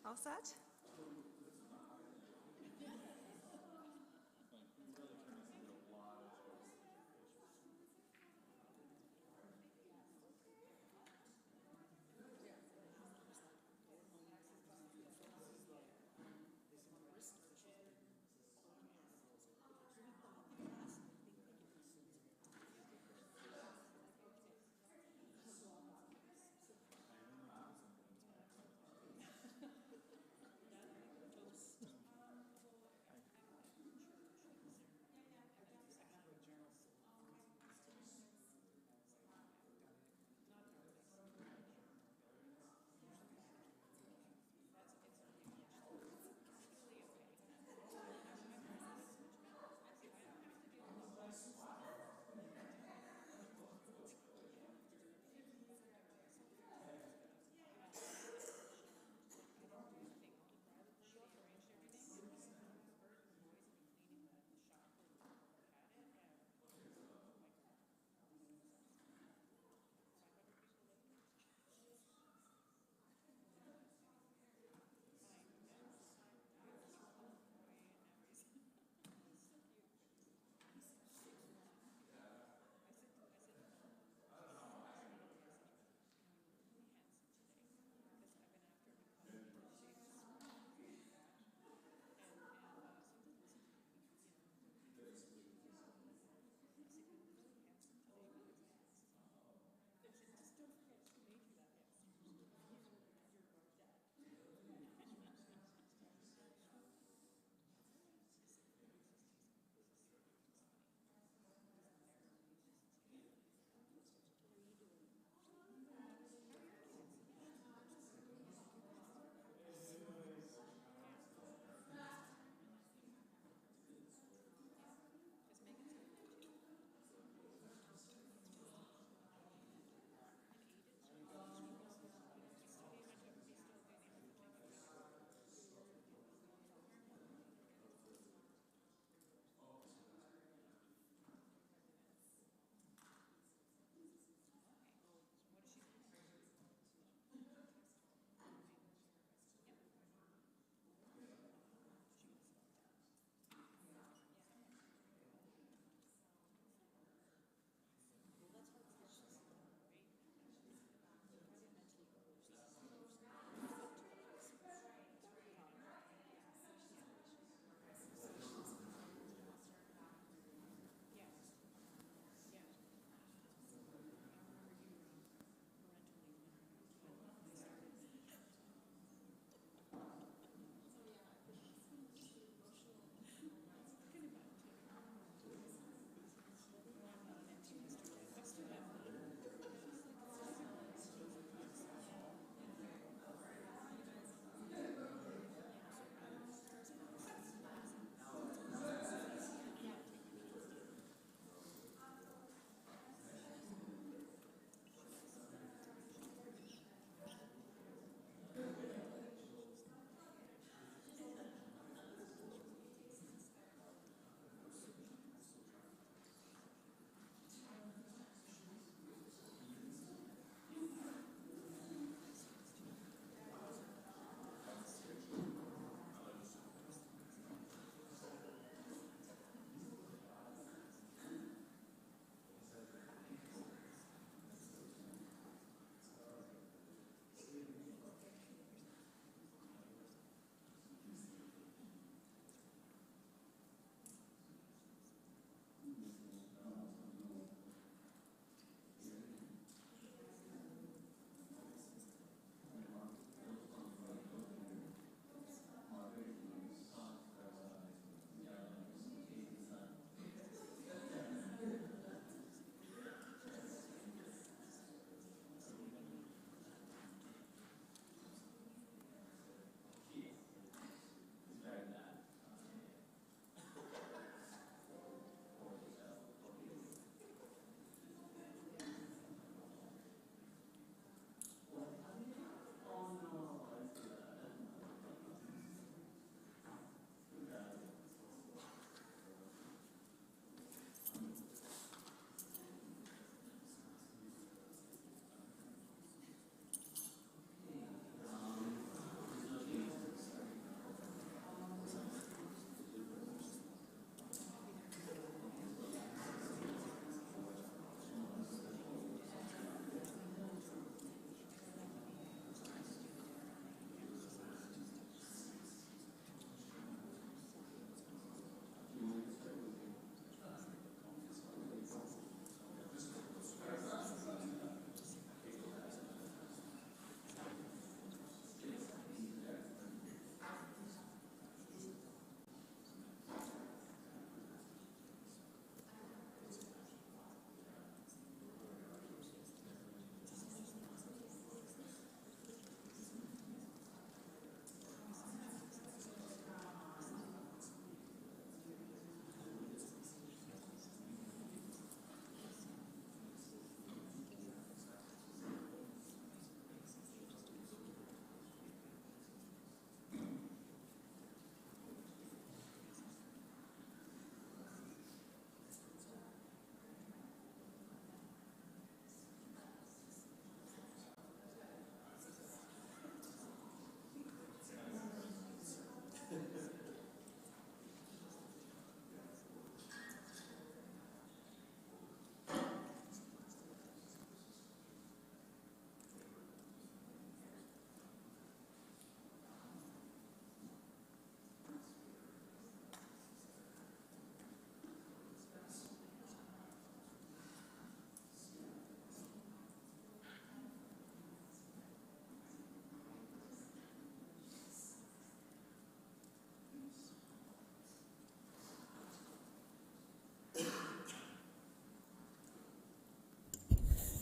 All set?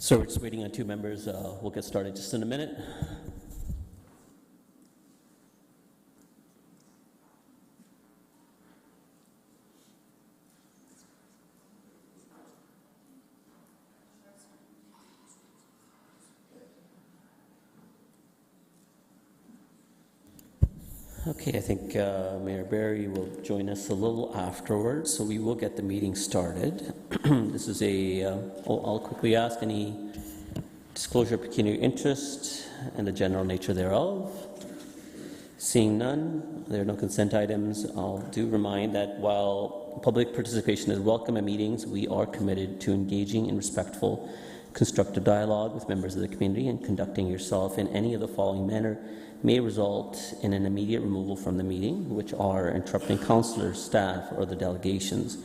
So we're just waiting on two members. We'll get started just in a minute. Okay, I think Mayor Barry will join us a little afterwards, so we will get the meeting started. This is I'll quickly ask any disclosure of pecuniary interest and the general nature thereof. Seeing none, there are no consent items. I'll do remind that while public participation is welcome at meetings, we are committed to engaging in respectful, constructive dialogue with members of the community, and conducting yourself in any of the following manner may result in an immediate removal from the meeting, which are interrupting councillors, staff, or the delegations.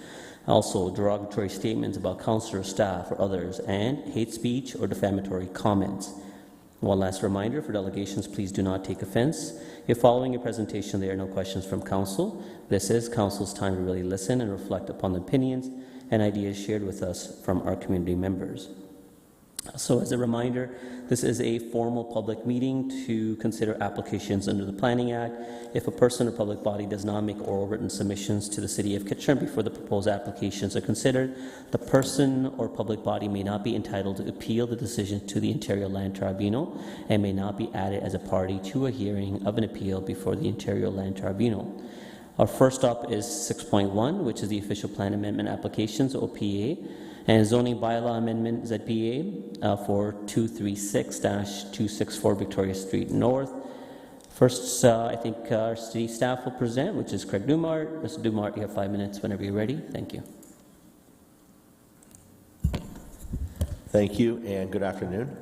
Also, derogatory statements about councillors, staff, or others, and hate speech or defamatory comments. One last reminder for delegations, please do not take offense if following your presentation there are no questions from council. This is council's time to really listen and reflect upon the opinions and ideas shared with us from our community members. So as a reminder, this is a formal public meeting to consider applications under the Planning Act. If a person or public body does not make oral written submissions to the City of Kitchener before the proposed applications are considered, the person or public body may not be entitled to appeal the decision to the Ontario Land Tribunal and may not be added as a party to a hearing of an appeal before the Ontario Land Tribunal. Our first up is 6.1, which is the Official Plan Amendment Applications, OPA, and Zoning Bylaw Amendment, ZBA, for 236-264 Victoria Street North. First, I think our city staff will present, which is Craig Dumart. Mr. Dumart, you have 5 minutes whenever you're ready. Thank you. Thank you, and good afternoon.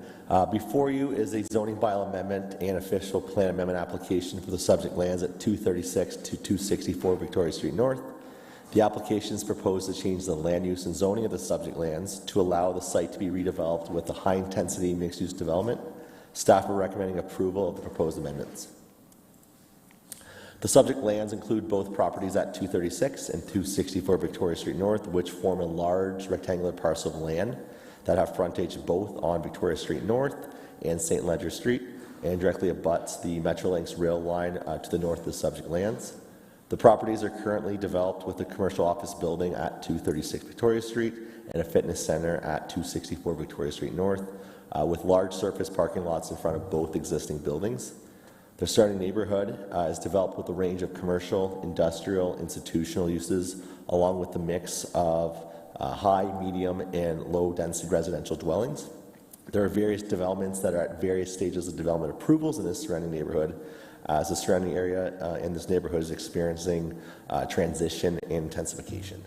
Before you is a zoning bylaw amendment and official plan amendment application for the subject lands at 236 to 264 Victoria Street North. The applications propose to change the land use and zoning of the subject lands to allow the site to be redeveloped with a high-intensity mixed-use development. Staff are recommending approval of the proposed amendments. The subject lands include both properties at 236 and 264 Victoria Street North, which form a large rectangular parcel of land that have frontage both on Victoria Street North and St. Ledger Street, and directly abuts the Metrolinx rail line to the north of the subject lands. The properties are currently developed with a commercial office building at 236 Victoria Street and a fitness center at 264 Victoria Street North, with large surface parking lots in front of both existing buildings. The surrounding neighbourhood is developed with a range of commercial, industrial, institutional uses, along with the mix of high, medium, and low-density residential dwellings. There are various developments that are at various stages of development approvals in this surrounding neighbourhood, as the surrounding area in this neighbourhood is experiencing transition and intensification.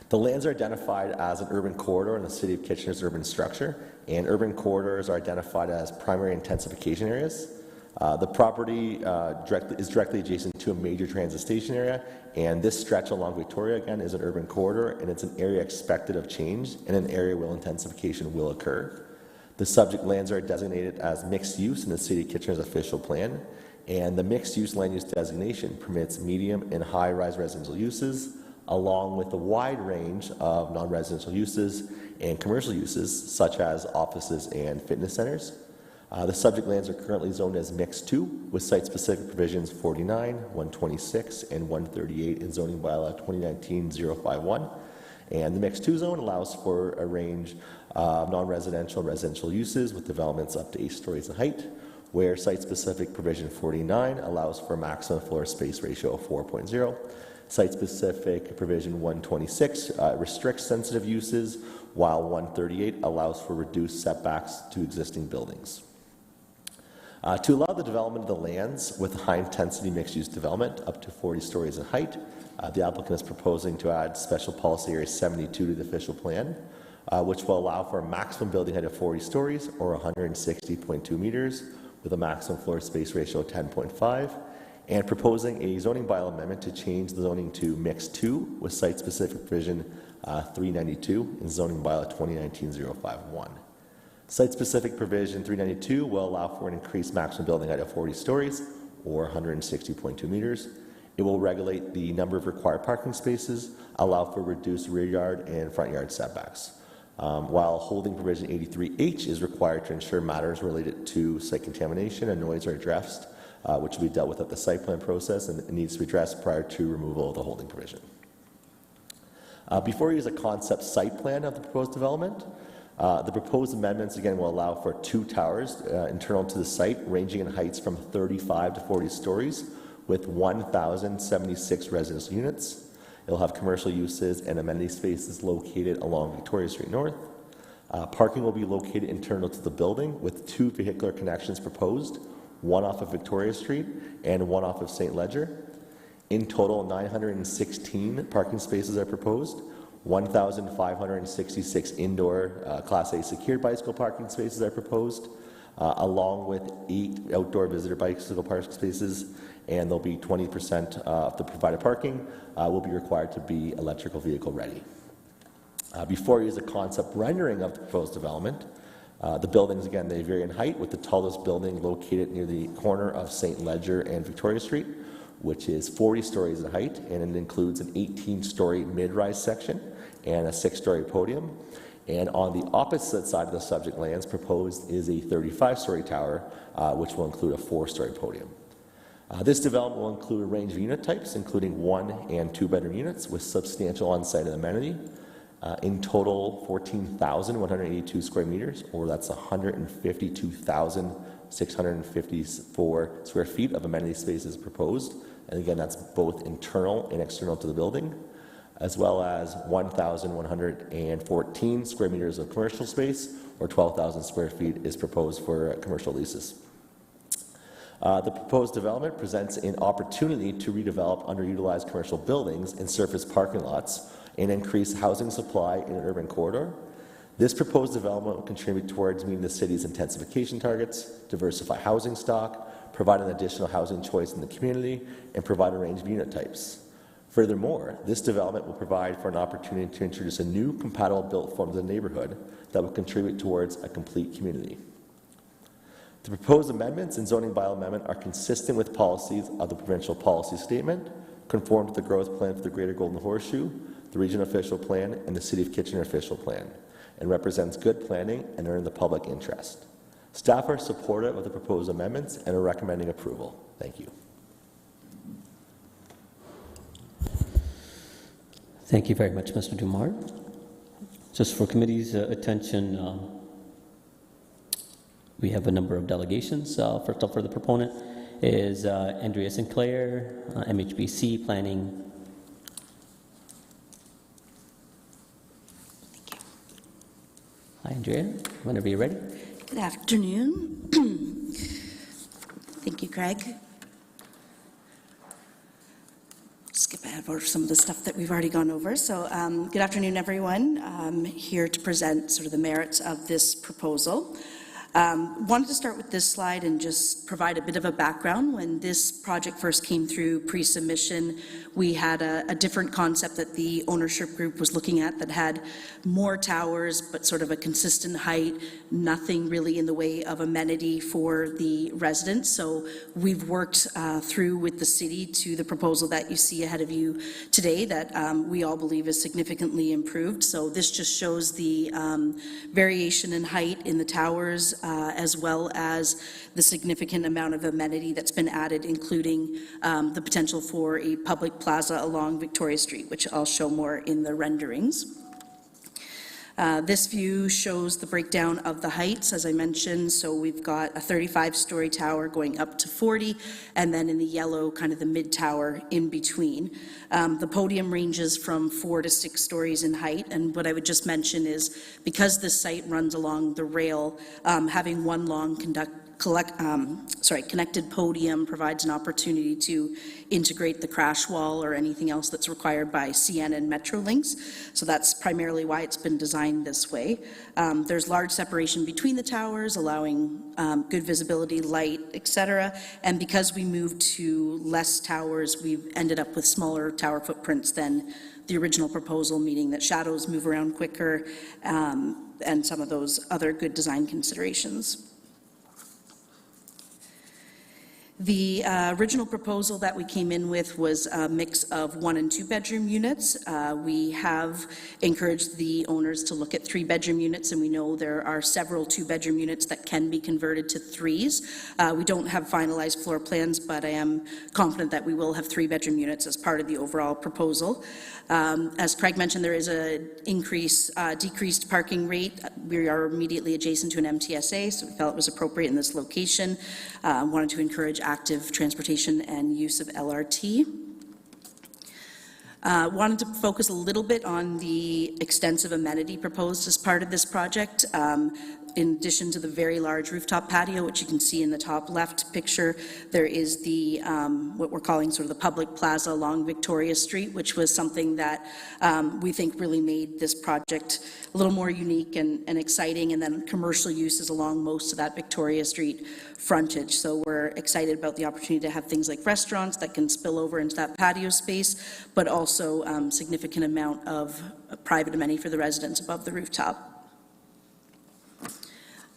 The lands are identified as an urban corridor in the City of Kitchener's urban structure, and urban corridors are identified as primary intensification areas. The property is directly adjacent to a major transit station area, and this stretch along Victoria, again, is an urban corridor, and it's an area expected of change and an area where intensification will occur. The subject lands are designated as mixed use in the City of Kitchener's official plan, and the mixed use land use designation permits medium and high-rise residential uses, along with a wide range of non-residential uses and commercial uses, such as offices and fitness centers. The subject lands are currently zoned as Mixed 2, with site-specific provisions 49, 126, and 138 in Zoning Bylaw 2019-051. And the Mixed 2 zone allows for a range of non-residential and residential uses with developments up to 8 stories in height, where site-specific provision 49 allows for a maximum floor space ratio of 4.0. Site-specific provision 126 restricts sensitive uses, while 138 allows for reduced setbacks to existing buildings. To allow the development of the lands with high-intensity mixed-use development up to 40 stories in height, the applicant is proposing to add Special Policy Area 72 to the official plan, which will allow for a maximum building height of 40 stories or 160.2 meters with a maximum floor space ratio of 10.5, and proposing a zoning bylaw amendment to change the zoning to Mixed 2 with site-specific provision 392 in Zoning Bylaw 2019-051. Site-specific provision 392 will allow for an increased maximum building height of 40 stories or 160.2 meters. It will regulate the number of required parking spaces, allow for reduced rear yard and front yard setbacks. while holding provision 83H is required to ensure matters related to site contamination and noise are addressed, which will be dealt with at the site plan process, and it needs to be addressed prior to removal of the holding provision. Before you is a concept site plan of the proposed development. The proposed amendments, again, will allow for 2 towers internal to the site, ranging in heights from 35 to 40 stories, with 1,076 residential units. It will have commercial uses and amenity spaces located along Victoria Street North. Parking will be located internal to the building, with 2 vehicular connections proposed, one off of Victoria Street and one off of St. Ledger. In total, 916 parking spaces are proposed. 1,566 indoor Class A secured bicycle parking spaces are proposed, along with 8 outdoor visitor bicycle parking spaces, and there'll be 20% of the provided parking will be required to be electrical vehicle ready. Before you is a concept rendering of the proposed development. The buildings, again, they vary in height, with the tallest building located near the corner of St. Ledger and Victoria Street, which is 40 stories in height, and it includes an 18-story mid-rise section and a 6-story podium. And on the opposite side of the subject lands, proposed is a 35-story tower, which will include a 4-story podium. This development will include a range of unit types, including 1- and 2-bedroom units with substantial on-site amenity. In total, 14,182 square meters, or that's 152,654 square feet of amenity spaces proposed. And again, that's both internal and external to the building, as well as 1,114 square meters of commercial space, or 12,000 square feet is proposed for commercial leases. The proposed development presents an opportunity to redevelop underutilized commercial buildings and surface parking lots and increase housing supply in an urban corridor. This proposed development will contribute towards meeting the city's intensification targets, diversify housing stock, provide an additional housing choice in the community, and provide a range of unit types. Furthermore, this development will provide for an opportunity to introduce a new compatible built form to the neighborhood that will contribute towards a complete community. The proposed amendments and zoning bylaw amendment are consistent with policies of the provincial policy statement, conform to the growth plan for the Greater Golden Horseshoe, the region official plan, and the City of Kitchener official plan, and represents good planning and are in the public interest. Staff are supportive of the proposed amendments and are recommending approval. Thank you. Thank you very much, Mr. Dumar. Just for committee's attention, we have a number of delegations. First up for the proponent is Andrea Sinclair, MHBC Planning. Hi, Andrea. Whenever you're ready. Good afternoon. Thank you, Craig. Skip ahead over some of the stuff that we've already gone over. So good afternoon, everyone. I'm here to present sort of the merits of this proposal. Wanted to start with this slide and just provide a bit of a background. When this project first came through pre-submission, we had a different concept that the ownership group was looking at that had more towers, but sort of a consistent height, nothing really in the way of amenity for the residents. So we've worked through with the city to the proposal that you see ahead of you today that we all believe is significantly improved. So this just shows the variation in height in the towers, as well as the significant amount of amenity that's been added, including the potential for a public plaza along Victoria Street, which I'll show more in the renderings. This view shows the breakdown of the heights, as I mentioned. So we've got a 35-story tower going up to 40, and then in the yellow, kind of the mid-tower in between. The podium ranges from 4 to 6 stories in height, and what I would just mention is because this site runs along the rail, having one long connected podium provides an opportunity to integrate the crash wall or anything else that's required by CN and Metrolinx. So that's primarily why it's been designed this way. There's large separation between the towers, allowing good visibility, light, etc. And because we moved to less towers, we've ended up with smaller tower footprints than the original proposal, meaning that shadows move around quicker, and some of those other good design considerations. The original proposal that we came in with was a mix of 1 and 2 bedroom units. We have encouraged the owners to look at 3 bedroom units, and we know there are several 2 bedroom units that can be converted to 3s. We don't have finalized floor plans, but I am confident that we will have 3 bedroom units as part of the overall proposal. As Craig mentioned, there is a decreased parking rate. We are immediately adjacent to an MTSA, so we felt it was appropriate in this location. Wanted to encourage active transportation and use of LRT. Wanted to focus a little bit on the extensive amenity proposed as part of this project. In addition to the very large rooftop patio, which you can see in the top left picture, there is the, what we're calling sort of the public plaza along Victoria Street, which was something that we think really made this project a little more unique and exciting, and then commercial uses along most of that Victoria Street frontage. So we're excited about the opportunity to have things like restaurants that can spill over into that patio space, but also significant amount of private amenity for the residents above the rooftop.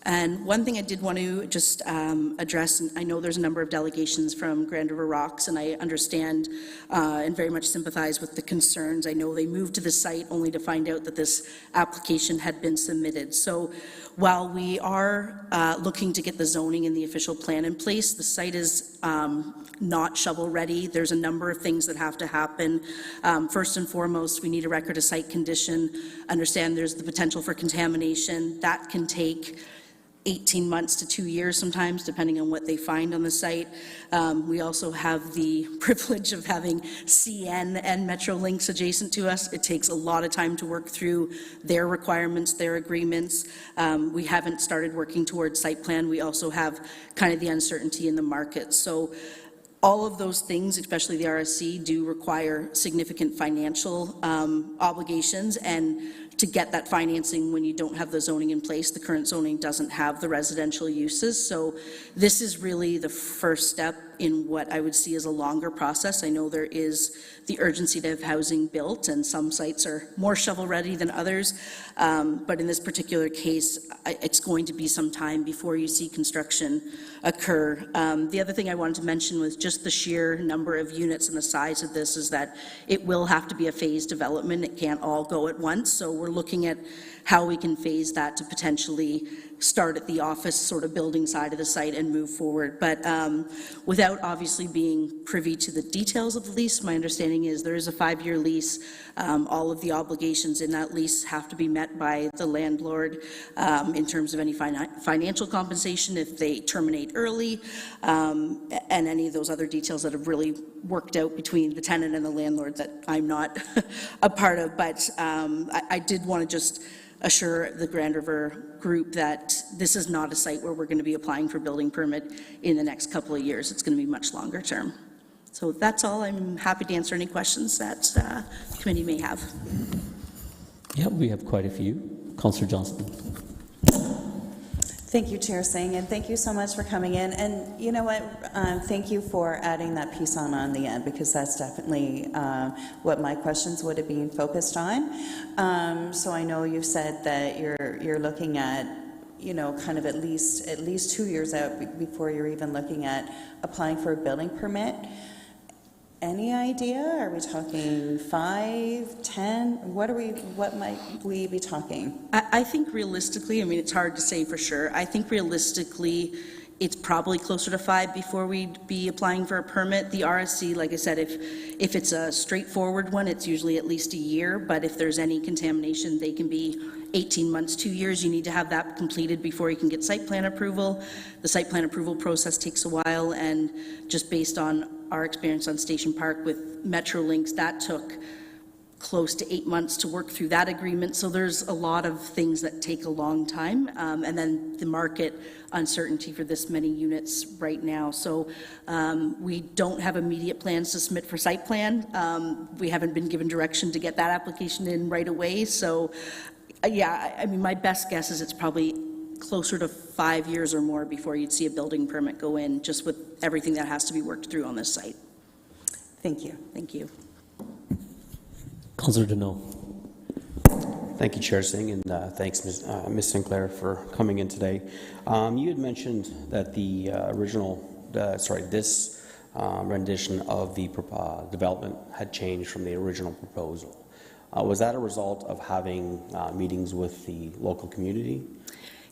And one thing I did want to just address, and I know there's a number of delegations from Grand River Rocks, and I understand and very much sympathize with the concerns. I know they moved to the site only to find out that this application had been submitted. So while we are looking to get the zoning and the official plan in place, the site is not shovel ready. There's a number of things that have to happen. First and foremost, we need a record of site condition. Understand there's the potential for contamination. That can take 18 months to 2 years sometimes, depending on what they find on the site. We also have the privilege of having CN and Metrolinx adjacent to us. It takes a lot of time to work through their requirements, their agreements. We haven't started working towards site plan. We also have kind of the uncertainty in the market. So all of those things, especially the RSC, do require significant financial obligations, and to get that financing when you don't have the zoning in place. The current zoning doesn't have the residential uses. So this is really the first step in what I would see as a longer process. I know there is the urgency to have housing built, and some sites are more shovel ready than others. But in this particular case, it's going to be some time before you see construction occur. The other thing I wanted to mention was just the sheer number of units and the size of this is that it will have to be a phased development. It can't all go at once. So we're looking at how we can phase that to potentially start at the office sort of building side of the site and move forward. But without obviously being privy to the details of the lease, my understanding is there is a 5-year lease. All of the obligations in that lease have to be met by the landlord in terms of any financial compensation if they terminate early, and any of those other details that have really worked out between the tenant and the landlord that I'm not a part of. But I did want to just assure the Grand River group that this is not a site where we're going to be applying for building permit in the next couple of years. It's going to be much longer term. So that's all. I'm happy to answer any questions that the committee may have. Yeah, we have quite a few. Councillor Johnston. Thank you, Chair Singh, and thank you so much for coming in. And you know what? Thank you for adding that piece on the end, because that's definitely what my questions would have been focused on. So I know you said that you're looking at, you know, kind of at least 2 years out before you're even looking at applying for a building permit. Any idea? Are we talking 5, 10? What might we be talking? I think realistically, I mean, it's hard to say for sure. I think realistically, it's probably closer to 5 before we'd be applying for a permit. The RSC, like I said, if it's a straightforward one, it's usually at least a year. But if there's any contamination, they can be 18 months, 2 years. You need to have that completed before you can get site plan approval. The site plan approval process takes a while, and just based on our experience on Station Park with Metrolinx, that took close to 8 months to work through that agreement. So there's a lot of things that take a long time. And then the market uncertainty for this many units right now. So we don't have immediate plans to submit for site plan. We haven't been given direction to get that application in right away. So yeah, I mean, my best guess is it's probably closer to 5 years or more before you'd see a building permit go in, just with everything that has to be worked through on this site. Thank you. Thank you. Councillor Deneau. Thank you, Chair Singh, and thanks, Ms. Sinclair, for coming in today. You had mentioned that the original this rendition of the development had changed from the original proposal. Was that a result of having meetings with the local community?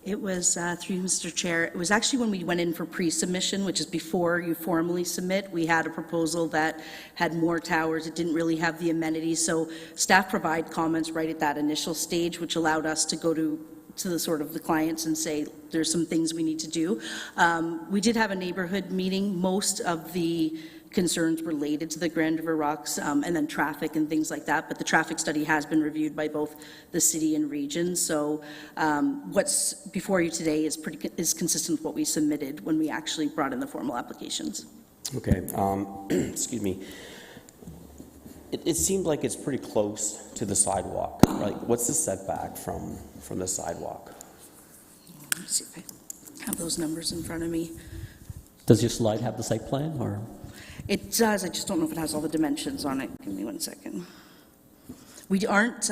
It was, through you, Mr. Chair, it was actually when we went in for pre-submission, which is before you formally submit. We had a proposal that had more towers. It didn't really have the amenities. So staff provide comments right at that initial stage, which allowed us to go to the sort of the clients and say, there's some things we need to do. We did have a neighborhood meeting. Most of the concerns related to the Grand River Rocks and then traffic and things like that, but the traffic study has been reviewed by both the city and region. So what's before you today is consistent with what we submitted when we actually brought in the formal applications. Okay, excuse me. It seemed like it's pretty close to the sidewalk. Like, what's the setback from the sidewalk? Let me see if I have those numbers in front of me. Does your slide have the site plan, or? It does, I just don't know if it has all the dimensions on it. Give me 1 second. We aren't,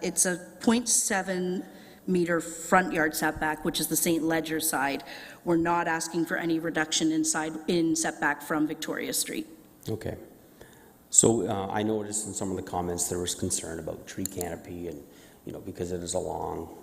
it's a 0.7 meter front yard setback, which is the St. Ledger side. We're not asking for any reduction in setback from Victoria Street. Okay. So I noticed in some of the comments there was concern about tree canopy and, because it is a long,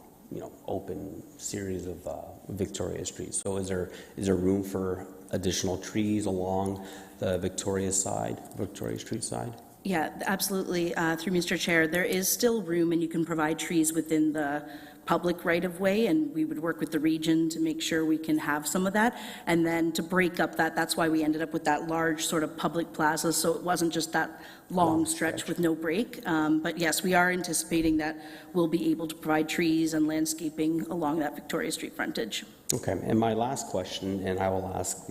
open series of Victoria Street. So is there room for additional trees along the Victoria Street side? Yeah, absolutely. Through Mr. Chair, there is still room, and you can provide trees within the public right-of-way, and we would work with the region to make sure we can have some of that. And then to break up that's why we ended up with that large sort of public plaza, so it wasn't just that long stretch with no break. But yes, we are anticipating that we'll be able to provide trees and landscaping along that Victoria Street frontage. Okay, and my last question, and I will ask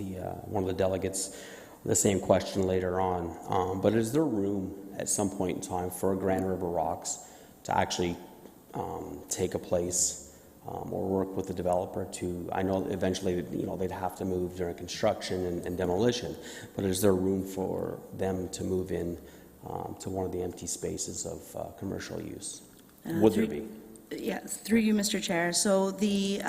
one of the delegates the same question later on, but is there room at some point in time for Grand River Rocks to actually take a place or work with the developer to, I know eventually, they'd have to move during construction and demolition, but is there room for them to move in to one of the empty spaces of commercial use? Would there be? Yeah, through you, Mr. Chair. So the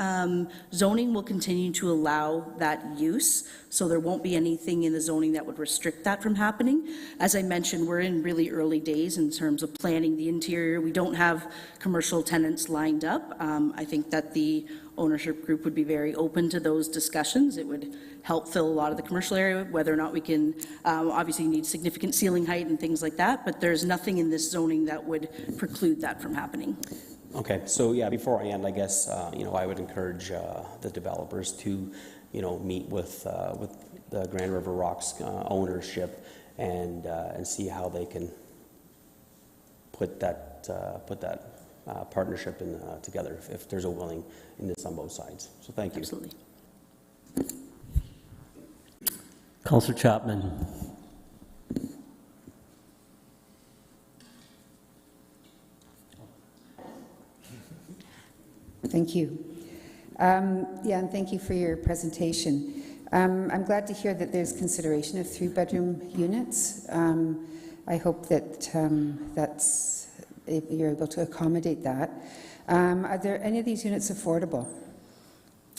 zoning will continue to allow that use, so there won't be anything in the zoning that would restrict that from happening. As I mentioned, we're in really early days in terms of planning the interior. We don't have commercial tenants lined up. I think that the ownership group would be very open to those discussions. It would help fill a lot of the commercial area, whether or not we can, obviously need significant ceiling height and things like that, but there's nothing in this zoning that would preclude that from happening. Okay, so yeah, before I end, I guess, I would encourage the developers to, meet with the Grand River Rocks ownership and see how they can put that partnership together if there's a willingness on both sides. So thank you. Absolutely. Councillor Chapman. Thank you. And thank you for your presentation. I'm glad to hear that there's consideration of 3-bedroom units. I hope that you're able to accommodate that. Are there any of these units affordable?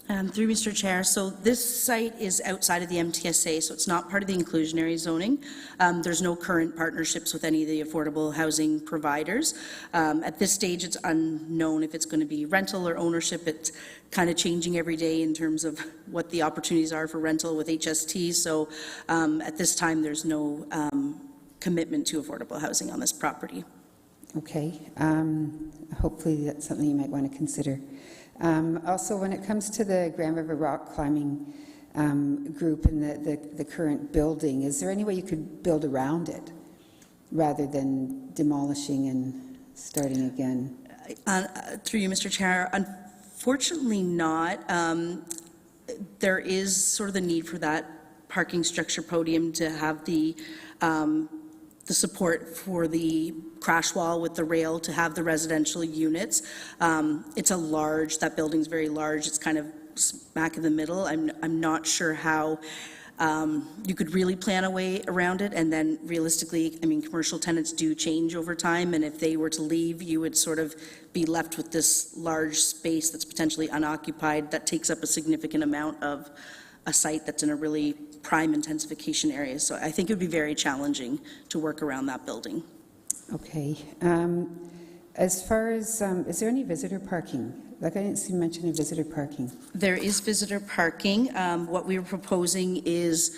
Through Mr. Chair, so this site is outside of the MTSA, so it's not part of the inclusionary zoning. There's no current partnerships with any of the affordable housing providers. At this stage, it's unknown if it's going to be rental or ownership. It's kind of changing every day in terms of what the opportunities are for rental with HST. So at this time, there's no commitment to affordable housing on this property. Okay. Hopefully that's something you might want to consider. Also, when it comes to the Grand River Rock Climbing group and the current building, is there any way you could build around it rather than demolishing and starting again? Through you, Mr. Chair, unfortunately not. There is sort of the need for that parking structure podium to have the support for the crash wall with the rail to have the residential units. That building's very large. It's kind of smack in the middle. I'm not sure how you could really plan a way around it. And then realistically, commercial tenants do change over time. And if they were to leave, you would sort of be left with this large space that's potentially unoccupied that takes up a significant amount of a site that's in a really prime intensification areas. So I think it would be very challenging to work around that building. Okay. As far as, is there any visitor parking? Like, I didn't see mention of visitor parking. There is visitor parking. What we were proposing is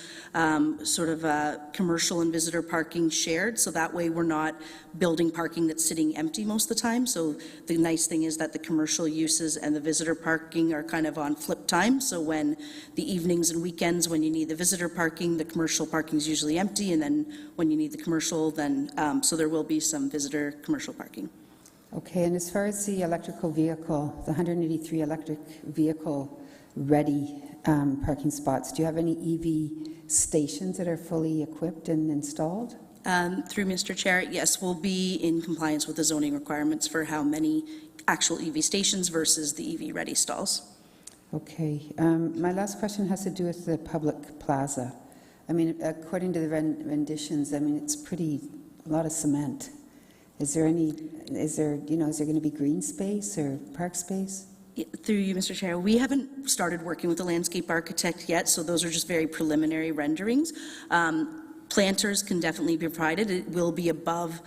sort of a commercial and visitor parking shared, so that way we're not building parking that's sitting empty most of the time. So the nice thing is that the commercial uses and the visitor parking are kind of on flip time. So when the evenings and weekends, when you need the visitor parking, the commercial parking is usually empty, and then when you need the commercial, then, so there will be some visitor commercial parking. Okay, and as far as the electrical vehicle, the 183 electric vehicle ready parking spots, do you have any EV stations that are fully equipped and installed? Through Mr. Chair, yes, we'll be in compliance with the zoning requirements for how many actual EV stations versus the EV ready stalls. Okay, my last question has to do with the public plaza. I mean, according to the renditions, I mean, it's a lot of cement. Is there going to be green space or park space? Through you, Mr. Chair, we haven't started working with the landscape architect yet, so those are just very preliminary renderings. Planters can definitely be provided. It will be above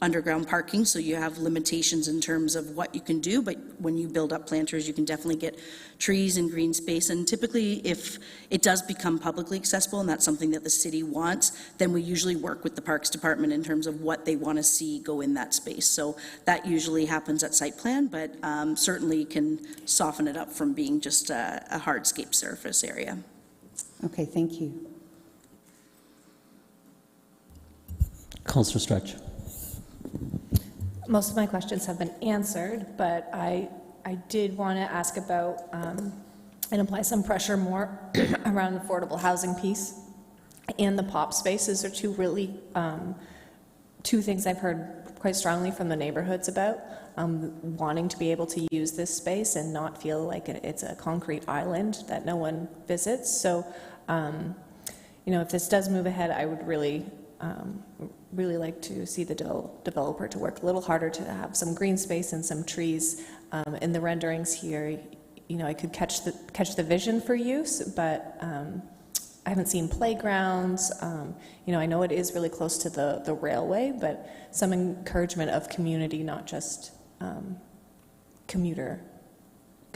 underground parking, so you have limitations in terms of what you can do, but when you build up planters, you can definitely get trees and green space. And typically, if it does become publicly accessible, and that's something that the city wants, then we usually work with the Parks Department in terms of what they want to see go in that space. So that usually happens at site plan, but certainly can soften it up from being just a hardscape surface area. Okay, thank you. Councillor Stretch. Most of my questions have been answered, but I did want to ask about and apply some pressure more around the affordable housing piece and the POP spaces are two things I've heard quite strongly from the neighborhoods about, wanting to be able to use this space and not feel like it's a concrete island that no one visits. So, if this does move ahead, I would really like to see the developer to work a little harder to have some green space and some trees. In the renderings here, I could catch the vision for use, but I haven't seen playgrounds. I know it is really close to the railway, but some encouragement of community, not just commuter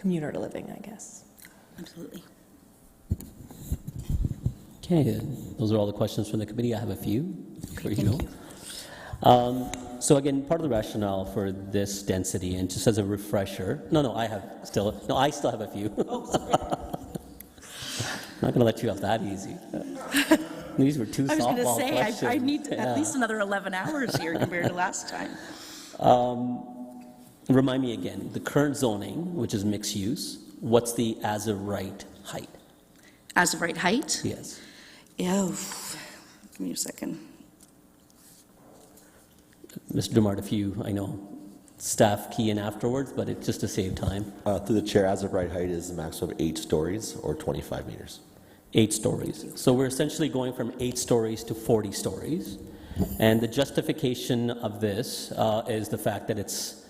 living, I guess. Absolutely. Okay, those are all the questions from the committee. I have a few for you. So again, part of the rationale for this density, and just as a refresher, I still have a few. I'm not going to let you off that easy. These were two softball questions. I was going to say, I need at least another 11 hours here compared to last time. Remind me again, the current zoning, which is mixed use, what's the as of right height? As of right height? Yes. Yeah, give me a second. Mr. Dumart, if you, I know, staff key in afterwards, but it's just to save time. Through the chair, as of right height is a maximum of 8 stories or 25 meters. 8 stories. So we're essentially going from 8 stories to 40 stories. And the justification of this is the fact that it's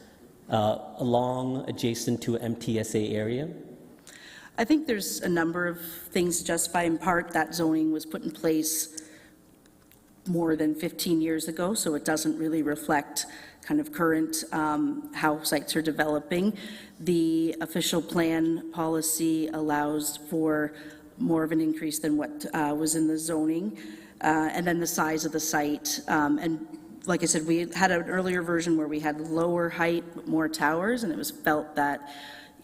along adjacent to MTSA area. I think there's a number of things to justify. In part, that zoning was put in place more than 15 years ago, so it doesn't really reflect kind of current how sites are developing. The official plan policy allows for more of an increase than what was in the zoning, and then the size of the site. And like I said, we had an earlier version where we had lower height, more towers, and it was felt that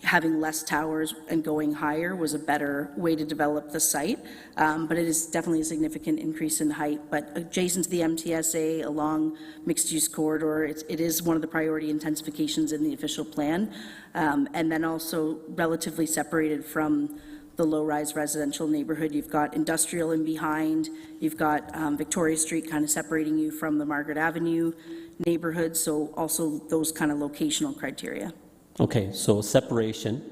having less towers and going higher was a better way to develop the site, but it is definitely a significant increase in height. But adjacent to the MTSA, along mixed-use corridor, it is one of the priority intensifications in the official plan, and then also relatively separated from the low-rise residential neighborhood. You've got industrial in behind, you've got Victoria Street kind of separating you from the Margaret Avenue neighborhood, so also those kind of locational criteria. Okay, so separation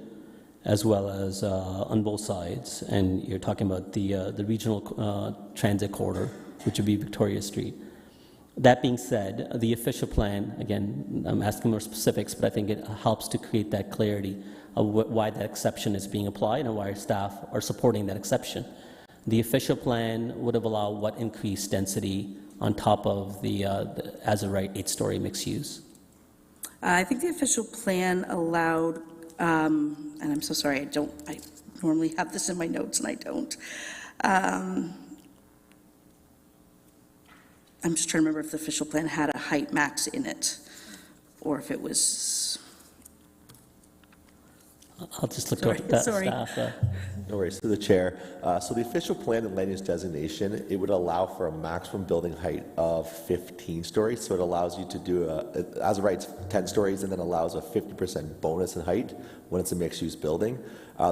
as well as on both sides, and you're talking about the regional transit corridor, which would be Victoria Street. That being said, the official plan, again, I'm asking more specifics, but I think it helps to create that clarity of why that exception is being applied and why our staff are supporting that exception. the official plan would have allowed what increased density on top of the as a right 8-story mixed use? I think the official plan allowed, and I'm so sorry, I normally have this in my notes and I don't. I'm just trying to remember if the official plan had a height max in it, or if it was, I'll just look Sorry, at that sorry. staff. No worries, to the chair. So the official plan and land use designation, it would allow for a maximum building height of 15 stories. So it allows you to do, as a right, 10 stories, and then allows a 50% bonus in height when it's a mixed-use building.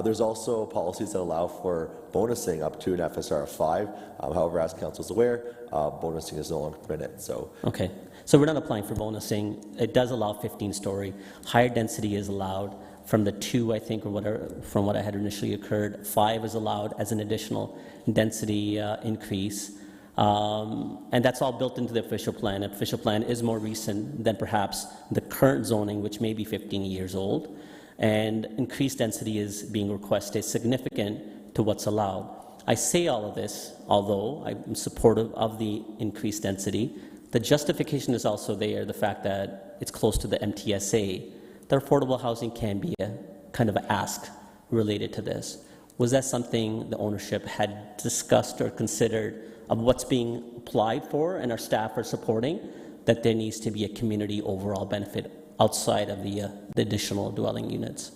There's also policies that allow for bonusing up to an FSR of 5. However, as council is aware, bonusing is no longer permitted. So Okay, so we're not applying for bonusing. It does allow 15-story. Higher density is allowed from the 2, I think, or whatever, from what I had initially occurred. 5 is allowed as an additional density increase. And that's all built into the official plan. The official plan is more recent than perhaps the current zoning, which may be 15 years old. And increased density is being requested, significant to what's allowed. I say all of this, although I'm supportive of the increased density. The justification is also there, the fact that it's close to the MTSA. That affordable housing can be a kind of an ask related to this. Was that something the ownership had discussed or considered of what's being applied for and our staff are supporting, that there needs to be a community overall benefit outside of the additional dwelling units?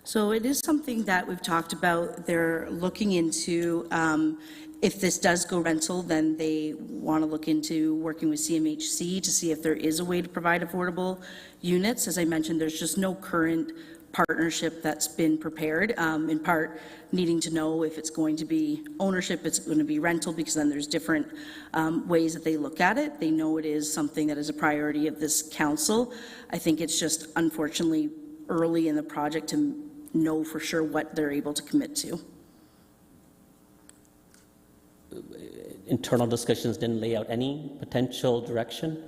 so it is something that we've talked about. They're looking into, if this does go rental, then they want to look into working with CMHC to see if there is a way to provide affordable units. As I mentioned, there's just no current partnership that's been prepared, in part needing to know if it's going to be ownership, it's going to be rental, because then there's different ways that they look at it. They know it is something that is a priority of this council. I think it's just unfortunately early in the project to know for sure what they're able to commit to. Internal discussions didn't lay out any potential direction?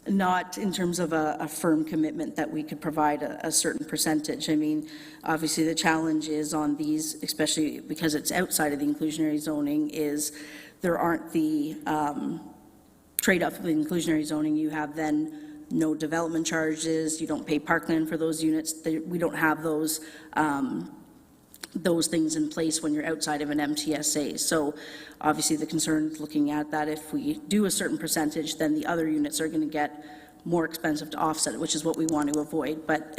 Not in terms of a firm commitment that we could provide a certain percentage. I mean, obviously the challenge is on these, especially because it's outside of the inclusionary zoning, is there aren't the trade-off of the inclusionary zoning. You have then no development charges, you don't pay parkland for those units. We don't have those things in place when you're outside of an MTSA. So obviously the concern is looking at that if we do a certain percentage, then the other units are going to get more expensive to offset it, which is what we want to avoid. But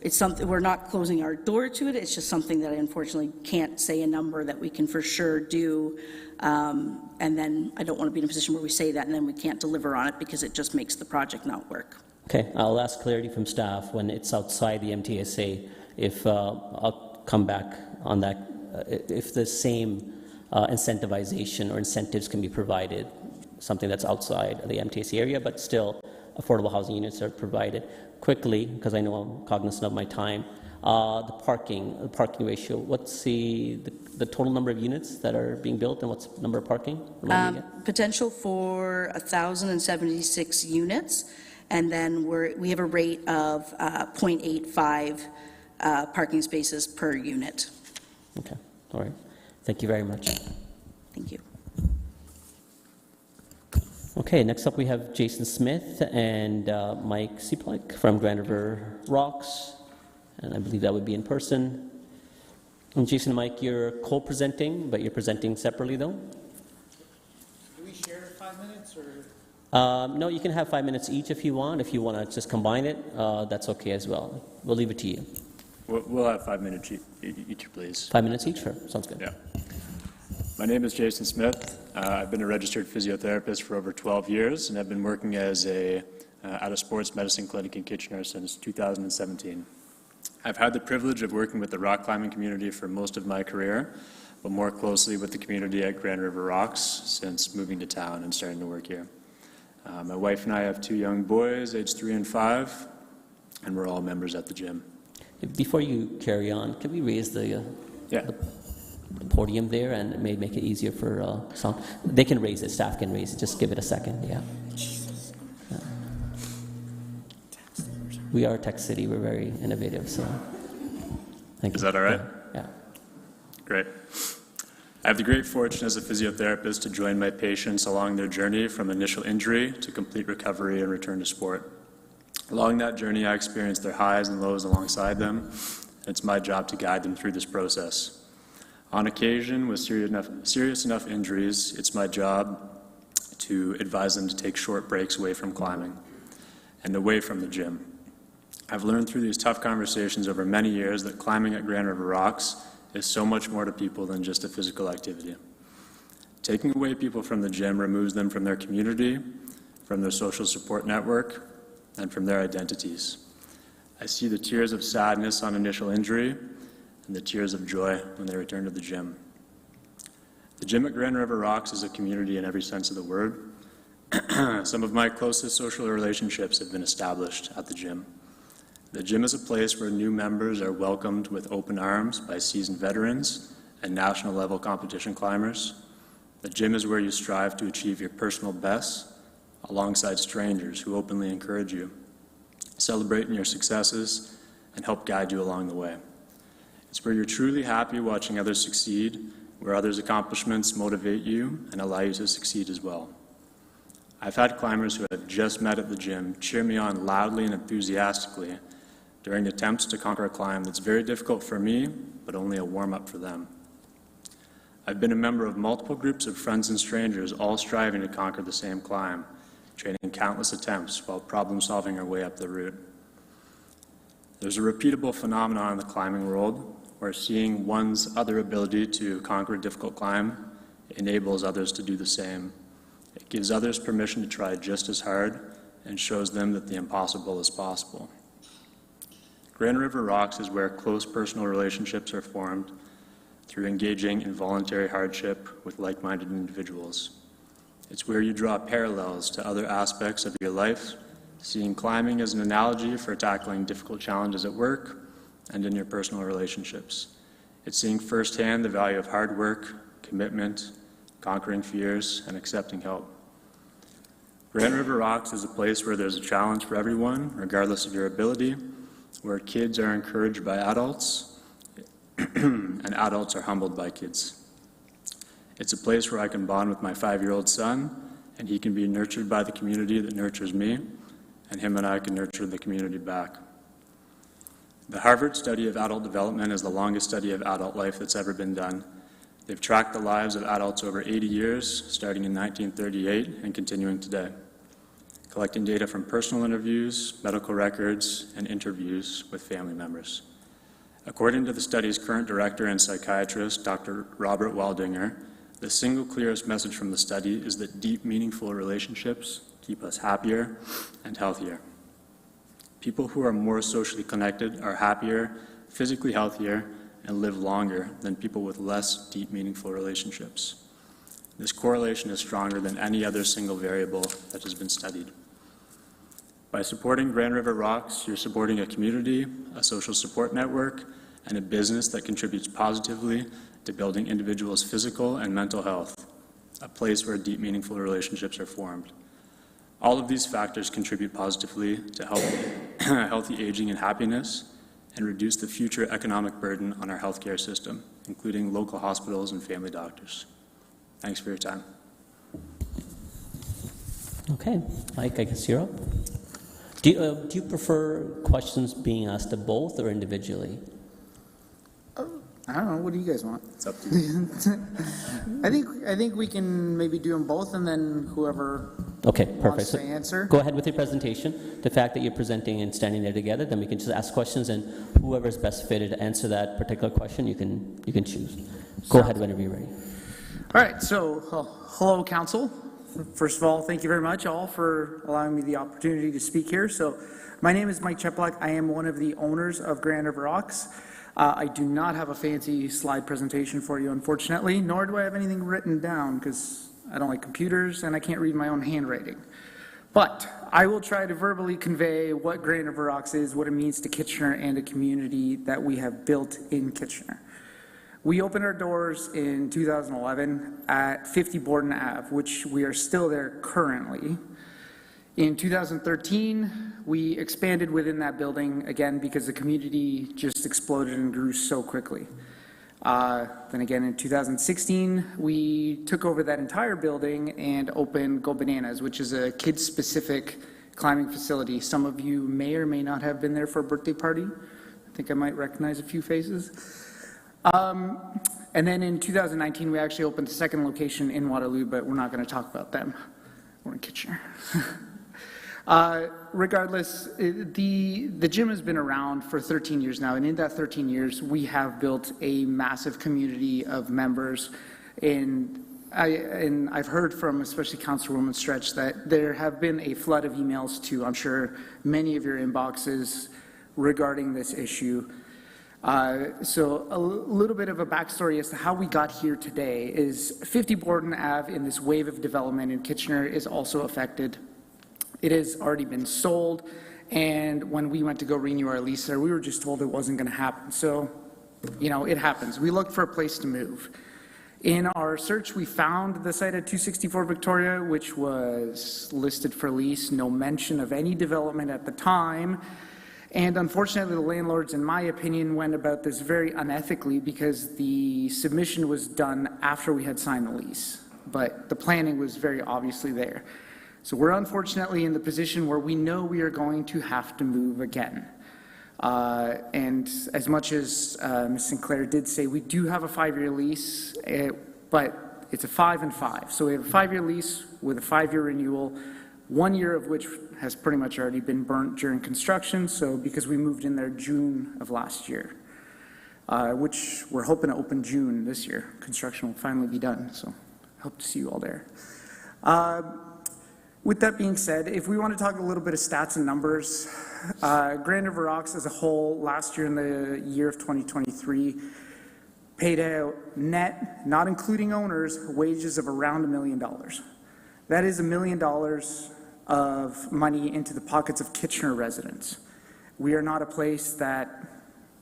it's something, we're not closing our door to it. It's just something that I unfortunately can't say a number that we can for sure do. And then I don't want to be in a position where we say that and then we can't deliver on it because it just makes the project not work. Okay, I'll ask clarity from staff when it's outside the MTSA, if I'll come back on that, if the same incentivization or incentives can be provided, something that's outside of the MTSA area, but still affordable housing units are provided. Quickly, because I know I'm cognizant of my time, the parking ratio, what's the total number of units that are being built and what's the number of parking? Remind me again. Potential for 1,076 units, and then we have a rate of 0.85 parking spaces per unit. Okay, all right. Thank you very much. Thank you. Okay, next up we have Jason Smith and Mike Cieplik from Grand River Rocks, and I believe that would be in person. And Jason and Mike, you're co-presenting, but you're presenting separately though? Do we share 5 minutes or? No, you can have 5 minutes each if you want. If you want to just combine it, that's okay as well. We'll leave it to you. We'll have 5 minutes each, please. 5 minutes each? Sure, sounds good. Yeah. My name is Jason Smith. I've been a registered physiotherapist for over 12 years, and I've been working as at a sports medicine clinic in Kitchener since 2017. I've had the privilege of working with the rock climbing community for most of my career, but more closely with the community at Grand River Rocks since moving to town and starting to work here. My wife and I have 2 young boys, aged 3 and 5, and we're all members at the gym. Before you carry on, can we raise the podium there, and it may make it easier for sound? They can raise it, staff can raise it, just give it a second, yeah. We are Tech City, we're very innovative, so thank you. Is that all right? Yeah. Great. I have the great fortune as a physiotherapist to join my patients along their journey from initial injury to complete recovery and return to sport. Along that journey, I experience their highs and lows alongside them, and it's my job to guide them through this process. On occasion, with serious enough injuries, it's my job to advise them to take short breaks away from climbing and away from the gym. I've learned through these tough conversations over many years that climbing at Grand River Rocks is so much more to people than just a physical activity. Taking away people from the gym removes them from their community, from their social support network, and from their identities. I see the tears of sadness on initial injury and the tears of joy when they return to the gym. The gym at Grand River Rocks is a community in every sense of the word. Some of my closest social relationships have been established at the gym. The gym is a place where new members are welcomed with open arms by seasoned veterans and national level competition climbers. The gym is where you strive to achieve your personal best alongside strangers who openly encourage you, celebrate in your successes, and help guide you along the way. It's where you're truly happy watching others succeed, where others' accomplishments motivate you and allow you to succeed as well. I've had climbers who I've just met at the gym cheer me on loudly and enthusiastically during attempts to conquer a climb that's very difficult for me, but only a warm-up for them. I've been a member of multiple groups of friends and strangers, all striving to conquer the same climb, training countless attempts while problem-solving our way up the route. There's a repeatable phenomenon in the climbing world where seeing one's other ability to conquer a difficult climb enables others to do the same. It gives others permission to try just as hard and shows them that the impossible is possible. Grand River Rocks is where close personal relationships are formed through engaging in voluntary hardship with like-minded individuals. It's where you draw parallels to other aspects of your life, seeing climbing as an analogy for tackling difficult challenges at work and in your personal relationships. It's seeing firsthand the value of hard work, commitment, conquering fears, and accepting help. Grand River Rocks is a place where there's a challenge for everyone, regardless of your ability, where kids are encouraged by adults, and adults are humbled by kids. It's a place where I can bond with my 5-year-old son, and he can be nurtured by the community that nurtures me, and him and I can nurture the community back. The Harvard study of adult development is the longest study of adult life that's ever been done. They've tracked the lives of adults over 80 years, starting in 1938 and continuing today, collecting data from personal interviews, medical records, and interviews with family members. According to the study's current director and psychiatrist, Dr. Robert Waldinger, the single clearest message from the study is that deep, meaningful relationships keep us happier and healthier. People who are more socially connected are happier, physically healthier, and live longer than people with less deep, meaningful relationships. This correlation is stronger than any other single variable that has been studied. By supporting Grand River Rocks, you're supporting a community, a social support network, and a business that contributes positively to building individuals' physical and mental health, a place where deep, meaningful relationships are formed. All of these factors contribute positively to healthy aging and happiness, and reduce the future economic burden on our healthcare system, including local hospitals and family doctors. Thanks for your time. Okay, Mike, I guess you're up. Do you prefer questions being asked to both or individually? I don't know. What do you guys want? It's up to you. I think we can maybe do them both, and then whoever Okay, perfect. wants So to answer. go ahead with your presentation. The fact that you're presenting and standing there together, then we can just ask questions, and whoever's best fitted to answer that particular question, you can choose. Go ahead whenever you're ready. All right. So, hello, council. First of all, thank you very much all for allowing me the opportunity to speak here. So, my name is Mike Cheplak. I am one of the owners of Grand River Rocks. I do not have a fancy slide presentation for you, unfortunately, nor do I have anything written down because I don't like computers and I can't read my own handwriting. But I will try to verbally convey what Grand River Rocks is, what it means to Kitchener and a community that we have built in Kitchener. We opened our doors in 2011 at 50 Borden Ave, which we are still there currently. In 2013, we expanded within that building again because the community just exploded and grew so quickly. Then again, in 2016, we took over that entire building and opened Go Bananas, which is a kids-specific climbing facility. Some of you may or may not have been there for a birthday party. I think I might recognize a few faces. And then in 2019, we actually opened a second location in Waterloo, but we're not going to talk about them. We're in Kitchener. Regardless, the gym has been around for 13 years now, and in that 13 years, we have built a massive community of members. And I've heard from especially Councilwoman Stretch that there have been a flood of emails to, I'm sure, many of your inboxes regarding this issue. So a little bit of a backstory as to how we got here today is 50 Borden Ave in this wave of development in Kitchener is also affected. It has already been sold, and when we went to go renew our lease there, we were just told it wasn't going to happen. So, you know, it happens. We looked for a place to move. In our search, we found the site at 264 Victoria, which was listed for lease, no mention of any development at the time. And unfortunately, the landlords, in my opinion, went about this very unethically because the submission was done after we had signed the lease. But the planning was very obviously there. So we're unfortunately in the position where we know we are going to have to move again. And as much as Ms. Sinclair did say, we do have a 5-year lease, but it's a 5 and 5. So we have a 5-year lease with a 5-year renewal, 1 year of which has pretty much already been burnt during construction. So because we moved in there June of last year, which we're hoping to open June this year. Construction will finally be done. So hope to see you all there. With that being said, if we want to talk a little bit of stats and numbers, Grand River Rocks as a whole, last year in the year of 2023, paid out net, not including owners, wages of around $1 million. That is $1 million of money into the pockets of Kitchener residents. We are not a place that,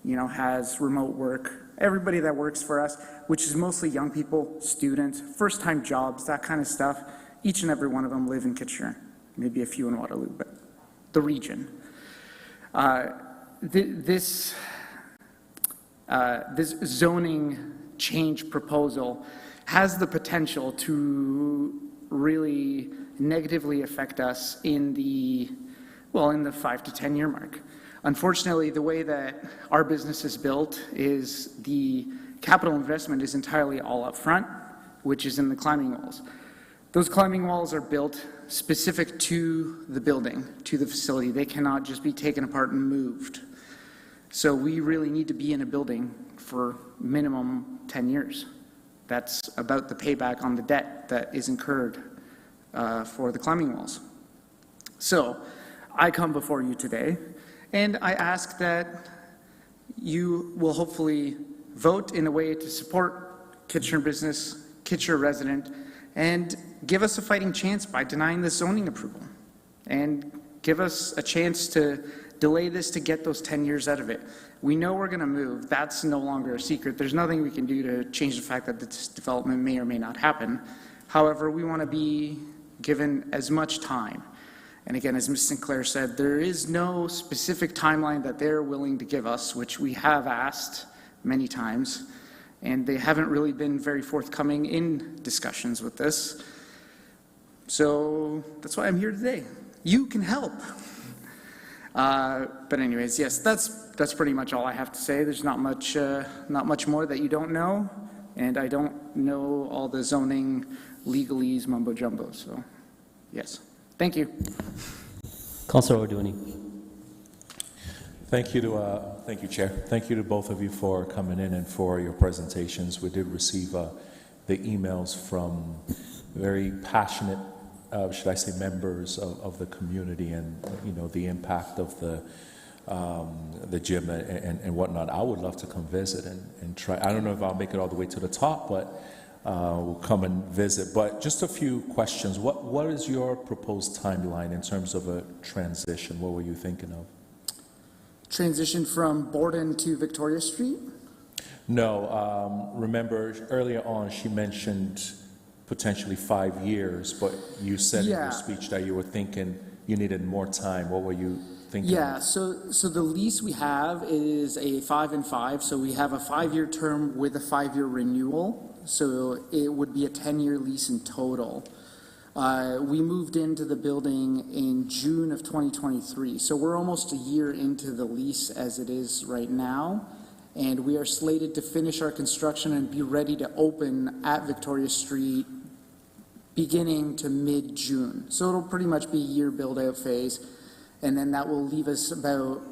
you know, has remote work. Everybody that works for us, which is mostly young people, students, first-time jobs, that kind of stuff, each and every one of them live in Kitchener, maybe a few in Waterloo, but the region. This zoning change proposal has the potential to really negatively affect us in the 5 to 10 year mark. Unfortunately, the way that our business is built is the capital investment is entirely all up front, which is in the climbing walls. Those climbing walls are built specific to the building, to the facility. They cannot just be taken apart and moved. So we really need to be in a building for minimum 10 years. That's about the payback on the debt that is incurred for the climbing walls. So I come before you today, and I ask that you will hopefully vote in a way to support Kitchener business, Kitchener resident, and give us a fighting chance by denying this zoning approval, and give us a chance to delay this to get those 10 years out of it. We know we're going to move. That's no longer a secret. There's nothing we can do to change the fact that this development may or may not happen. However, we want to be given as much time. And again, as Ms. Sinclair said, there is no specific timeline that they're willing to give us, which we have asked many times, and they haven't really been very forthcoming in discussions with this. So that's why I'm here today. You can help. But anyways, yes, that's pretty much all I have to say. There's not much more that you don't know, and I don't know all the zoning legalese mumbo jumbo. So, yes, thank you. Councillor O'Dooney. Thank you, Chair. Thank you to both of you for coming in and for your presentations. We did receive the emails from very passionate, should I say, members of the community, and you know the impact of the gym and whatnot. I would love to come visit and try. I don't know if I'll make it all the way to the top, but we'll come and visit. But just a few questions. What is your proposed timeline in terms of a transition? What were you thinking of? Transition from Borden to Victoria Street? No. Remember earlier on she mentioned potentially 5 years, but you said in your speech that you were thinking you needed more time. What were you thinking? Yeah, so the lease we have is a 5 and 5, so we have a 5-year term with a 5-year renewal, so it would be a 10-year lease in total. We moved into the building in June of 2023, so we're almost a year into the lease as it is right now, and we are slated to finish our construction and be ready to open at Victoria Street beginning to mid-June. So it'll pretty much be a year build-out phase, and then that will leave us about,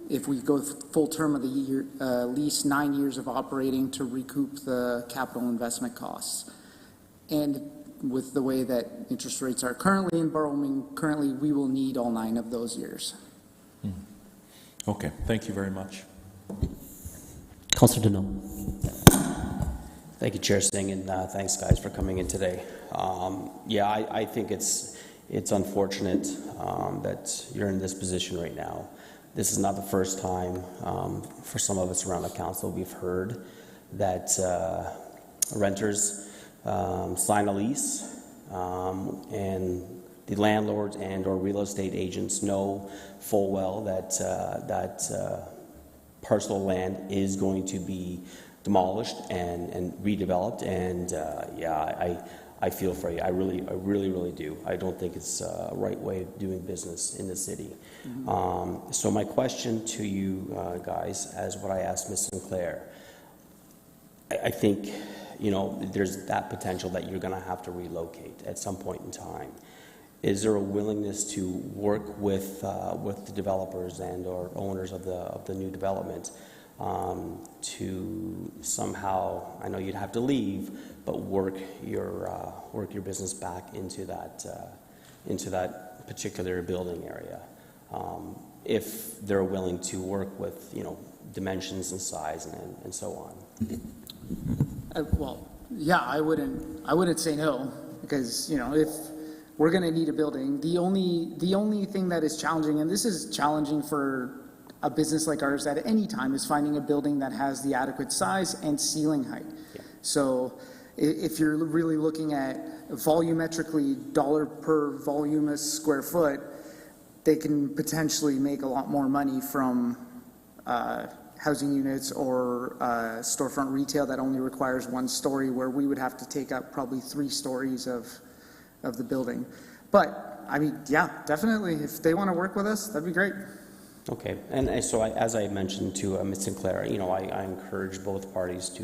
if we go full term of the year, lease 9 years of operating to recoup the capital investment costs. And with the way that interest rates are currently in borrowing, currently we will need all 9 of those years. Okay, thank you very much. Councillor Deneau. Thank you, Chair Singh, and thanks, guys, for coming in today. Yeah, I think it's unfortunate that you're in this position right now. This is not the first time for some of us around the council we've heard that renters sign a lease and the landlords and or real estate agents know full well that that parcel of land is going to be demolished and redeveloped, and yeah, I feel for you. I really do. I don't think it's a right way of doing business in the city. So my question to you guys, as what I asked Ms. Sinclair, I think, you know, there's that potential that you're going to have to relocate at some point in time. Is there a willingness to work with the developers and or owners of the new development to somehow, I know you'd have to leave, but work your business back into that particular building area, if they're willing to work with, you know, dimensions and size and so on. Well, yeah, I wouldn't say no, because, you know, if we're going to need a building, the only thing that is challenging, and this is challenging for a business like ours at any time, is finding a building that has the adequate size and ceiling height. Yeah. So if you're really looking at volumetrically dollar per voluminous square foot, they can potentially make a lot more money from housing units or storefront retail that only requires 1 story, where we would have to take up probably 3 stories of the building. But I mean, yeah, definitely, if they want to work with us, that'd be great. Okay, and so as I mentioned to Ms. Sinclair, you know, I encourage both parties to,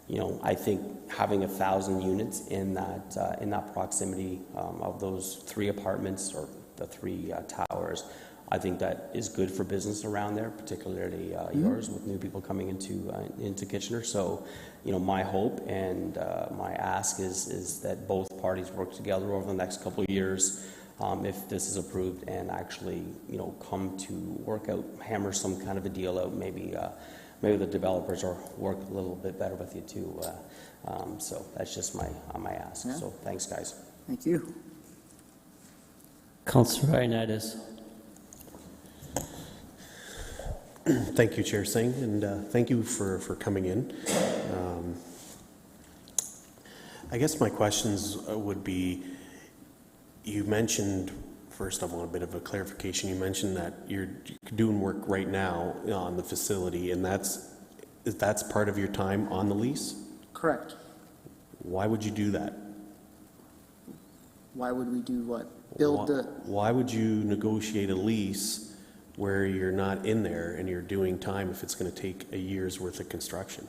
you know, I think having 1,000 units in that proximity of those 3 apartments or the 3 towers, I think that is good for business around there, particularly yours, with new people coming into Kitchener. So, you know, my hope and my ask is that both parties work together over the next couple of years, if this is approved, and actually, you know, come to work out, hammer some kind of a deal out. Maybe the developers or work a little bit better with you too. So that's just my ask. Yeah. So thanks, guys. Thank you. Councillor Ioannidis. Thank you, Chair Singh, and thank you for coming in. I guess my questions would be, you mentioned, first I want a bit of a clarification, you mentioned that you're doing work right now on the facility, and that's part of your time on the lease? Correct. Why would you do that? Why would we do what? Why would you negotiate a lease where you're not in there and you're doing time if it's going to take a year's worth of construction?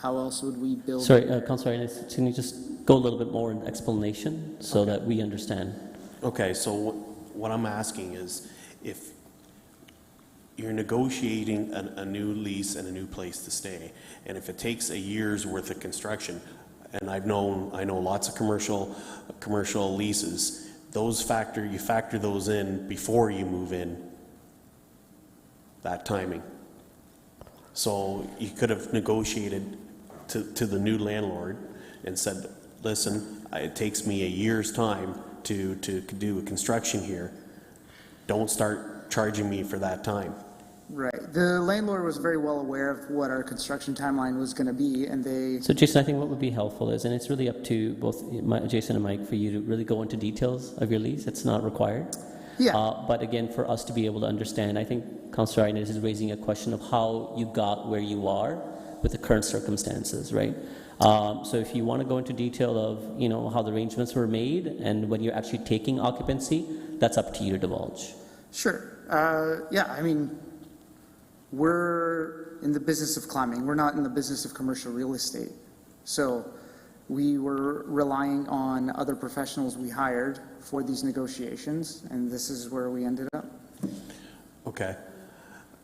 How else would we build? Sorry, Councillor Ioannidis, can you just go a little bit more in explanation so that we understand? Okay, so what I'm asking is, if you're negotiating a new lease and a new place to stay, and if it takes a year's worth of construction, and I know lots of commercial leases, you factor those in before you move in, that timing. So you could have negotiated to the new landlord and said, listen, it takes me a year's time to do a construction here. Don't start charging me for that time. Right. The landlord was very well aware of what our construction timeline was going to be, and they... So, Jason, I think what would be helpful is, and it's really up to both Jason and Mike for you to really go into details of your lease. It's not required. Yeah. But again, for us to be able to understand, I think Councillor Inez is raising a question of how you got where you are with the current circumstances, right? So if you want to go into detail of, you know, how the arrangements were made and when you're actually taking occupancy, that's up to you to divulge. Sure. Yeah, I mean, we're in the business of climbing. We're not in the business of commercial real estate. So we were relying on other professionals we hired for these negotiations, and this is where we ended up. Okay.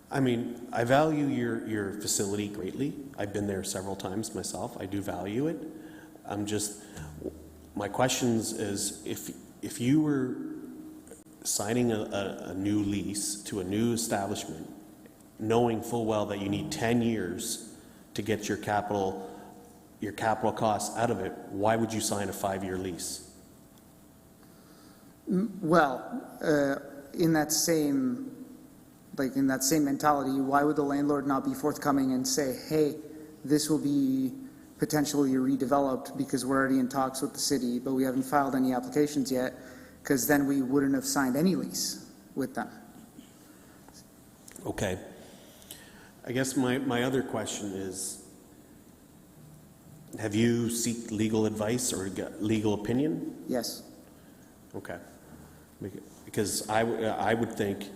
I mean, I value your facility greatly. I've been there several times myself. I do value it. My questions is, if you were signing a new lease to a new establishment, knowing full well that you need 10 years to get your capital costs out of it, why would you sign a 5-year lease? Well, in that same mentality, why would the landlord not be forthcoming and say, hey, this will be potentially redeveloped because we're already in talks with the city, but we haven't filed any applications yet, because then we wouldn't have signed any lease with them. Okay. I guess my other question is, have you sought legal advice or got legal opinion? Yes. Okay. Because I would think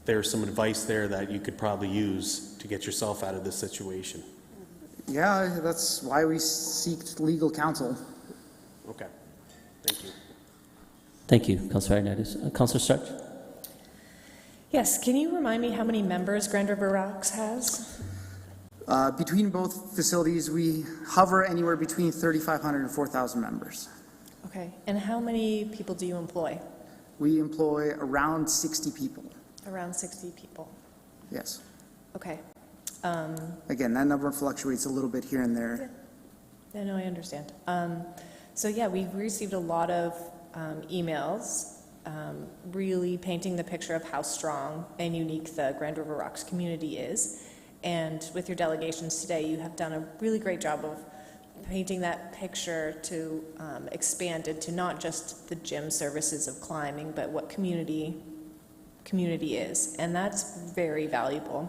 there's some advice there that you could probably use to get yourself out of this situation. Yeah, that's why we seek legal counsel. Okay. Thank you. Thank you, Councillor Inez. Councillor Stark? Yes, can you remind me how many members Grand River Rocks has? Between both facilities, we hover anywhere between 3,500 and 4,000 members. Okay, and how many people do you employ? We employ around 60 people. Around 60 people. Yes. Okay. Again, that number fluctuates a little bit here and there. Yeah, no, I understand. So yeah, we've received a lot of emails really painting the picture of how strong and unique the Grand River Rocks community is. And with your delegations today, you have done a really great job of painting that picture to expand it to not just the gym services of climbing, but what community is. And that's very valuable.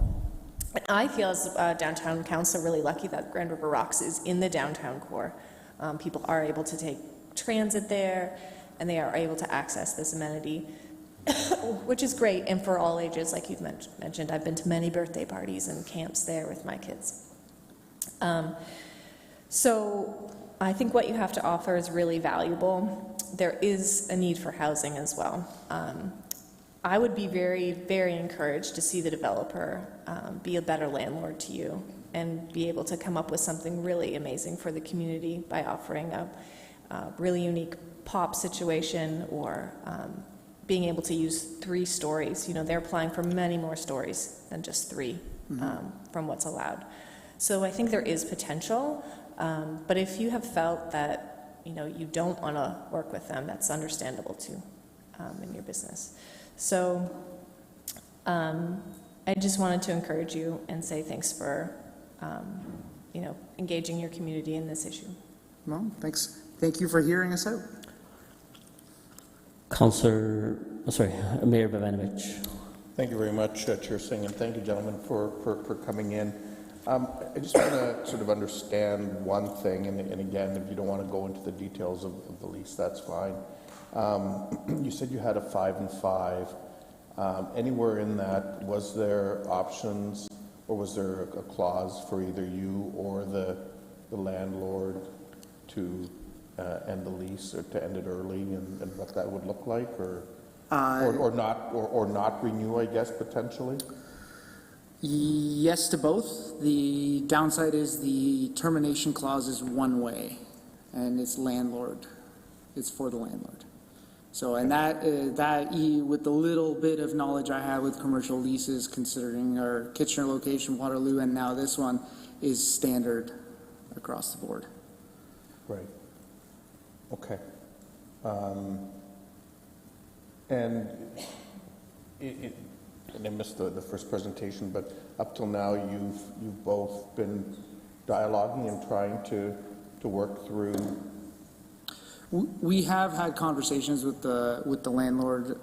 And I feel as a downtown council really lucky that Grand River Rocks is in the downtown core. People are able to take transit there, and they are able to access this amenity, which is great, and for all ages, like you've mentioned. I've been to many birthday parties and camps there with my kids. So I think what you have to offer is really valuable. There is a need for housing as well. I would be very, very encouraged to see the developer be a better landlord to you and be able to come up with something really amazing for the community by offering a really unique pop situation or being able to use 3 stories. You know, they're applying for many more stories than just 3 from what's allowed. So I think there is potential, but if you have felt that, you know, you don't want to work with them, that's understandable too in your business. So I just wanted to encourage you and say thanks for, you know, engaging your community in this issue. Well, thanks. Thank you for hearing us out. Mayor Bavanovich. Thank you very much, Chair Singh, and thank you, gentlemen, for coming in. I just want to sort of understand one thing, and again, if you don't want to go into the details of the lease, that's fine. You said you had a 5 and 5. Anywhere in that, was there options, or was there a clause for either you or the landlord to end the lease or to end it early, and what that would look like, or not renew, I guess, potentially? Yes to both. The downside is the termination clause is one way, and it's landlord. It's for the landlord. So, and that with the little bit of knowledge I have with commercial leases, considering our Kitchener location, Waterloo, and now this one, is standard across the board. Right. Okay. And I missed the first presentation, but up till now, you've both been dialoguing and trying to work through. We have had conversations with the landlord.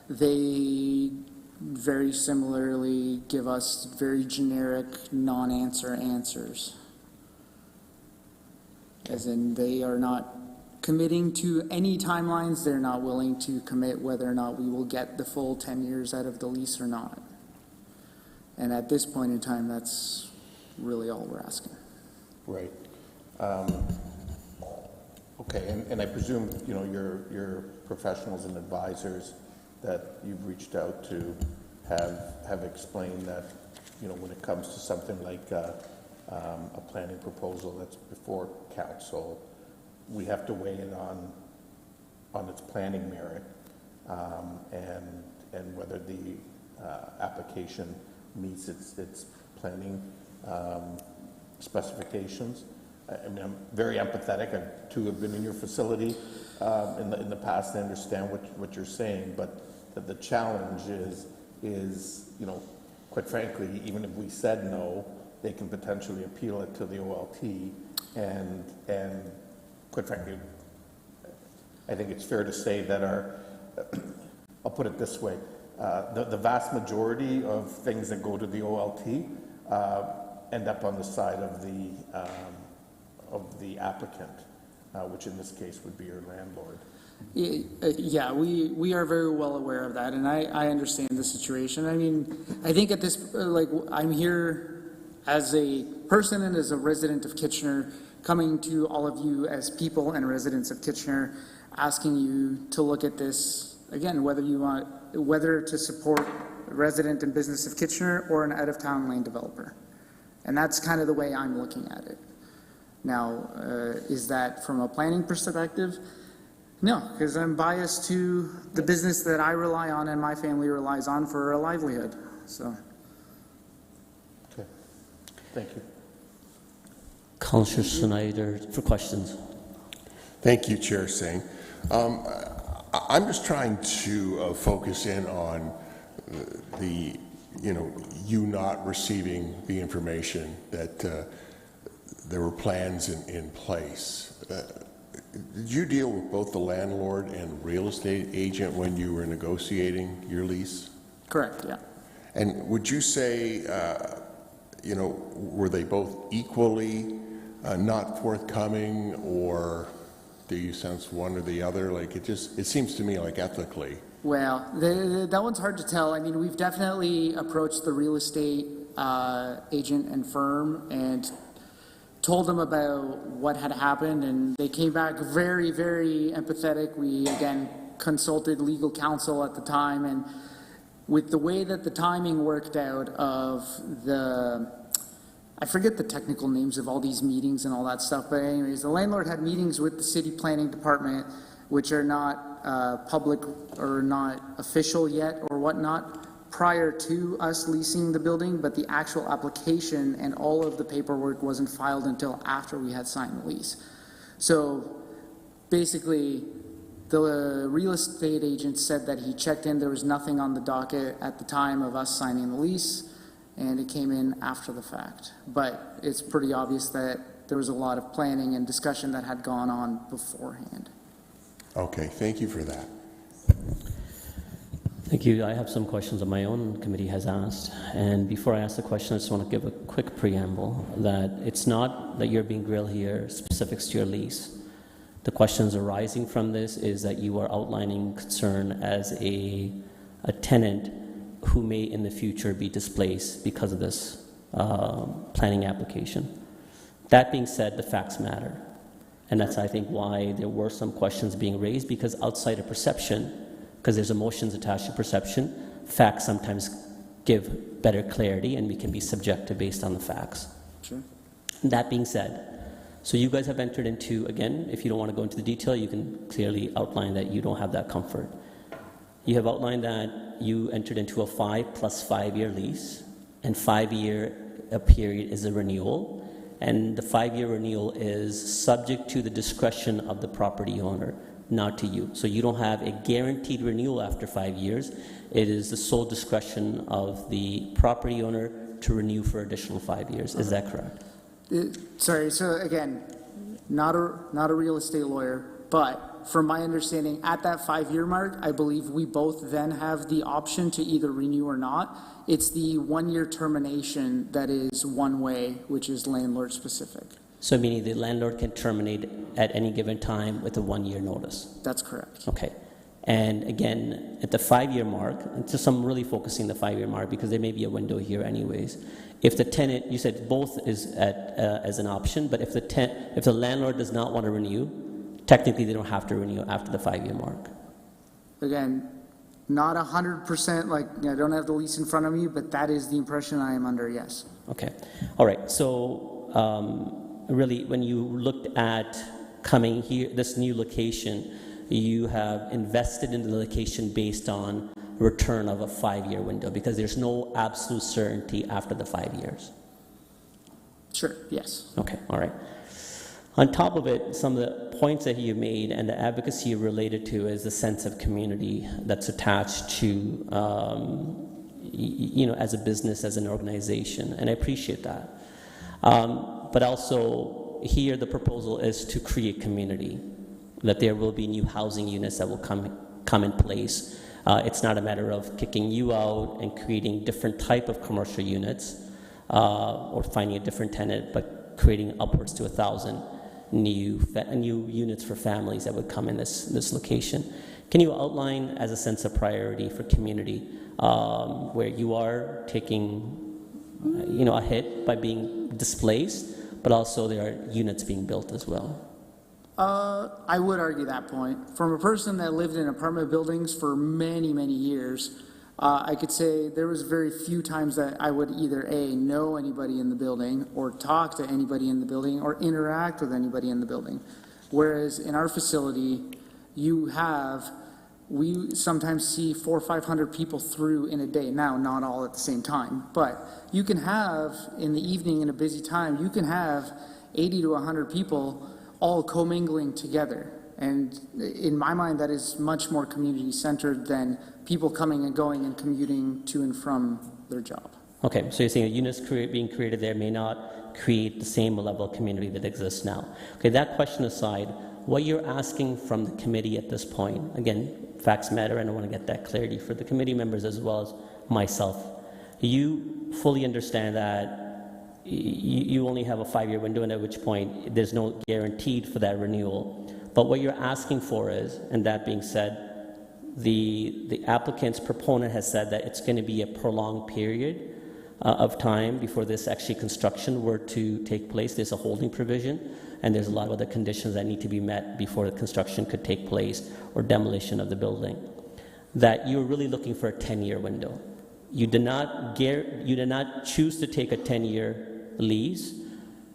They very similarly give us very generic, non-answer answers. As in, they are not committing to any timelines. They're not willing to commit whether or not we will get the full 10 years out of the lease or not. And at this point in time, that's really all we're asking. Right. Okay, and I presume, you know, your professionals and advisors that you've reached out to have explained that, you know, when it comes to something like a planning proposal that's before council, we have to weigh in on its planning merit, and whether the application meets its planning specifications. I mean, I'm very empathetic. I too have been in your facility in the past. I understand what you're saying, but the challenge is, you know, quite frankly, even if we said no, they can potentially appeal it to the OLT, and quite frankly, I think it's fair to say that I'll put it this way, the vast majority of things that go to the OLT end up on the side of the applicant, which in this case would be your landlord. Yeah, we are very well aware of that, and I understand the situation. I mean, I think at this, like, I'm here as a person and as a resident of Kitchener, coming to all of you as people and residents of Kitchener, asking you to look at this, again, whether to support a resident and business of Kitchener or an out-of-town land developer. And that's kind of the way I'm looking at it. Now, is that from a planning perspective? No, because I'm biased to the business that I rely on and my family relies on for a livelihood. So. Okay, thank you. Councillor Snyder for questions. Thank you, Chair Singh. I'm just trying to focus in on you not receiving the information that there were plans in place. Did you deal with both the landlord and real estate agent when you were negotiating your lease? Correct, yeah. And would you say, were they both equally not forthcoming, or do you sense one or the other? Like, it seems to me like ethically. Well, that one's hard to tell. I mean, we've definitely approached the real estate agent and firm and told them about what had happened, and they came back very, very empathetic. We, again, consulted legal counsel at the time, and with the way that the timing worked out of I forget the technical names of all these meetings and all that stuff, but anyways, the landlord had meetings with the city planning department, which are not public or not official yet or whatnot, prior to us leasing the building, but the actual application and all of the paperwork wasn't filed until after we had signed the lease. So basically, the real estate agent said that he checked in, there was nothing on the docket at the time of us signing the lease, and it came in after the fact. But it's pretty obvious that there was a lot of planning and discussion that had gone on beforehand. Okay, thank you for that. Thank you. I have some questions of my own committee has asked. And before I ask the question, I just want to give a quick preamble that it's not that you're being grilled here specifics to your lease. The questions arising from this is that you are outlining concern as a tenant who may in the future be displaced because of this planning application. That being said, the facts matter. And that's, I think, why there were some questions being raised, because outside of perception, because there's emotions attached to perception, facts sometimes give better clarity, and we can be subjective based on the facts. Sure. That being said, so you guys have entered into, again, if you don't want to go into the detail, you can clearly outline that you don't have that comfort. You have outlined that you entered into a 5 + 5 year lease, and 5-year period is a renewal, and the 5-year renewal is subject to the discretion of the property owner, not to you. So you don't have a guaranteed renewal after 5 years. It is the sole discretion of the property owner to renew for additional 5 years. Is that correct? Sorry, so again, not a real estate lawyer, But from my understanding, at that 5-year mark, I believe we both then have the option to either renew or not. It's the 1-year termination that is one way, which is landlord specific. So meaning the landlord can terminate at any given time with a 1-year notice? That's correct. Okay. And again, at the 5-year mark, and just I'm really focusing the 5-year mark because there may be a window here anyways. If the tenant, you said both is as an option, but if the landlord does not want to renew, technically they don't have to renew after the 5-year mark. Again, not 100%, like, I don't have the lease in front of me, but that is the impression I am under, yes. Okay. All right. So really, when you looked at coming here, this new location, you have invested in the location based on return of a 5-year window because there's no absolute certainty after the 5 years. Sure, yes. Okay, all right. On top of it, some of the points that you made and the advocacy related to is the sense of community that's attached to, you know, as a business, as an organization, and I appreciate that. But also, here the proposal is to create community, that there will be new housing units that will come in place. It's not a matter of kicking you out and creating different type of commercial units or finding a different tenant, but creating upwards to 1,000 new units for families that would come in this location. Can you outline as a sense of priority for community where you are taking a hit by being displaced, but also there are units being built as well? I would argue that point. From a person that lived in apartment buildings for many, many years, I could say there was very few times that I would either A, know anybody in the building, or talk to anybody in the building, or interact with anybody in the building. Whereas in our facility, we sometimes see 400 or 500 people through in a day. Now, not all at the same time, but you can have, in the evening in a busy time, you can have 80 to 100 people all commingling together. And in my mind, that is much more community-centered than people coming and going and commuting to and from their job. Okay, so you're saying units being created there may not create the same level of community that exists now. Okay, that question aside, what you're asking from the committee at this point, again, facts matter, and I want to get that clarity for the committee members as well as myself. You fully understand that you only have a 5-year window, and at which point there's no guaranteed for that renewal. But what you're asking for is, and that being said, the applicant's proponent has said that it's going to be a prolonged period of time before this actually construction were to take place. There's a holding provision, and there's a lot of other conditions that need to be met before the construction could take place or demolition of the building. That you're really looking for a 10-year window. You did not choose to take a 10-year lease,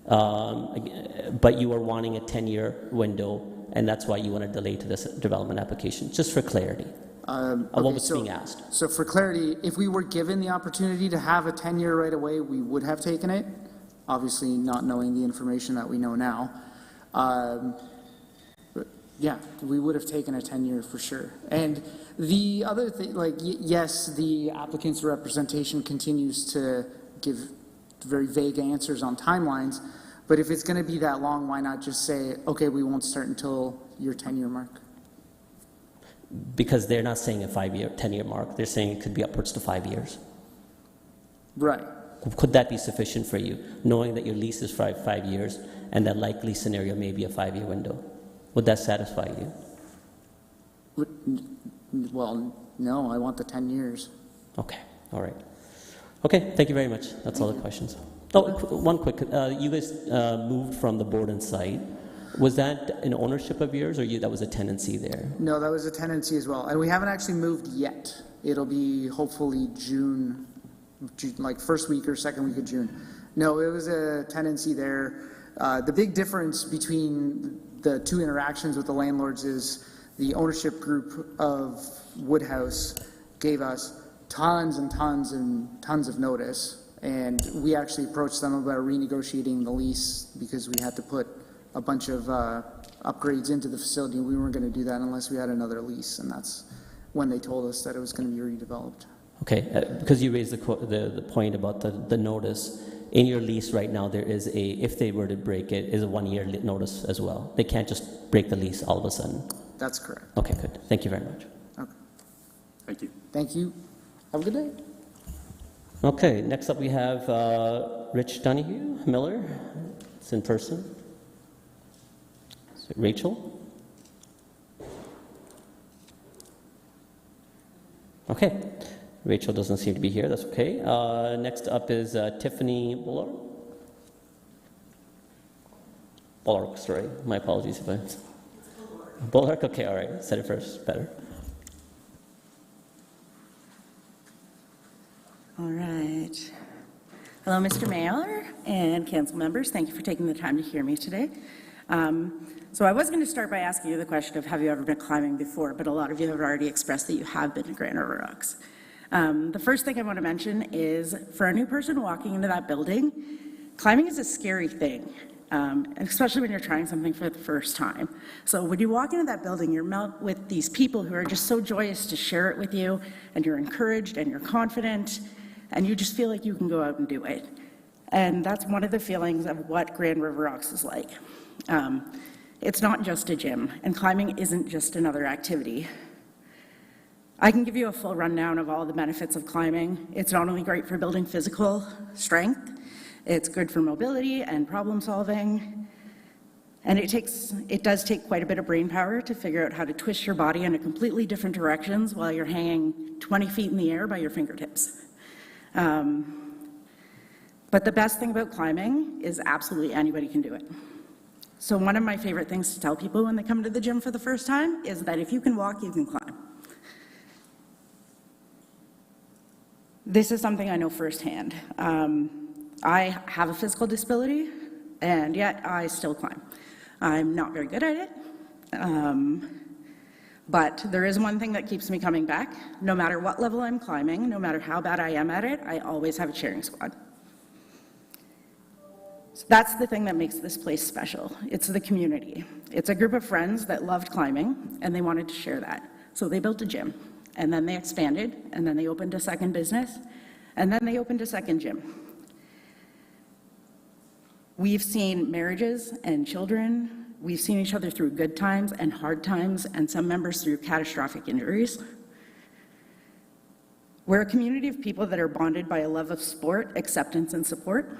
but you are wanting a 10-year window, and that's why you want to delay to this development application, just for clarity of what was being asked. So for clarity, if we were given the opportunity to have a 10-year right away, we would have taken it, obviously not knowing the information that we know now. But yeah, we would have taken a 10-year for sure. And the other thing, yes, the applicant's representation continues to give very vague answers on timelines, but if it's going to be that long, why not just say, okay, we won't start until your 10-year mark? Because they're not saying a 10-year mark. They're saying it could be upwards to 5 years. Right. Could that be sufficient for you, knowing that your lease is for 5 years and that likely scenario may be a 5-year window? Would that satisfy you? Well, no, I want the 10 years. Okay, all right. Okay, thank you very much. That's all the questions. Oh, one quick, you guys moved from the Borden site. Was that an ownership of yours, or that was a tenancy there? No, that was a tenancy as well. And we haven't actually moved yet. It'll be hopefully June, like first week or second week of June. No, it was a tenancy there. The big difference between the two interactions with the landlords is the ownership group of Woodhouse gave us tons and tons and tons of notice, and we actually approached them about renegotiating the lease because we had to put a bunch of upgrades into the facility. We weren't going to do that unless we had another lease, and that's when they told us that it was going to be redeveloped. Okay, because you raised the point about the notice, in your lease right now, there is if they were to break it, is a 1-year notice as well. They can't just break the lease all of a sudden. That's correct. Okay, good. Thank you very much. Okay. Thank you. Thank you. Have a good day. Okay, next up we have Rich Donahue, Miller. It's in person. Is it Rachel? Okay. Rachel doesn't seem to be here. That's okay. Next up is Tiffany Bullock. Bullock, sorry. My apologies if I... Bullock? Okay, all right. Said it first. Better. All right. Hello, Mr. Mayor and council members. Thank you for taking the time to hear me today. So I was going to start by asking you the question of have you ever been climbing before, but a lot of you have already expressed that you have been to Grand River Rocks. The first thing I want to mention is for a new person walking into that building, climbing is a scary thing, especially when you're trying something for the first time. So when you walk into that building, you're met with these people who are just so joyous to share it with you, and you're encouraged and you're confident, and you just feel like you can go out and do it. And that's one of the feelings of what Grand River Rocks is like. It's not just a gym, and climbing isn't just another activity. I can give you a full rundown of all the benefits of climbing. It's not only great for building physical strength, it's good for mobility and problem solving. And it does take quite a bit of brain power to figure out how to twist your body in a completely different directions while you're hanging 20 feet in the air by your fingertips. But the best thing about climbing is absolutely anybody can do it. So one of my favorite things to tell people when they come to the gym for the first time is that if you can walk, you can climb. This is something I know firsthand. I have a physical disability, and yet I still climb. I'm not very good at it, but there is one thing that keeps me coming back. No matter what level I'm climbing, no matter how bad I am at it, I always have a cheering squad. So that's the thing that makes this place special. It's the community. It's a group of friends that loved climbing, and they wanted to share that. So they built a gym, and then they expanded, and then they opened a second business, and then they opened a second gym. We've seen marriages and children. We've seen each other through good times and hard times, and some members through catastrophic injuries. We're a community of people that are bonded by a love of sport, acceptance, and support.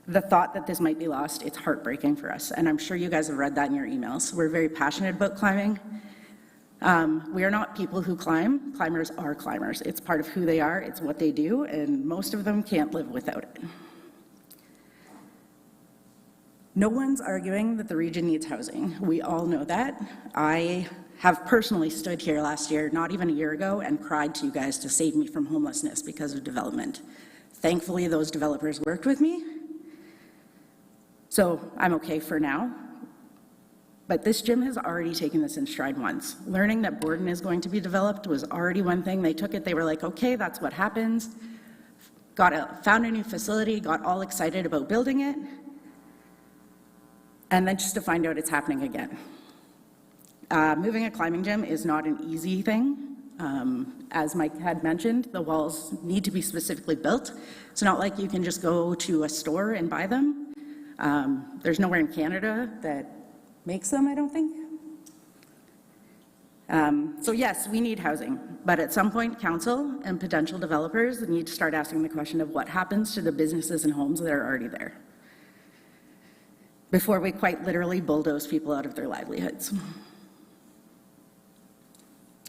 The thought that this might be lost, it's heartbreaking for us, and I'm sure you guys have read that in your emails. We're very passionate about climbing. We are not people who climb. Climbers are climbers. It's part of who they are, it's what they do, and most of them can't live without it. No one's arguing that the region needs housing. We all know that. I have personally stood here last year, not even a year ago, and cried to you guys to save me from homelessness because of development. Thankfully, those developers worked with me. So I'm okay for now. But this gym has already taken this in stride once. Learning that Borden is going to be developed was already one thing. They took it, they were like, okay, that's what happens. Found a new facility, got all excited about building it, and then just to find out it's happening again. Moving a climbing gym is not an easy thing. As Mike had mentioned, the walls need to be specifically built. It's not like you can just go to a store and buy them. There's nowhere in Canada that makes them, I don't think. So yes, we need housing, but at some point, council and potential developers need to start asking the question of what happens to the businesses and homes that are already there before we quite literally bulldoze people out of their livelihoods.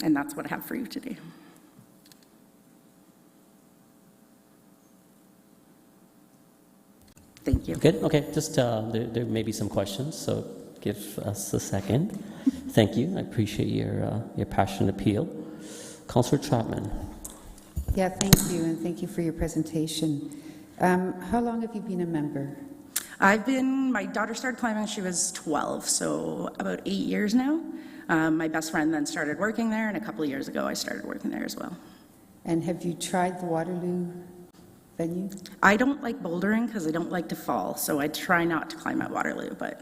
And that's what I have for you today. Thank you. Good, okay, just there may be some questions, so give us a second. Thank you, I appreciate your passionate appeal. Councillor Chapman. Yeah, thank you, and thank you for your presentation. How long have you been a member? My daughter started climbing when she was 12, so about 8 years now. My best friend then started working there, and a couple of years ago I started working there as well. And have you tried the Waterloo venue? I don't like bouldering because I don't like to fall, so I try not to climb at Waterloo, but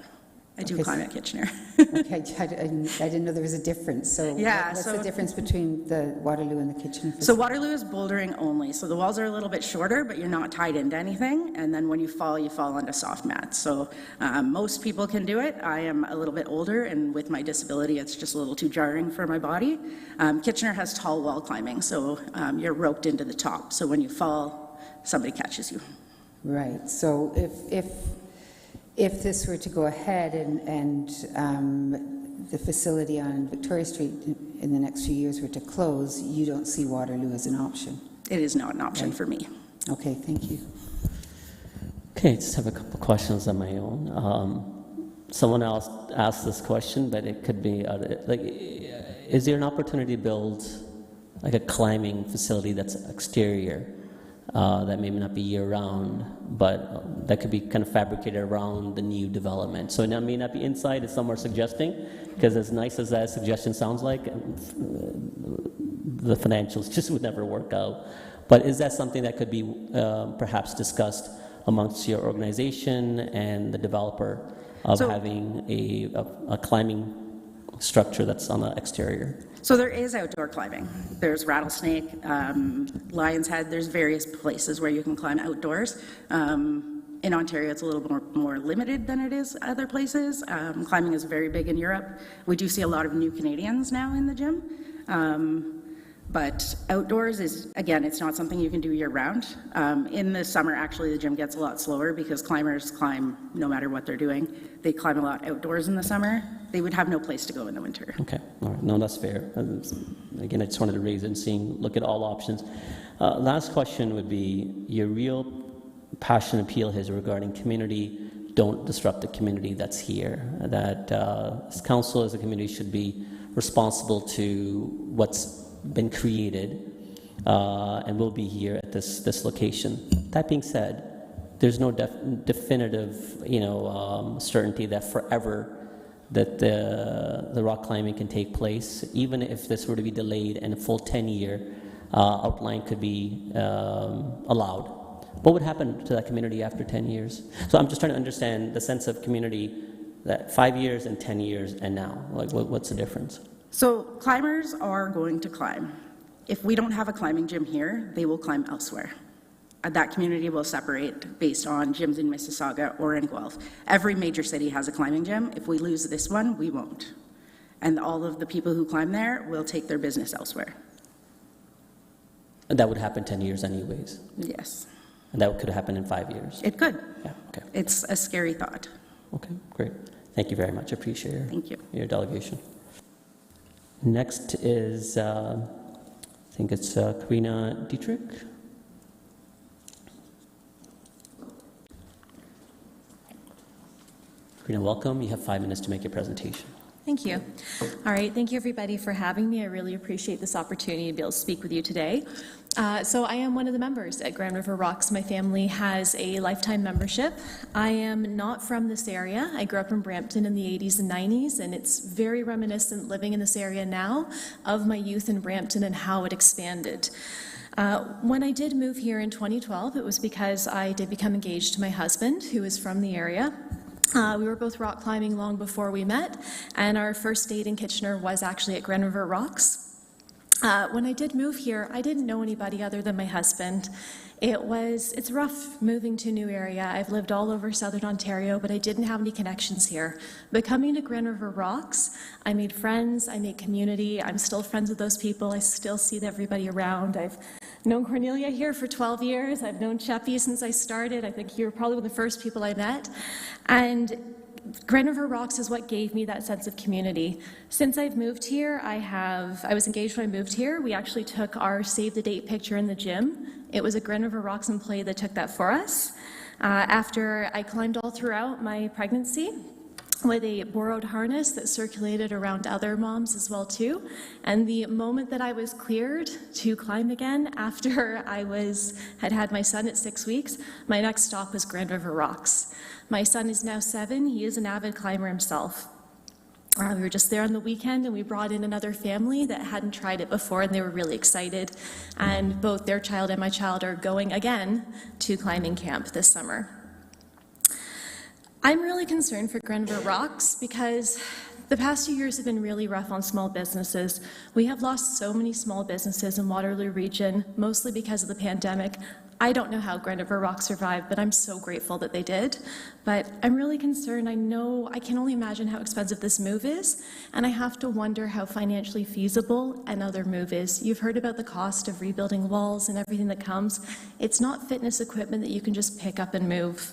I do Okay, climb at Kitchener. Okay, I didn't know there was a difference, so Yeah, what's so- the difference between the Waterloo and the Kitchener So facility? Waterloo is bouldering only, so the walls are a little bit shorter, but you're not tied into anything, and then when you fall onto soft mats. So most people can do it. I am a little bit older, and with my disability, it's just a little too jarring for my body. Kitchener has tall wall climbing, so you're roped into the top, so when you fall, somebody catches you. Right, so if this were to go ahead and the facility on Victoria Street in the next few years were to close, you don't see Waterloo as an option? It is not an option for me. Okay, thank you. Okay, just have a couple questions on my own. Someone else asked this question, but it could be, is there an opportunity to build like a climbing facility that's exterior, that may not be year-round, but that could be kind of fabricated around the new development? So it may not be inside, as some are suggesting, because as nice as that suggestion sounds like, the financials just would never work out. But is that something that could be perhaps discussed amongst your organization and the developer of having a climbing structure that's on the exterior? So there is outdoor climbing. There's Rattlesnake, Lion's Head. There's various places where you can climb outdoors. In Ontario, it's a little more limited than it is other places. Climbing is very big in Europe. We do see a lot of new Canadians now in the gym. But outdoors is, again, it's not something you can do year-round. In the summer, actually, the gym gets a lot slower because climbers climb no matter what they're doing. They climb a lot outdoors in the summer. They would have no place to go in the winter. Okay, all right. No, that's fair. Again, I just wanted to raise it and look at all options. Last question would be, your real passion appeal is regarding community. Don't disrupt the community that's here. That as council, as a community, should be responsible to what's been created and will be here at this location. That being said, there's no definitive, certainty that forever that the rock climbing can take place. Even if this were to be delayed and a full 10-year outline could be allowed, what would happen to that community after 10 years? So I'm just trying to understand the sense of community that 5 years and 10 years and now. Like, what's the difference? So climbers are going to climb. If we don't have a climbing gym here, they will climb elsewhere. That community will separate based on gyms in Mississauga or in Guelph. Every major city has a climbing gym. If we lose this one, we won't. And all of the people who climb there will take their business elsewhere. And that would happen 10 years anyways. Yes. And that could happen in 5 years. It could. Yeah, okay. It's a scary thought. Okay, great. Thank you very much. I appreciate Thank you. your delegation. Next is, I think it's Karina Dietrich. Karina, welcome. You have 5 minutes to make your presentation. Thank you. All right, thank you everybody for having me. I really appreciate this opportunity to be able to speak with you today. So I am one of the members at Grand River Rocks. My family has a lifetime membership. I am not from this area. I grew up in Brampton in the 80s and 90s, and it's very reminiscent living in this area now of my youth in Brampton and how it expanded. When I did move here in 2012, it was because I did become engaged to my husband, who is from the area. We were both rock climbing long before we met, and our first date in Kitchener was actually at Grand River Rocks. When I did move here, I didn't know anybody other than my husband. It's rough moving to a new area. I've lived all over Southern Ontario, but I didn't have any connections here. But coming to Grand River Rocks, I made friends, I made community. I'm still friends with those people. I still see everybody around. I've known Cornelia here for 12 years. I've known Cheppy since I started. I think you were probably one of the first people I met. And Grand River Rocks is what gave me that sense of community. Since I've moved here, I was engaged when I moved here. We actually took our save the date picture in the gym. It was a Grand River Rocks employee that took that for us. After I climbed all throughout my pregnancy with a borrowed harness that circulated around other moms as well too. And the moment that I was cleared to climb again after I had my son at 6 weeks, my next stop was Grand River Rocks. My son is now 7. He is an avid climber himself. We were just there on the weekend, and we brought in another family that hadn't tried it before, and they were really excited. And both their child and my child are going again to climbing camp this summer. I'm really concerned for Grand River Rocks because the past 2 years have been really rough on small businesses. We have lost so many small businesses in Waterloo Region, mostly because of the pandemic. I don't know how Grand River Rocks survived, but I'm so grateful that they did. But I'm really concerned. I can only imagine how expensive this move is, and I have to wonder how financially feasible another move is. You've heard about the cost of rebuilding walls and everything that comes. It's not fitness equipment that you can just pick up and move.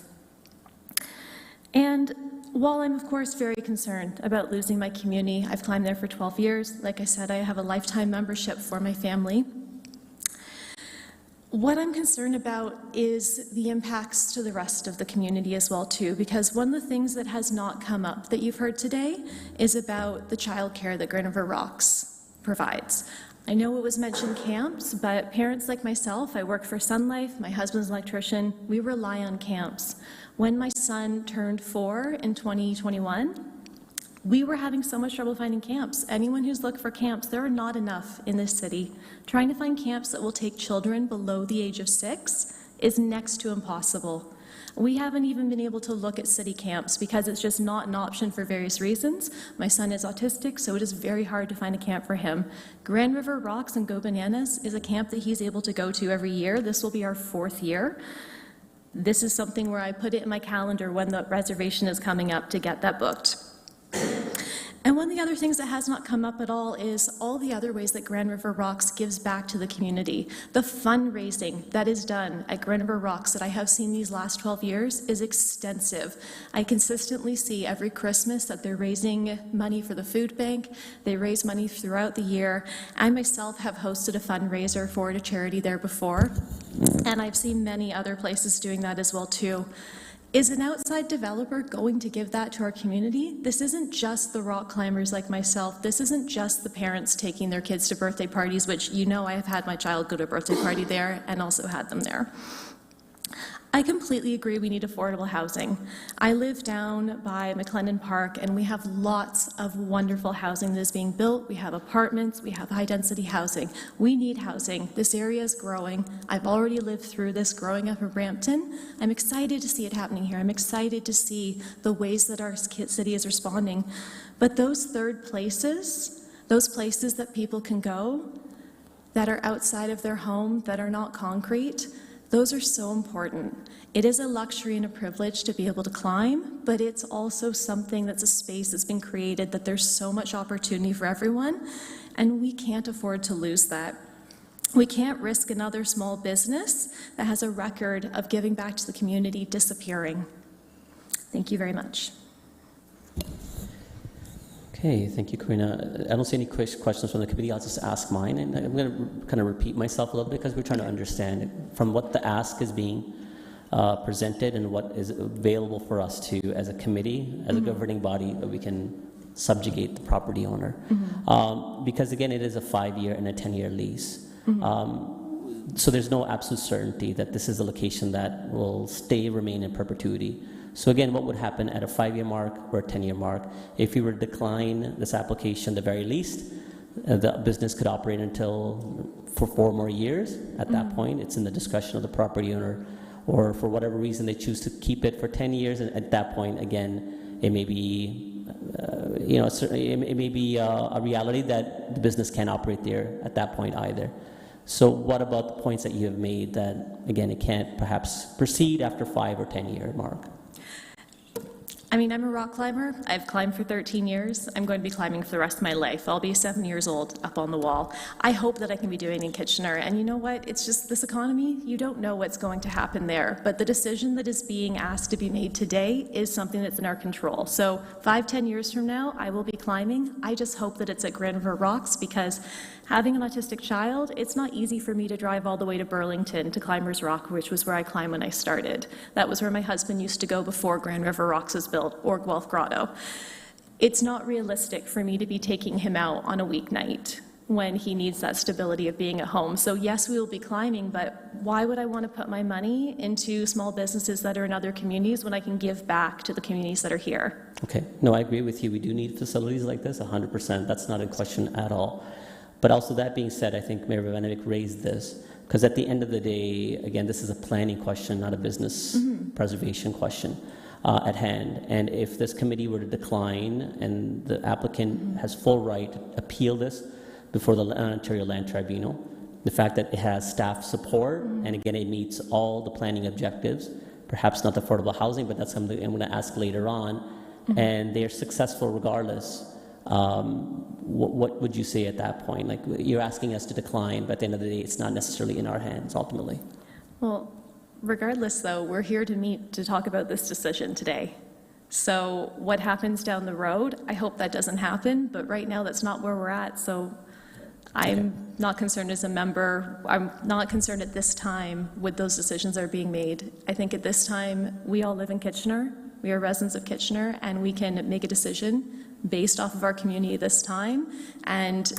And while I'm, of course, very concerned about losing my community, I've climbed there for 12 years. Like I said, I have a lifetime membership for my family. What I'm concerned about is the impacts to the rest of the community as well, too, because one of the things that has not come up that you've heard today is about the childcare that Grand River Rocks provides. I know it was mentioned camps, but parents like myself, I work for Sun Life, my husband's an electrician, we rely on camps. When my son turned 4 in 2021, we were having so much trouble finding camps. Anyone who's looked for camps, there are not enough in this city. Trying to find camps that will take children below the age of 6 is next to impossible. We haven't even been able to look at city camps because it's just not an option for various reasons. My son is autistic, so it is very hard to find a camp for him. Grand River Rocks and Go Bananas is a camp that he's able to go to every year. This will be our 4th year. This is something where I put it in my calendar when the reservation is coming up to get that booked. And one of the other things that has not come up at all is all the other ways that Grand River Rocks gives back to the community. The fundraising that is done at Grand River Rocks that I have seen these last 12 years is extensive. I consistently see every Christmas that they're raising money for the food bank. They raise money throughout the year. I myself have hosted a fundraiser for a charity there before, and I've seen many other places doing that as well too. Is an outside developer going to give that to our community? This isn't just the rock climbers like myself. This isn't just the parents taking their kids to birthday parties, which you know I have had my child go to a birthday party there and also had them there. I completely agree we need affordable housing. I live down by McLennan Park, and we have lots of wonderful housing that is being built. We have apartments, we have high-density housing. We need housing. This area is growing. I've already lived through this growing up in Brampton. I'm excited to see it happening here. I'm excited to see the ways that our city is responding. But those third places, those places that people can go, that are outside of their home, that are not concrete, those are so important. It is a luxury and a privilege to be able to climb, but it's also something that's a space that's been created that there's so much opportunity for everyone, and we can't afford to lose that. We can't risk another small business that has a record of giving back to the community disappearing. Thank you very much. Okay, thank you, Karina. I don't see any questions from the committee. I'll just ask mine, and I'm going to kind of repeat myself a little bit because we're trying to understand from what the ask is being presented and what is available for us to, as a committee, as a governing body, that we can subjugate the property owner. Because again, it is a 5-year and a 10-year lease. So there's no absolute certainty that this is a location that will remain in perpetuity. So again, what would happen at a 5-year mark or a 10-year mark? If you were to decline this application, the very least, the business could operate for 4 more years. At that point, it's in the discretion of the property owner, or for whatever reason they choose to keep it for 10 years. And at that point, again, it may be, it may be a reality that the business can't operate there at that point either. So what about the points that you have made that, again, it can't perhaps proceed after 5 or 10-year mark? I mean, I'm a rock climber. I've climbed for 13 years. I'm going to be climbing for the rest of my life. I'll be 7 years old up on the wall. I hope that I can be doing it in Kitchener. And you know what? It's just this economy, you don't know what's going to happen there. But the decision that is being asked to be made today is something that's in our control. So 5-10 years from now, I will be climbing. I just hope that it's at Grand River Rocks, because having an autistic child, it's not easy for me to drive all the way to Burlington to Climbers Rock, which was where I climbed when I started. That was where my husband used to go before Grand River Rocks was built, or Guelph Grotto. It's not realistic for me to be taking him out on a weeknight when he needs that stability of being at home. So yes, we will be climbing, but why would I want to put my money into small businesses that are in other communities when I can give back to the communities that are here? Okay, no, I agree with you. We do need facilities like this, 100%. That's not a question at all. But also, that being said, I think Mayor Vivanovic raised this, because at the end of the day, again, this is a planning question, not a business preservation question. at hand. And if this committee were to decline and the applicant has full right to appeal this before the Ontario Land Tribunal, the fact that it has staff support, and again, it meets all the planning objectives, perhaps not the affordable housing, but that's something I'm going to ask later on, and they're successful regardless, what would you say at that point? Like, you're asking us to decline, but at the end of the day, it's not necessarily in our hands ultimately. Well, regardless, though, we're here to meet to talk about this decision today. So what happens down the road, I hope that doesn't happen, but right now that's not where we're at. So I'm not concerned as a member. I'm not concerned at this time with those decisions that are being made. I think at this time, we all live in Kitchener. We are residents of Kitchener, and we can make a decision based off of our community this time. And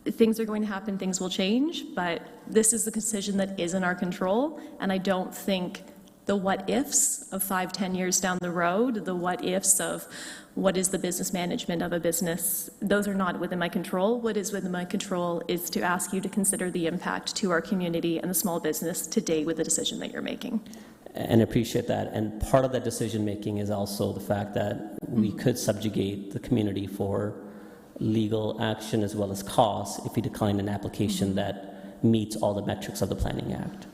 things are going to happen, things will change, but this is the decision that is in our control. And I don't think the what-ifs of 5-10 years down the road, the what-ifs of what is the business management of a business, those are not within my control. What is within my control is to ask you to consider the impact to our community and the small business today with the decision that you're making. And appreciate that. And part of that decision-making is also the fact that we could subjugate the community for legal action as well as costs if we decline an application that meets all the metrics of the Planning Act.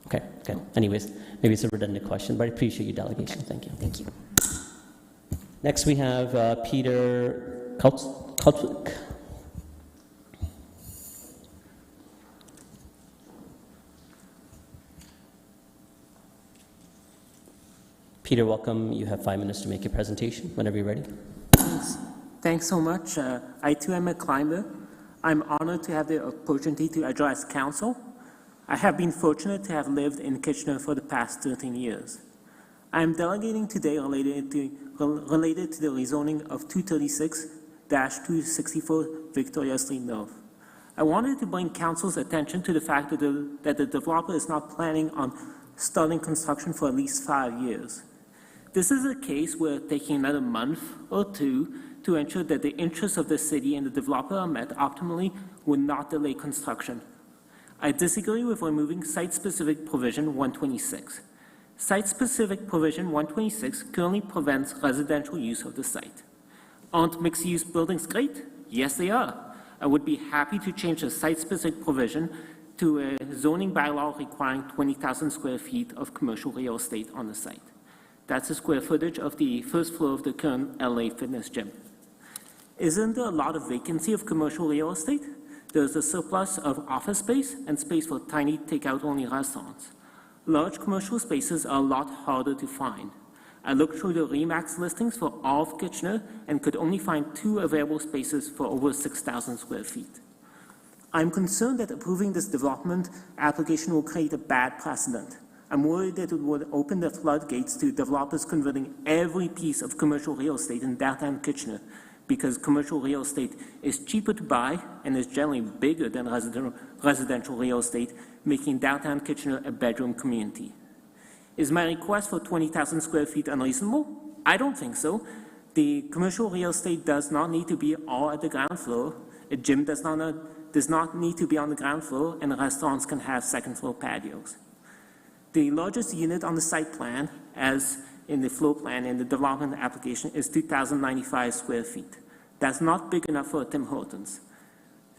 Okay. Anyways, maybe it's a redundant question, but I appreciate your delegation. Thank you. Thank you. Next, we have Peter Kultwick. Peter, welcome. You have 5 minutes to make your presentation whenever you're ready. Thanks so much. I too am a climber. I'm honored to have the opportunity to address council. I have been fortunate to have lived in Kitchener for the past 13 years. I am delegating today related to the rezoning of 236-264 Victoria Street North. I wanted to bring council's attention to the fact that the developer is not planning on starting construction for at least 5 years. This is a case where taking another month or two to ensure that the interests of the city and the developer are met optimally would not delay construction. I disagree with removing Site-Specific Provision 126. Site-Specific Provision 126 currently prevents residential use of the site. Aren't mixed-use buildings great? Yes, they are. I would be happy to change the Site-Specific Provision to a zoning bylaw requiring 20,000 square feet of commercial real estate on the site. That's the square footage of the first floor of the current LA Fitness gym. Isn't there a lot of vacancy of commercial real estate? There's a surplus of office space and space for tiny takeout-only restaurants. Large commercial spaces are a lot harder to find. I looked through the RE/MAX listings for all of Kitchener and could only find 2 available spaces for over 6,000 square feet. I'm concerned that approving this development application will create a bad precedent. I'm worried that it would open the floodgates to developers converting every piece of commercial real estate in downtown Kitchener, because commercial real estate is cheaper to buy and is generally bigger than residential real estate, making downtown Kitchener a bedroom community. Is my request for 20,000 square feet unreasonable? I don't think so. The commercial real estate does not need to be all at the ground floor. A gym does not need to be on the ground floor, and restaurants can have second floor patios. The largest unit on the site plan, as in the floor plan in the development application, is 2,095 square feet. That's not big enough for a Tim Hortons.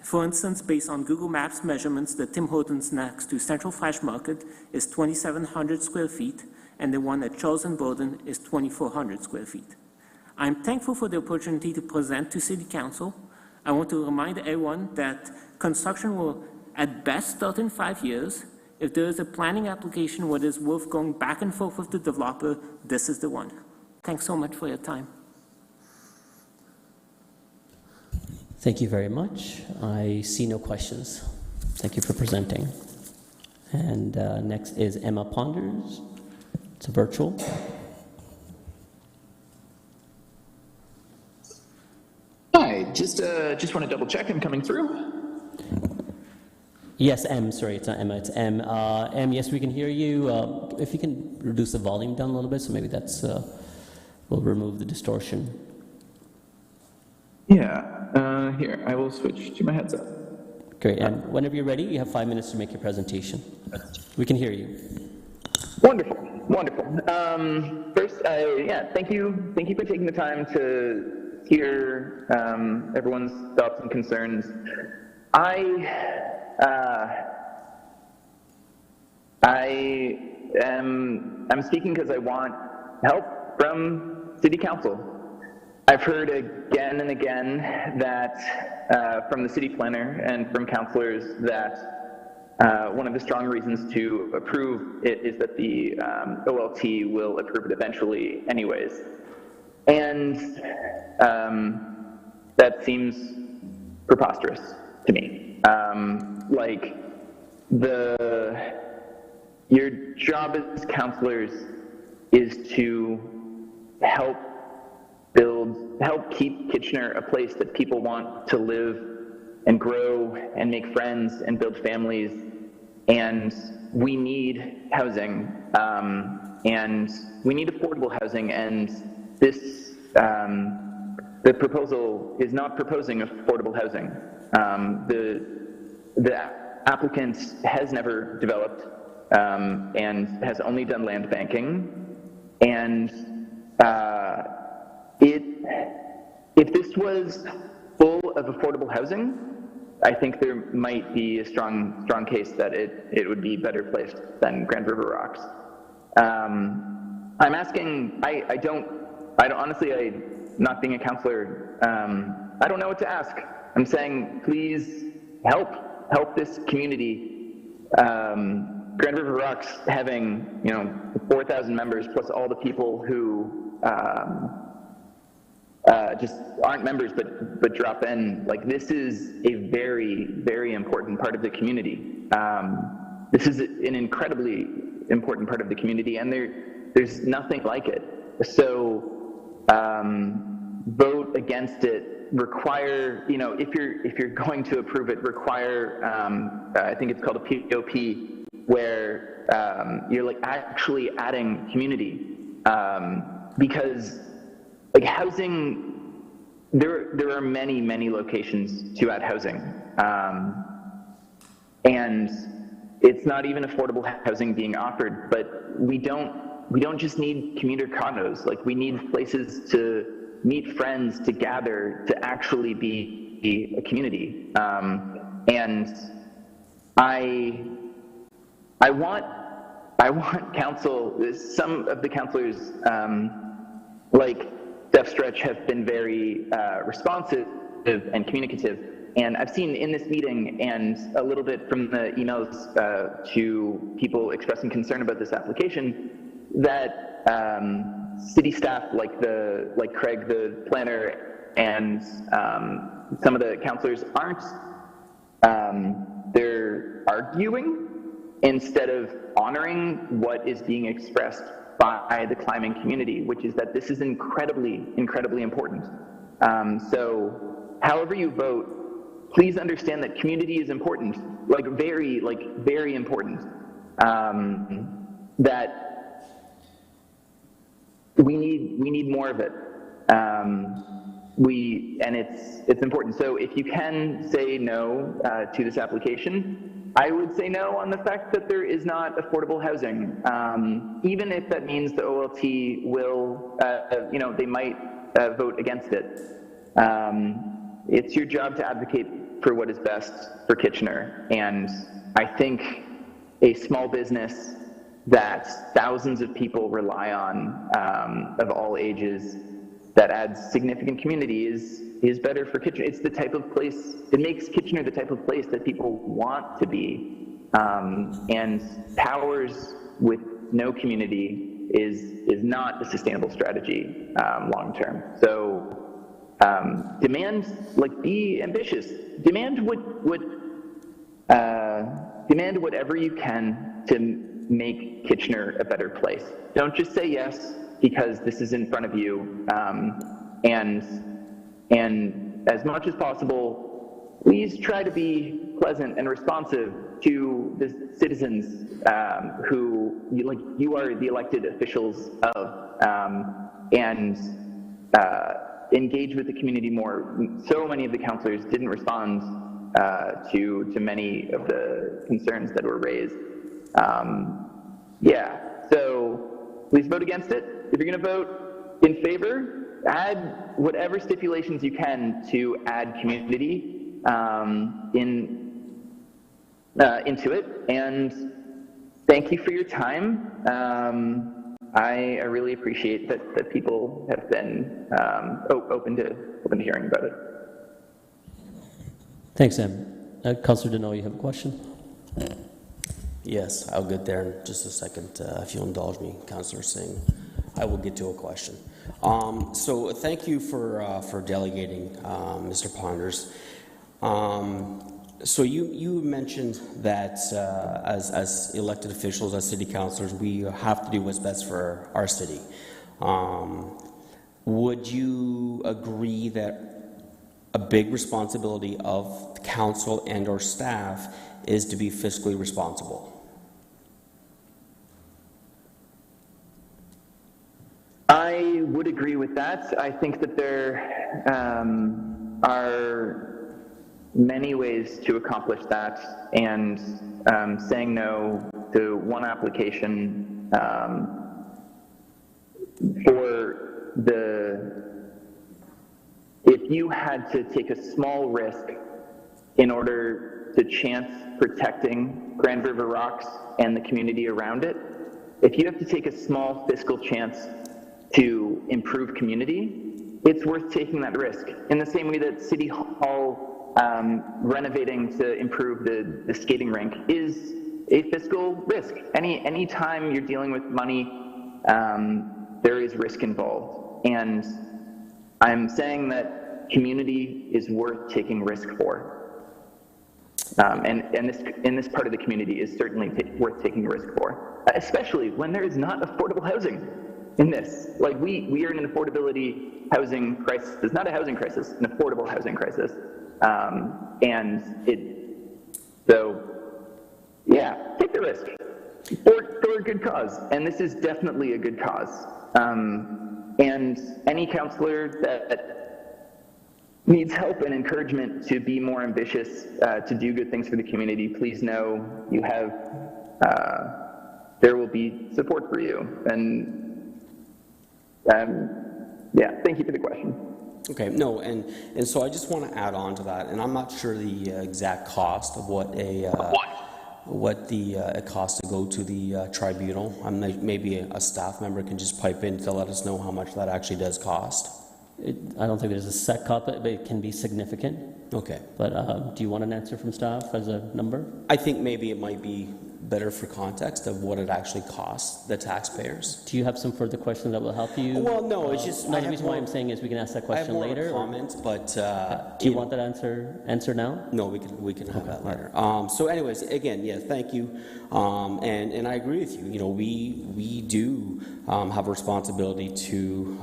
For instance, based on Google Maps measurements, the Tim Hortons next to Central Fresh Market is 2,700 square feet, and the one at Charles and Borden is 2,400 square feet. I'm thankful for the opportunity to present to City Council. I want to remind everyone that construction will at best start in 5 years. If there is a planning application where it is worth going back and forth with the developer, this is the one. Thanks so much for your time. Thank you very much. I see no questions. Thank you for presenting. And next is Emma Ponders. It's a virtual. Hi, just want to double check I'm coming through. Yes, M, sorry, it's not Emma, it's M. M, yes, we can hear you. If you can reduce the volume down a little bit, so maybe that's, will remove the distortion. Yeah, here, I will switch to my headset. Great, and whenever you're ready, you have 5 minutes to make your presentation. We can hear you. Wonderful. Wonderful. First, yeah, thank you for taking the time to hear everyone's thoughts and concerns. I'm speaking because I want help from City Council. I've heard again and again that from the city planner and from councillors that one of the strong reasons to approve it is that the OLT will approve it eventually anyways. And that seems preposterous to me. Like, your job as councillors is to help keep Kitchener a place that people want to live and grow and make friends and build families. And we need housing, and we need affordable housing. And this, the proposal is not proposing affordable housing. The applicant has never developed and has only done land banking. And if this was full of affordable housing, I think there might be a strong case that it would be better placed than Grand River Rocks. I'm asking, I don't honestly, not being a counselor, I don't know what to ask. I'm saying, please help this community. Grand River Rocks having, 4,000 members plus all the people who just aren't members but drop in. Like, this is a very, very important part of the community. This is an incredibly important part of the community, and there's nothing like it. So vote against it. Require, if you're going to approve it, require, I think it's called a POP, where you're like actually adding community, because like housing, there are many, many locations to add housing, and it's not even affordable housing being offered. But we don't just need commuter condos. Like, we need places to meet friends, to gather, to actually be a community. And I want council. Some of the councillors, like Steph Stretch, have been very responsive and communicative. And I've seen in this meeting, and a little bit from the emails to people expressing concern about this application, that city staff, like Craig, the planner, and some of the councillors aren't. They're arguing instead of honoring what is being expressed by the climbing community, which is that this is incredibly, incredibly important. So however you vote, please understand that community is important, very important. That we need more of it. And it's important. So if you can say no to this application, I would say no on the fact that there is not affordable housing, even if that means the OLT will, they might vote against it. It's your job to advocate for what is best for Kitchener. And I think a small business that thousands of people rely on, of all ages, that adds significant community is better for Kitchener. It's the type of place, it makes Kitchener the type of place that people want to be, and powers with no community is not a sustainable strategy long term. So demand, be ambitious. Demand whatever you can to make Kitchener a better place. Don't just say yes because this is in front of you, and as much as possible, please try to be pleasant and responsive to the citizens who you are the elected officials of, and engage with the community more. So many of the councillors didn't respond to many of the concerns that were raised. So please vote against it. If you're going to vote in favor, add whatever stipulations you can to add community into it. And thank you for your time. I really appreciate that people have been open to hearing about it. Thanks, Em. Councillor Deneau, you have a question? Yes, I'll get there in just a second, if you'll indulge me, Councillor Singh. I will get to a question. So thank you for delegating, Mr. Ponders. So you mentioned that as elected officials, as city councillors, we have to do what's best for our city. Would you agree that a big responsibility of council and or staff is to be fiscally responsible? I would agree with that. I think that there are many ways to accomplish that, and saying no to one application if you had to take a small risk in order to chance protecting Grand River Rocks and the community around it, if you have to take a small fiscal chance to improve community, it's worth taking that risk. In the same way that City Hall renovating to improve the skating rink is a fiscal risk. Any time you're dealing with money, there is risk involved. And I'm saying that community is worth taking risk for. And in this part of the community is certainly worth taking risk for, especially when there is not affordable housing in this. Like we are in an affordability housing crisis. It's not a housing crisis, an affordable housing crisis. Yeah, take the risk for a good cause. And this is definitely a good cause. And any councillor that needs help and encouragement to be more ambitious, to do good things for the community, please know you have, there will be support for you. And yeah, thank you for the question. Okay, no, and so I just want to add on to that, and I'm not sure the exact cost of what the cost to go to the tribunal. Maybe a staff member can just pipe in to let us know how much that actually does cost. I don't think there's a set cost, but it can be significant. Okay. But do you want an answer from staff as a number? I think maybe it might be better for context of what it actually costs the taxpayers. Do you have some further questions that will help you? Well, no, it's just... No, the reason why I'm saying is we can ask that question later. I have more comments, but... do you want that answer now? No, we can have that later. So anyways, again, yeah, thank you. And I agree with you. You know, we do have a responsibility to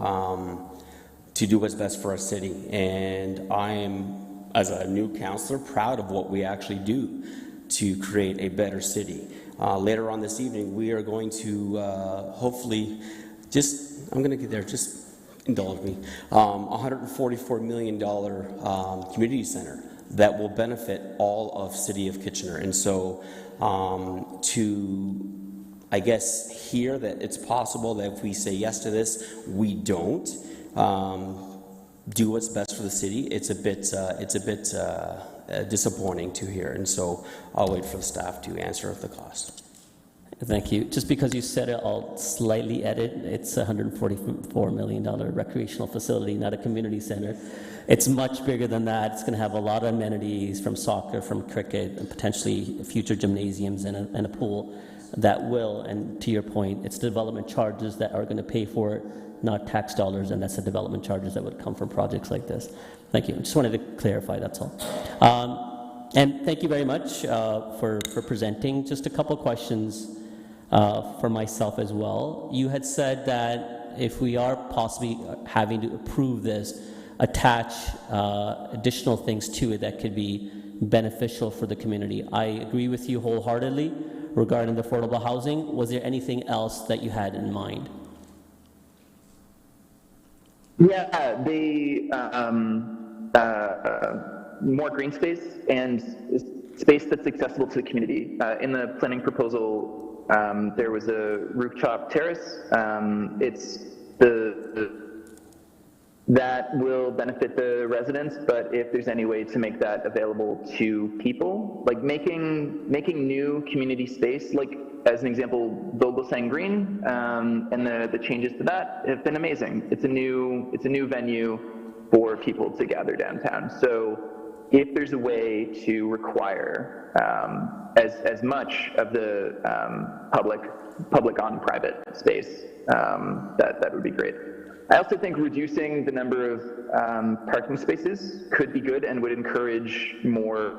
do what's best for our city. And I am, as a new councillor, proud of what we actually do to create a better city. Later on this evening, we are going to hopefully I'm going to get there, just indulge me, $144 million community center that will benefit all of City of Kitchener. And so to, I guess, hear that it's possible that if we say yes to this, we don't do what's best for the city, it's a bit disappointing to hear, and so I'll wait for the staff to answer the cost. Thank you. Just because you said it, I'll slightly edit. It's a $144 million recreational facility, not a community center. It's much bigger than that. It's going to have a lot of amenities from soccer, from cricket, and potentially future gymnasiums and a pool that will, and to your point, it's development charges that are going to pay for it, not tax dollars, and that's the development charges that would come from projects like this. Thank you. Just wanted to clarify, that's all. And thank you very much for presenting. Just a couple questions for myself as well. You had said that if we are possibly having to approve this, attach additional things to it that could be beneficial for the community. I agree with you wholeheartedly regarding the affordable housing. Was there anything else that you had in mind? Yeah, more green space and space that's accessible to the community. In the planning proposal, there was a rooftop terrace. It's that will benefit the residents, but if there's any way to make that available to people, like making new community space, like as an example, Vogelsang Green, and the changes to that have been amazing. It's a new venue for people to gather downtown. So if there's a way to require as much of the public on private space, that would be great. I also think reducing the number of parking spaces could be good and would encourage more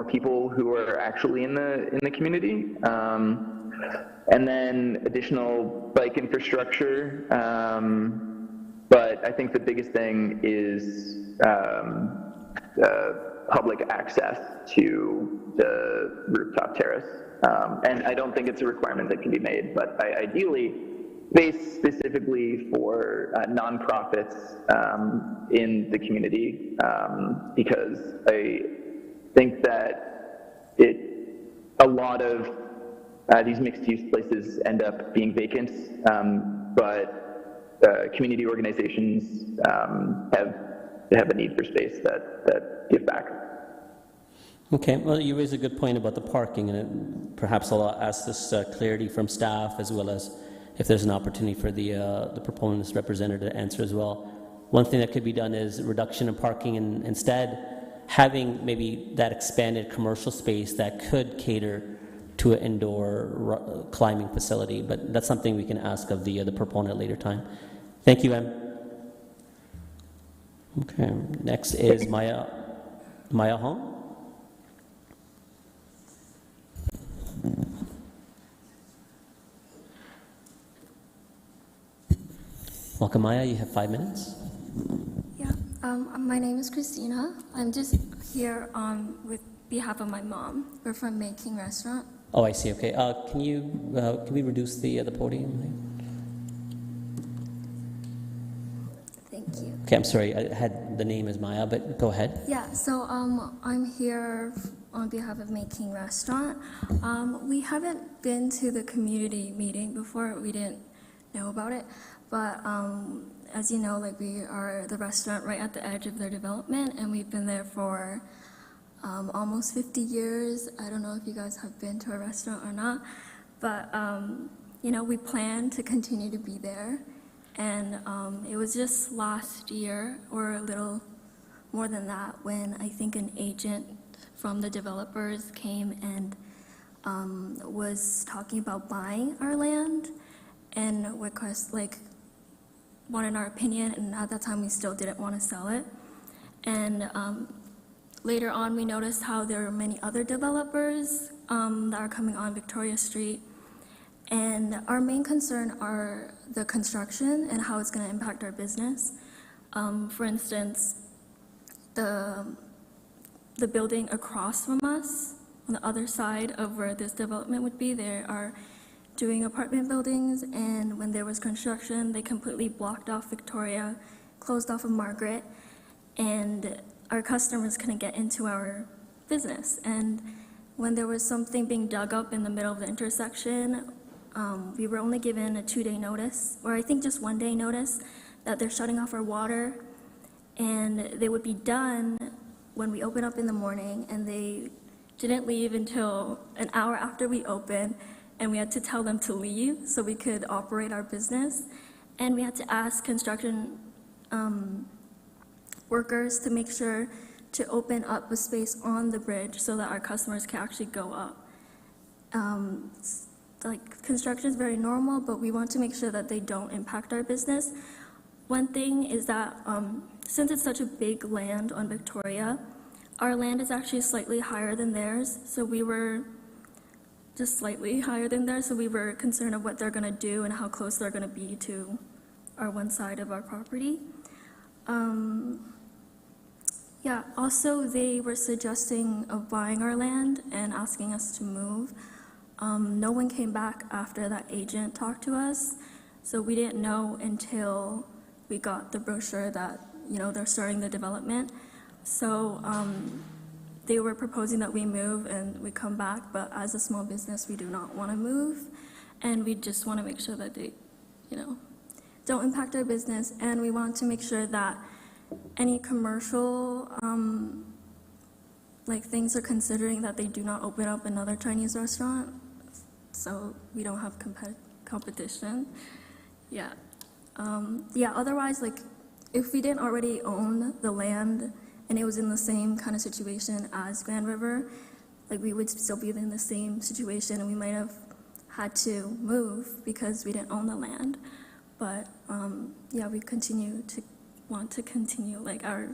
people who are actually in the community. And then additional bike infrastructure. But I think the biggest thing is public access to the rooftop terrace. And I don't think it's a requirement that can be made, but ideally, based specifically for nonprofits in the community, because I think that a lot of these mixed-use places end up being vacant, but community organizations have a need for space that give back. Okay, well, you raise a good point about the parking, and perhaps I'll ask this clarity from staff, as well as if there's an opportunity for the proponent's representative to answer as well. One thing that could be done is reduction in parking, and instead having maybe that expanded commercial space that could cater to an indoor climbing facility. But that's something we can ask of the proponent at a later time. Thank you, Em. Okay, next is Maya Hong. Welcome, Maya. You have 5 minutes. Yeah, my name is Christina. I'm just here with behalf of my mom. We're from Making Restaurant. Oh, I see. Okay. Can we reduce the podium? Thank you. Okay. I'm sorry. I had the name as Maya, but go ahead. Yeah. So I'm here on behalf of Making Restaurant. We haven't been to the community meeting before. We didn't know about it. But as you know, like, we are the restaurant right at the edge of their development, and we've been there for almost 50 years. I don't know if you guys have been to a restaurant or not, but you know, we plan to continue to be there. And it was just last year, or a little more than that, when I think an agent from the developers came and was talking about buying our land and wanted our opinion, and at that time we still didn't want to sell it. And later on we noticed how there are many other developers that are coming on Victoria Street, and our main concern are the construction and how it's going to impact our business. For instance, the building across from us, on the other side of where this development would be, there are doing apartment buildings, and when there was construction, they completely blocked off Victoria, closed off of Margaret, and our customers couldn't get into our business. And when there was something being dug up in the middle of the intersection, we were only given a 2-day notice, or I think just 1-day notice, that they're shutting off our water, and they would be done when we open up in the morning, and they didn't leave until an hour after we opened, and we had to tell them to leave so we could operate our business. And we had to ask construction workers to make sure to open up a space on the bridge so that our customers can actually go up. Like, construction is very normal, but we want to make sure that they don't impact our business. One thing is that since it's such a big land on Victoria, our land is actually slightly higher than theirs, so we were just slightly higher than theirs, so we were concerned of what they're going to do and how close they're going to be to our one side of our property. Yeah, also they were suggesting of buying our land and asking us to move. No one came back after that agent talked to us, so we didn't know until we got the brochure that, you know, they're starting the development. So they were proposing that we move and we come back, but as a small business, we do not want to move, and we just want to make sure that they, don't impact our business, and we want to make sure that any commercial, things are considering that they do not open up another Chinese restaurant, so we don't have competition. Yeah. Otherwise, if we didn't already own the land and it was in the same kind of situation as Grand River, we would still be in the same situation, and we might have had to move because we didn't own the land. But we want to continue our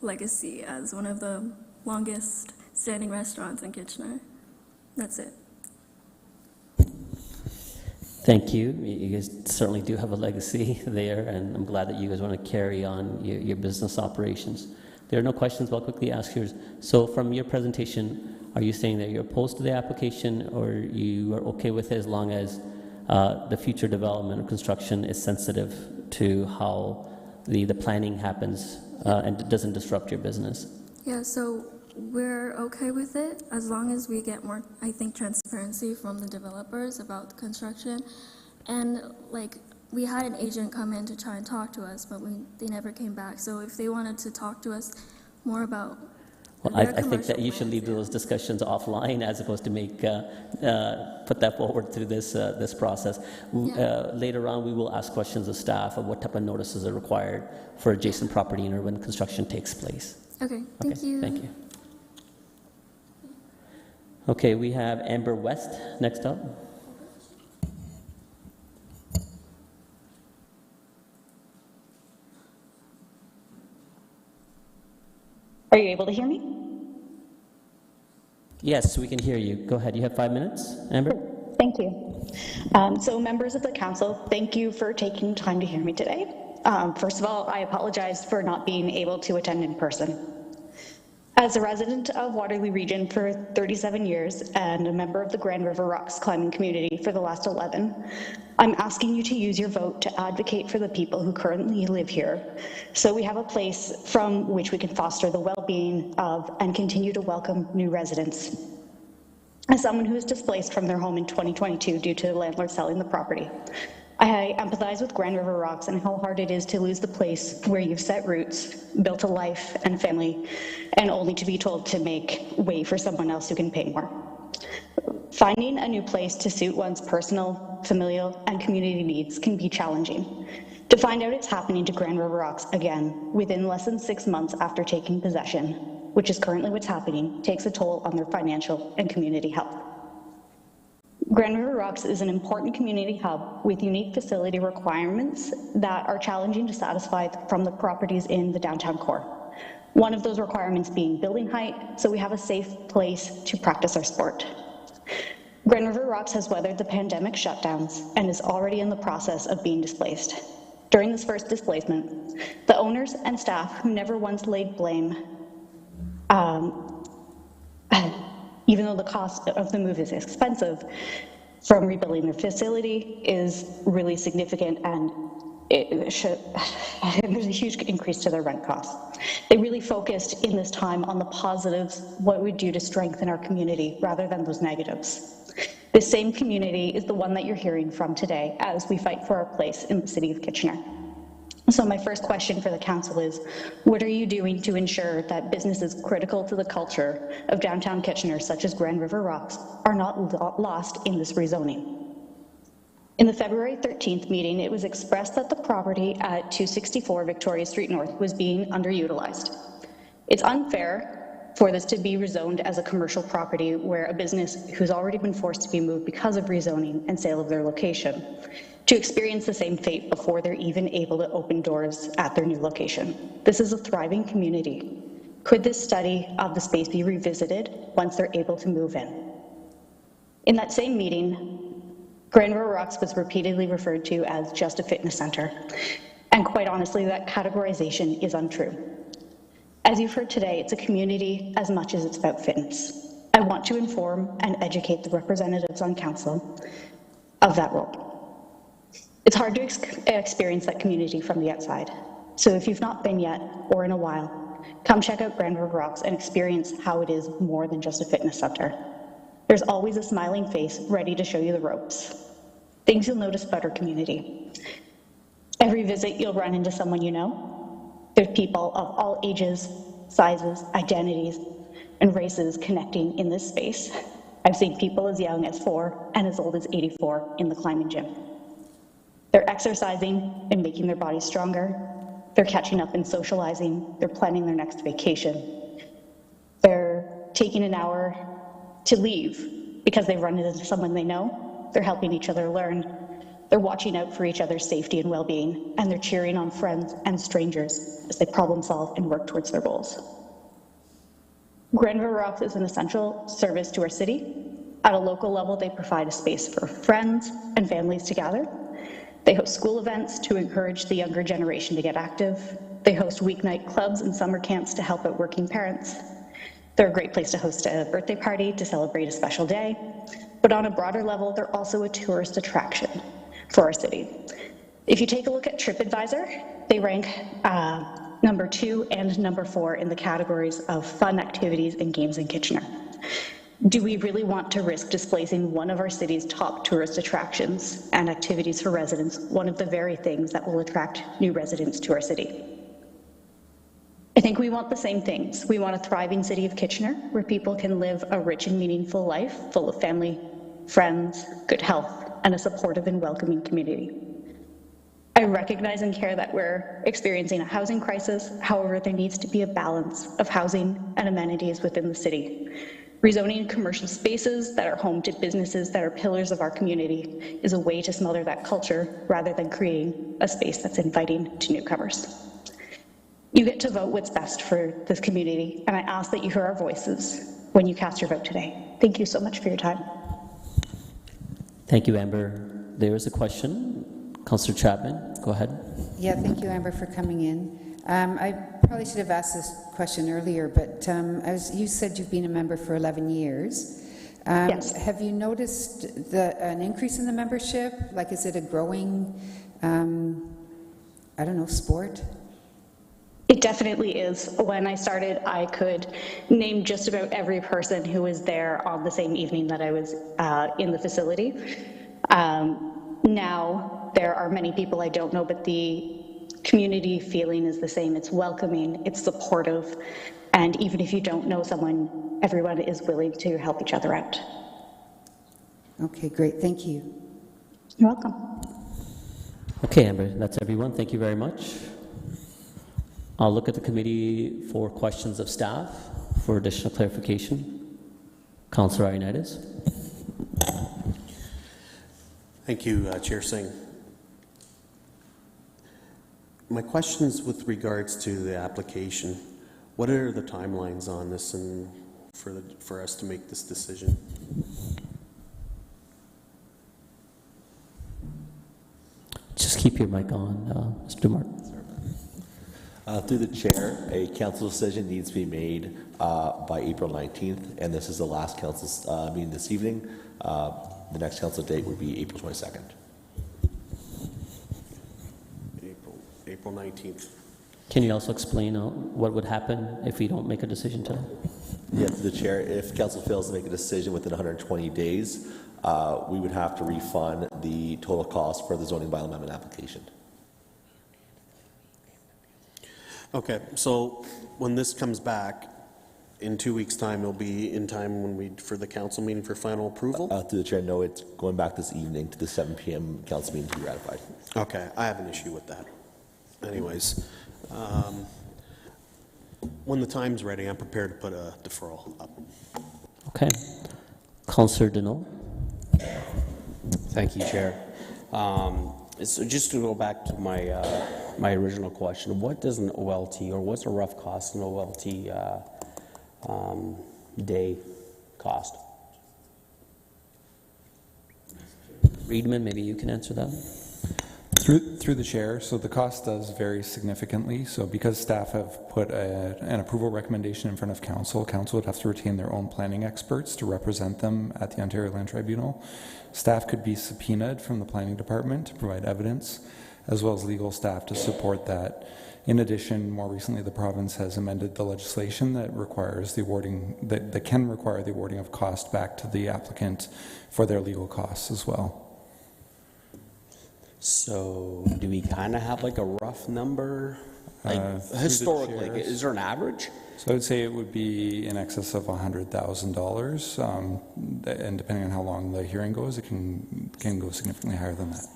legacy as one of the longest standing restaurants in Kitchener. That's it. Thank you. You guys certainly do have a legacy there, and I'm glad that you guys want to carry on your business operations. There are no questions, but I'll quickly ask yours. So from your presentation, are you saying that you're opposed to the application, or you are okay with it as long as the future development or construction is sensitive to how the planning happens and it doesn't disrupt your business? Yeah, so we're okay with it as long as we get more, transparency from the developers about the construction. And we had an agent come in to try and talk to us, but they never came back. So if they wanted to talk to us more about Well, I think that you should leave those discussions offline as opposed to put that forward through this process. Later on, we will ask questions of staff of what type of notices are required for adjacent property owner when construction takes place. Okay, thank you. Thank you. Okay, we have Amber West next up. Are you able to hear me? Yes, we can hear you. Go ahead. You have 5 minutes, Amber. Thank you. So members of the council, thank you for taking time to hear me today. First of all, I apologize for not being able to attend in person. As a resident of Waterloo Region for 37 years and a member of the Grand River Rocks climbing community for the last 11, I'm asking you to use your vote to advocate for the people who currently live here, so we have a place from which we can foster the well-being of and continue to welcome new residents. As someone who was displaced from their home in 2022 due to the landlord selling the property, I empathize with Grand River Rocks and how hard it is to lose the place where you've set roots, built a life and family, and only to be told to make way for someone else who can pay more. Finding a new place to suit one's personal, familial, and community needs can be challenging. To find out it's happening to Grand River Rocks again within less than 6 months after taking possession, which is currently what's happening, takes a toll on their financial and community health. Grand River Rocks is an important community hub with unique facility requirements that are challenging to satisfy from the properties in the downtown core. One of those requirements being building height, so we have a safe place to practice our sport. Grand River Rocks has weathered the pandemic shutdowns and is already in the process of being displaced. During this first displacement, the owners and staff who never once laid blame, even though the cost of the move is expensive, from rebuilding the facility is really significant, and there's a huge increase to their rent costs. They really focused in this time on the positives, what we do to strengthen our community, rather than those negatives. This same community is the one that you're hearing from today as we fight for our place in the city of Kitchener. So my first question for the council is, what are you doing to ensure that businesses critical to the culture of downtown Kitchener, such as Grand River Rocks, are not lost in this rezoning? In the February 13th meeting, it was expressed that the property at 264 Victoria Street North was being underutilized. It's unfair for this to be rezoned as a commercial property where a business who's already been forced to be moved because of rezoning and sale of their location to experience the same fate before they're even able to open doors at their new location. This is a thriving community. Could this study of the space be revisited once they're able to move in? In that same meeting, Grand River Rocks was repeatedly referred to as just a fitness center. And quite honestly, that categorization is untrue. As you've heard today, it's a community as much as it's about fitness. I want to inform and educate the representatives on council of that role. It's hard to experience that community from the outside. So if you've not been yet or in a while, come check out Grand River Rocks and experience how it is more than just a fitness center. There's always a smiling face ready to show you the ropes. Things you'll notice about our community. Every visit, you'll run into someone you know. There's people of all ages, sizes, identities, and races connecting in this space. I've seen people as young as 4 and as old as 84 in the climbing gym. They're exercising and making their bodies stronger. They're catching up and socializing. They're planning their next vacation. They're taking an hour to leave because they've run into someone they know. They're helping each other learn. They're watching out for each other's safety and well-being, and they're cheering on friends and strangers as they problem solve and work towards their goals. Grand River Rocks is an essential service to our city. At a local level, they provide a space for friends and families to gather. They host school events to encourage the younger generation to get active. They host weeknight clubs and summer camps to help out working parents. They're a great place to host a birthday party to celebrate a special day. But on a broader level, they're also a tourist attraction for our city. If you take a look at TripAdvisor, they rank number 2 and number 4 in the categories of fun activities and games in Kitchener. Do we really want to risk displacing one of our city's top tourist attractions and activities for residents, one of the very things that will attract new residents to our city? I think we want the same things. We want a thriving city of Kitchener where people can live a rich and meaningful life full of family, friends, good health, and a supportive and welcoming community. I recognize and care that we're experiencing a housing crisis. However, there needs to be a balance of housing and amenities within the city. Rezoning commercial spaces that are home to businesses that are pillars of our community is a way to smother that culture rather than creating a space that's inviting to newcomers. You get to vote what's best for this community, and I ask that you hear our voices when you cast your vote today. Thank you so much for your time. Thank you, Amber. There is a question. Councillor Chapman, go ahead. Yeah, thank you, Amber, for coming in. I probably should have asked this question earlier, but you said you've been a member for 11 years. Yes. Have you noticed an increase in the membership? Like, is it a growing, I don't know, sport? It definitely is. When I started, I could name just about every person who was there on the same evening that I was in the facility. Now, there are many people I don't know, but the community feeling is the same. It's welcoming, it's supportive, and even if you don't know someone, everyone is willing to help each other out. Okay, great. Thank you. You're welcome. Okay, Amber, that's everyone. Thank you very much. I'll look at the committee for questions of staff for additional clarification. Councillor Ioannidis. Thank you, Chair Singh. My questions with regards to the application, what are the timelines on this and for us to make this decision? Just keep your mic on, Mr. Dumart. Through the chair, a council decision needs to be made by April 19th, and this is the last council meeting this evening. The next council date would be April 22nd. April 19th. Can you also explain what would happen if we don't make a decision today? Yes, through the chair, if council fails to make a decision within 120 days, we would have to refund the total cost for the zoning bylaw amendment application. Okay, so when this comes back, in 2 weeks' time, it'll be in time for the council meeting for final approval? Through the chair, no, it's going back this evening to the 7 p.m. council meeting to be ratified. Okay, I have an issue with that. Anyways, when the time's ready, I'm prepared to put a deferral up. Okay. Councillor Deneau. Thank you, Chair. So just to go back to my original question, what does an OLT, or what's a rough cost an OLT day cost? Reedman, maybe you can answer that. Through the chair, so the cost does vary significantly. So because staff have put an approval recommendation in front of council, council would have to retain their own planning experts to represent them at the Ontario Land Tribunal. Staff could be subpoenaed from the planning department to provide evidence. as well as legal staff to support that. In addition, more recently, the province has amended the legislation that requires the awarding, that can require the awarding of cost back to the applicant for their legal costs as well. So do we kind of have like a rough number? Like historically, is there an average? So I would say it would be in excess of $100,000, and depending on how long the hearing goes, it can go significantly higher than that.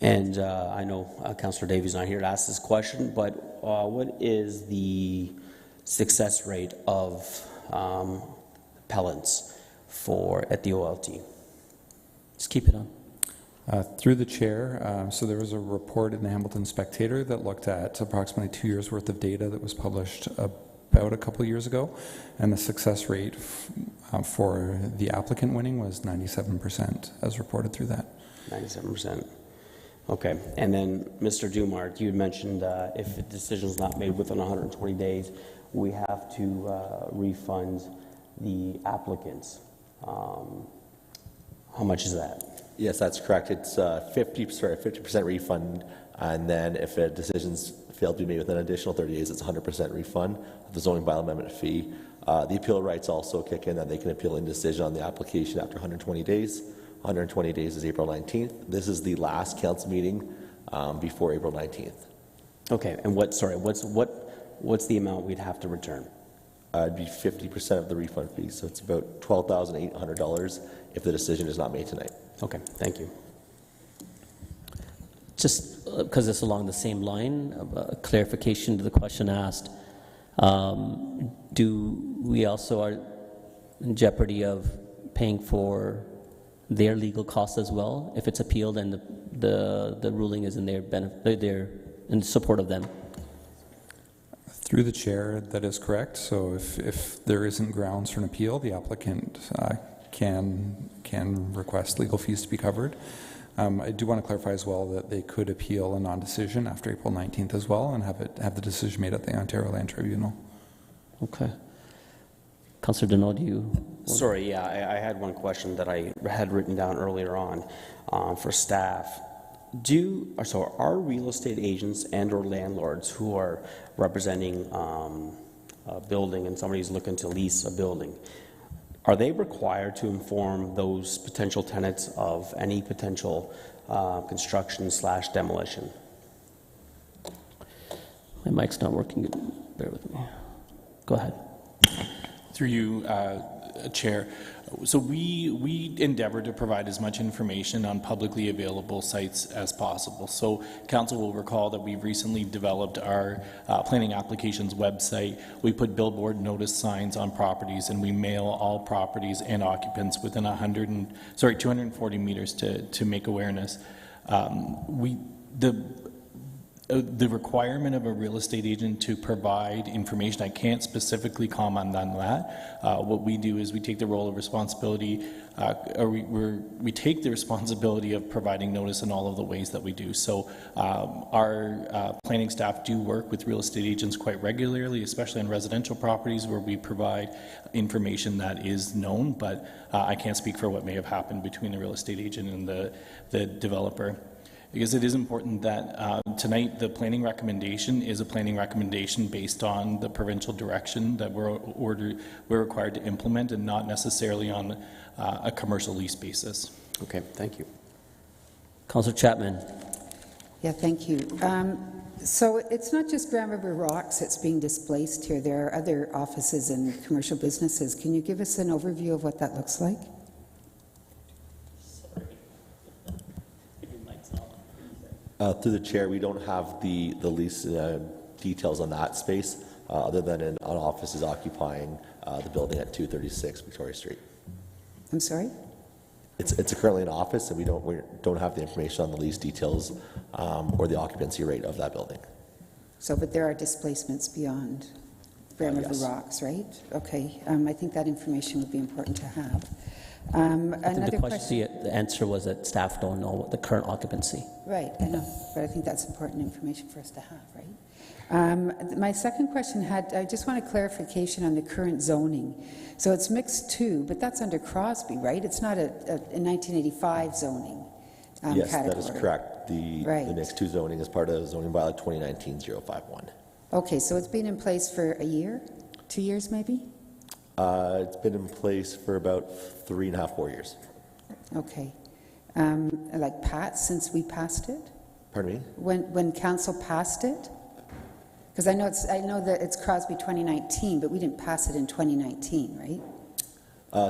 And I know Councillor Davies not here to ask this question, but what is the success rate of appellants at the OLT? Just keep it on. Through the chair, so there was a report in the Hamilton Spectator that looked at approximately 2 years' worth of data that was published about a couple of years ago, and the success rate for the applicant winning was 97%, as reported through that. 97%. Okay. And then, Mr. Dumart, you had mentioned if a decision is not made within 120 days, we have to refund the applicants. How much is that? Yes, that's correct. It's 50% refund, and then if a decision's failed to be made within an additional 30 days, it's 100% refund of the zoning bylaw amendment fee. The appeal rights also kick in, that they can appeal a decision on the application after 120 days. 120 days is April 19th. This is the last council meeting before April 19th. Okay, and what's the amount we'd have to return? It'd be 50% of the refund fee, so it's about $12,800 if the decision is not made tonight. Okay, thank you. Just because it's along the same line, a clarification to the question asked. Do we also are in jeopardy of paying for their legal costs as well if it's appealed and the ruling is in their benefit, they're in support of them? Through the chair, that is correct. So if there isn't grounds for an appeal, the applicant can request legal fees to be covered. I do want to clarify as well that they could appeal a non-decision after April 19th as well and have the decision made at the Ontario Land Tribunal. Okay. Councillor Deneau, do you? Sorry, yeah, I had one question that I had written down earlier on for staff. Are real estate agents and or landlords who are representing a building and somebody's looking to lease a building, are they required to inform those potential tenants of any potential construction/demolition? My mic's not working. Bear with me. Go ahead. Through you, Chair. So we endeavor to provide as much information on publicly available sites as possible. So Council will recall that we've recently developed our planning applications website. We put billboard notice signs on properties, and we mail all properties and occupants within 240 meters to make awareness. The requirement of a real estate agent to provide information, I can't specifically comment on that. What we do is we take the role of responsibility, or we take the responsibility of providing notice in all of the ways that we do. So our planning staff do work with real estate agents quite regularly, especially on residential properties where we provide information that is known, but I can't speak for what may have happened between the real estate agent and the developer. Because it is important that tonight the planning recommendation is a planning recommendation based on the provincial direction that we're required to implement, and not necessarily on a commercial lease basis. Okay, thank you. Councillor Chapman. Yeah, thank you. So it's not just Grand River Rocks that's being displaced here. There are other offices and commercial businesses. Can you give us an overview of what that looks like? Through the chair, we don't have the lease details on that space, other than an office is occupying the building at 236 Victoria Street. I'm sorry? It's currently an office, and we don't have the information on the lease details or the occupancy rate of that building. So, but there are displacements beyond Grand River Yes. Rocks, right? Okay. I think that information would be important to have. The answer was that staff don't know what the current occupancy. Right, I know, but I think that's important information for us to have, right? My second question I just want a clarification on the current zoning. So it's mixed 2, but that's under Crosby, right? It's not a 1985 zoning. Yes, category? that is correct. The Right. mixed-two zoning is part of zoning bylaw 2019-051. Okay, so it's been in place for a year, 2 years maybe? It's been in place for about 3.5, 4 years. Okay. Like since we passed it? Pardon me? When council passed it? Because I know that it's Crosby 2019, but we didn't pass it in 2019, right?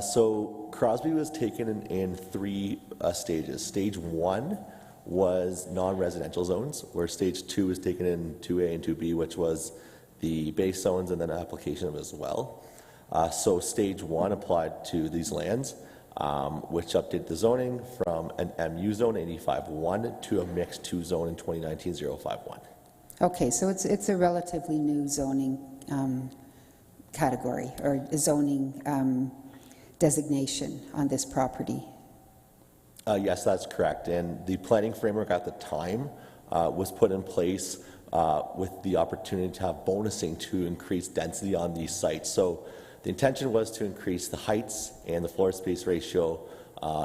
So Crosby was taken in 3 stages. Stage 1 was non-residential zones, where stage 2 was taken in 2A and 2B, which was the base zones and then application of as well. So stage 1 applied to these lands, which updated the zoning from an MU zone 85-1 to a mixed 2 zone in 2019-051. Okay, so it's a relatively new zoning category or zoning designation on this property. Yes, that's correct. And the planning framework at the time was put in place with the opportunity to have bonusing to increase density on these sites. So the intention was to increase the heights and the floor space ratio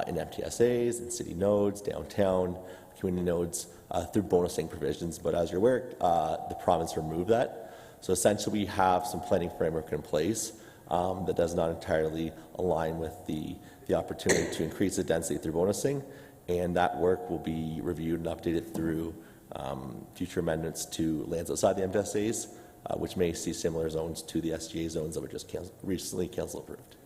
in MTSAs, in city nodes, downtown, community nodes through bonusing provisions. But as you're aware, the province removed that. So essentially we have some planning framework in place that does not entirely align with the opportunity to increase the density through bonusing, and that work will be reviewed and updated through future amendments to lands outside the MTSAs, which may see similar zones to the SGA zones that were just recently council approved.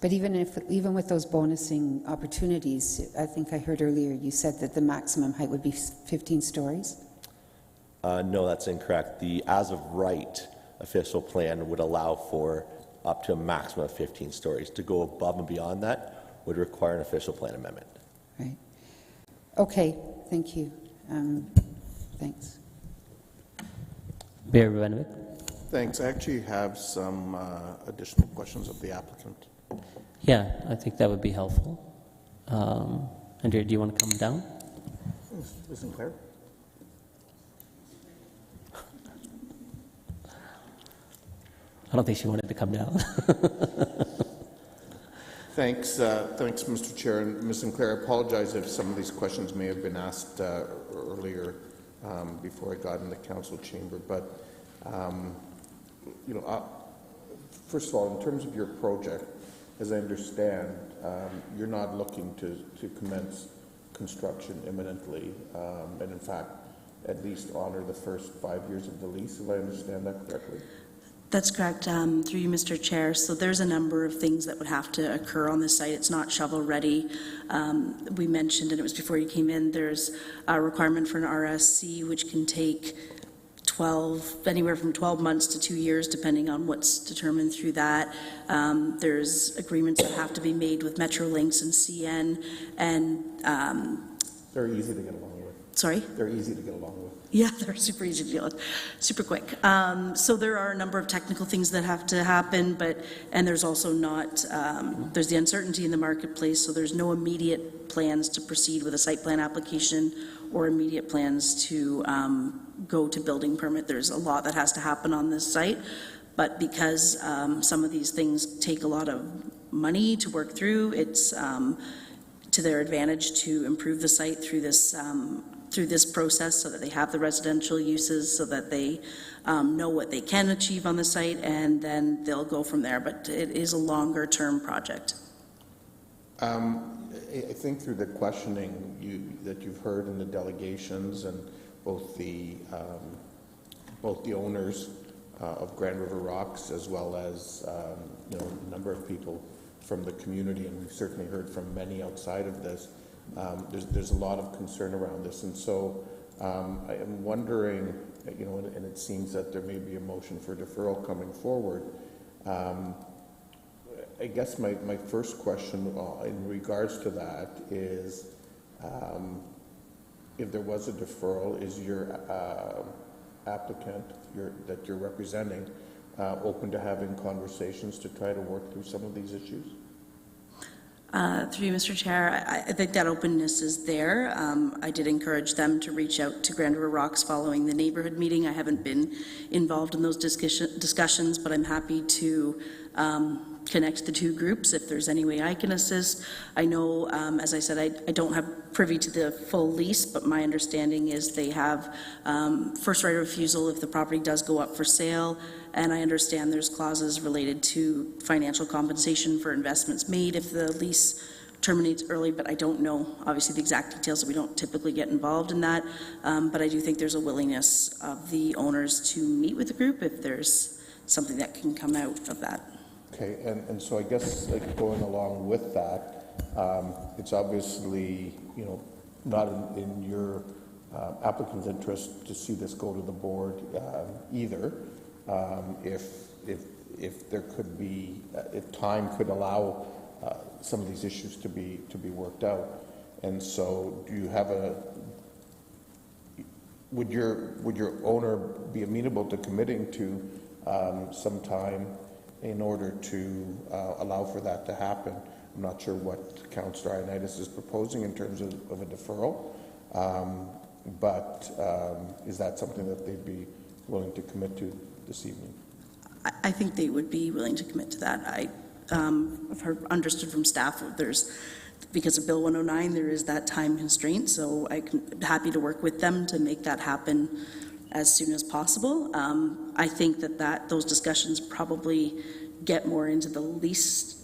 But even with those bonusing opportunities, I think I heard earlier you said that the maximum height would be 15 stories? No, that's incorrect. The as of right official plan would allow for up to a maximum of 15 stories. To go above and beyond that would require an official plan amendment. Right. Okay, thank you. Thanks. Mayor Renovic. Thanks. I actually have some additional questions of the applicant. Yeah, I think that would be helpful. Andrea, do you want to come down? Ms. Sinclair? I don't think she wanted to come down. Thanks, Mr. Chair. And Ms. Sinclair, I apologize if some of these questions may have been asked earlier before I got in the council chamber. But, first of all, in terms of your project, as I understand, you're not looking to commence construction imminently, and in fact, at least honor the first 5 years of the lease, if I understand that correctly. That's correct, through you, Mr. Chair. So there's a number of things that would have to occur on the site. It's not shovel-ready. We mentioned, and it was before you came in, there's a requirement for an RSC, which can take anywhere from 12 months to 2 years, depending on what's determined through that. There's agreements that have to be made with Metrolinx and CN, and they're easy to get along with. Sorry? They're easy to get along with. Yeah, they're super easy to deal with, super quick. So there are a number of technical things that have to happen, and there's also not, there's the uncertainty in the marketplace, so there's no immediate plans to proceed with a site plan application or immediate plans to go to building permit. There's a lot that has to happen on this site, but because some of these things take a lot of money to work through, it's to their advantage to improve the site through this process, so that they have the residential uses, so that they know what they can achieve on the site, and then they'll go from there. But it is a longer term project. I think through the questioning that you've heard in the delegations, and both the owners of Grand River Rocks, as well as a number of people from the community, and we've certainly heard from many outside of this, there's a lot of concern around this. And so I am wondering, and it seems that there may be a motion for deferral coming forward. I guess my first question in regards to that is, if there was a deferral, is your applicant that you're representing open to having conversations to try to work through some of these issues? Through you, Mr. Chair, I think that openness is there. I did encourage them to reach out to Grand River Rocks following the neighborhood meeting. I haven't been involved in those discussions, but I'm happy to connect the two groups if there's any way I can assist. I know, as I said, I don't have privy to the full lease, but my understanding is they have first right of refusal if the property does go up for sale, and I understand there's clauses related to financial compensation for investments made if the lease terminates early, but I don't know, obviously, the exact details, so we don't typically get involved in that, but I do think there's a willingness of the owners to meet with the group if there's something that can come out of that. Okay, and so I guess like going along with that, it's obviously, you know, not in your applicant's interest to see this go to the board either. If there could be, if time could allow some of these issues to be worked out, and so do you have would your owner be amenable to committing to some time in order to allow for that to happen? I'm not sure what Councillor Ioannidis is proposing in terms of a deferral, but is that something that they'd be willing to commit to this evening? I think they would be willing to commit to that. I've understood from staff that because of Bill 109, there is that time constraint, so I'm happy to work with them to make that happen as soon as possible. I think that those discussions probably get more into the lease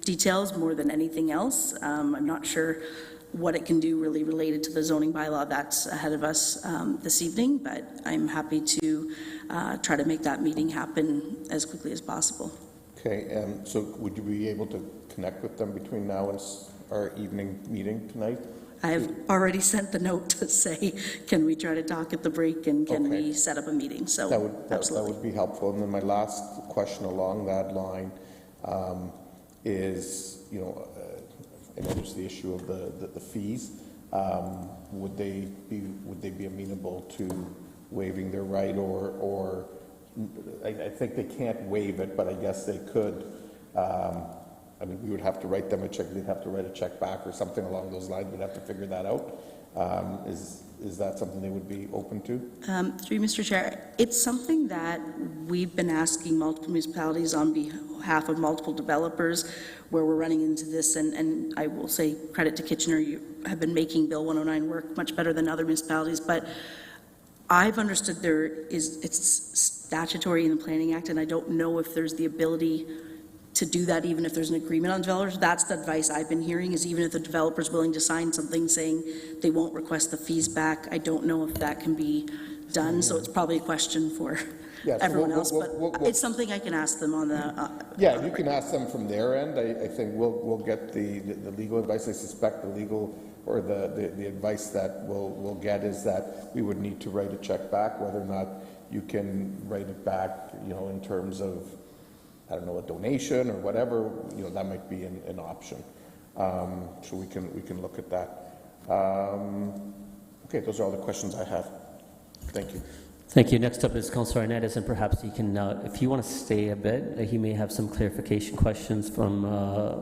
details more than anything else. I'm not sure what it can do really related to the zoning bylaw that's ahead of us this evening, but I'm happy to try to make that meeting happen as quickly as possible. Okay, so would you be able to connect with them between now and our evening meeting tonight? I've already sent the note to say, can we try to talk at the break and can we set up a meeting? So that would be helpful. And then my last question along that line is, you know, I noticed the issue of the fees. Would they be amenable to waiving their right, or I think they can't waive it, but I guess they could. I mean, we would have to write them a check. They'd have to write a check back or something along those lines. We'd have to figure that out. Is that something they would be open to? Through you, Mr. Chair, it's something that we've been asking multiple municipalities on behalf of multiple developers where we're running into this, and I will say credit to Kitchener, you have been making Bill 109 work much better than other municipalities, but I've understood it's statutory in the Planning Act, and I don't know if there's the ability to do that even if there's an agreement on developers. That's the advice I've been hearing, is even if the developer's willing to sign something saying they won't request the fees back, I don't know if that can be done, so it's probably a question for everyone else, but it's something I can ask them on the... Yeah, you can ask them from their end. I think we'll get the legal advice. I suspect the legal or the advice that we'll get is that we would need to write a check back, whether or not you can write it back, you know, in terms of, I don't know, a donation or whatever, you know, that might be an option. So we can look at that. Okay, those are all the questions I have. Thank you. Thank you. Next up is Councillor Ioannidis, and perhaps he can, if you want to stay a bit, he may have some clarification questions from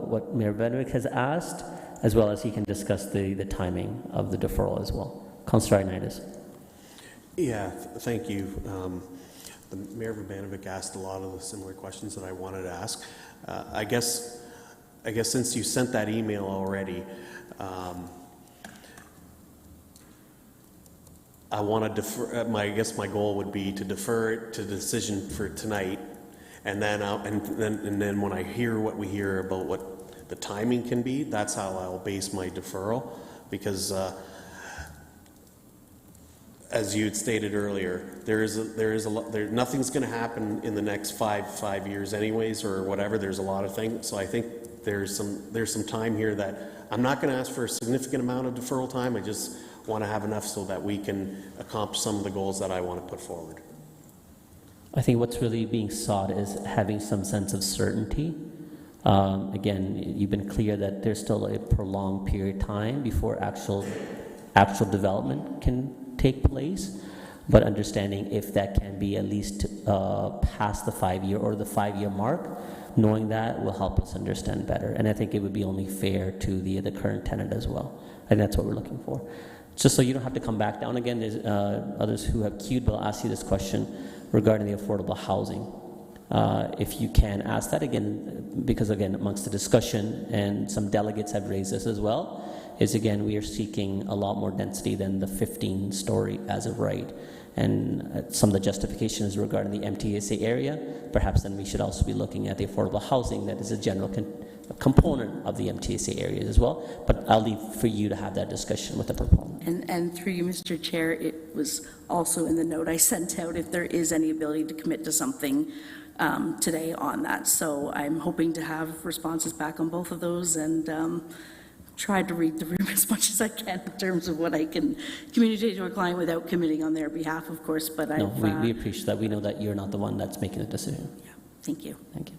what Mayor Benwick has asked, as well as he can discuss the timing of the deferral as well. Councillor Ioannidis. Yeah, thank you. The Mayor Vrbanovic asked a lot of the similar questions that I wanted to ask. I guess since you sent that email already, I want to defer. I guess my goal would be to defer it to the decision for tonight, and then when I hear what we hear about what the timing can be, that's how I'll base my deferral, because. As you had stated earlier, nothing's going to happen in the next five years anyways, or whatever. There's a lot of things, so I think there's some time here that I'm not going to ask for a significant amount of deferral time. I just want to have enough so that we can accomplish some of the goals that I want to put forward. I think what's really being sought is having some sense of certainty. Again, you've been clear that there's still a prolonged period of time before actual development can take place, but understanding if that can be at least past the 5-year or the 5-year mark, knowing that will help us understand better. And I think it would be only fair to the current tenant as well. And that's what we're looking for. Just so you don't have to come back down again, there's others who have queued, but I'll ask you this question regarding the affordable housing. If you can ask that again, because again, amongst the discussion, and some delegates have raised this as well, is again, we are seeking a lot more density than the 15-story as of right. And some of the justifications regarding the MTSA area, perhaps then we should also be looking at the affordable housing that is a general component of the MTSA areas as well. But I'll leave for you to have that discussion with the proponent. And through you, Mr. Chair, it was also in the note I sent out if there is any ability to commit to something today on that. So I'm hoping to have responses back on both of those, and tried to read the room as much as I can in terms of what I can communicate to a client without committing on their behalf, of course. But No, we appreciate that. We know that you're not the one that's making the decision. Yeah, thank you. Thank you.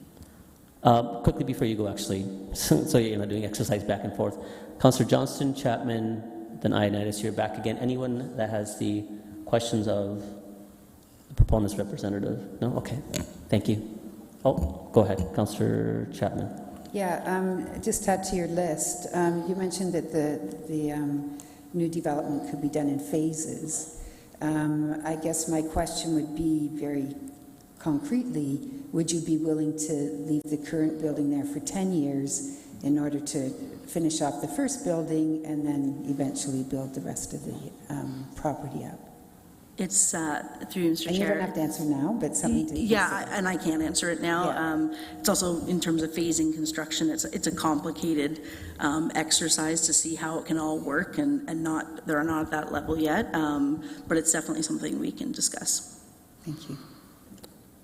Quickly before you go, actually, so you're not doing exercise back and forth. Councillor Johnston, Chapman, then Ioannidis, you're back again. Anyone that has the questions of the proponent's representative? No? Okay. Thank you. Oh, go ahead, Councillor Chapman. Yeah, just to add to your list, you mentioned that the new development could be done in phases. I guess my question would be very concretely, would you be willing to leave the current building there for 10 years in order to finish off the first building and then eventually build the rest of the property up? It's through you, Mr. Chair. And you don't have to answer now, but something to Yeah, and I can't answer it now. Yeah. It's also in terms of phasing construction. It's a complicated exercise to see how it can all work, and they're not at that level yet. But it's definitely something we can discuss. Thank you.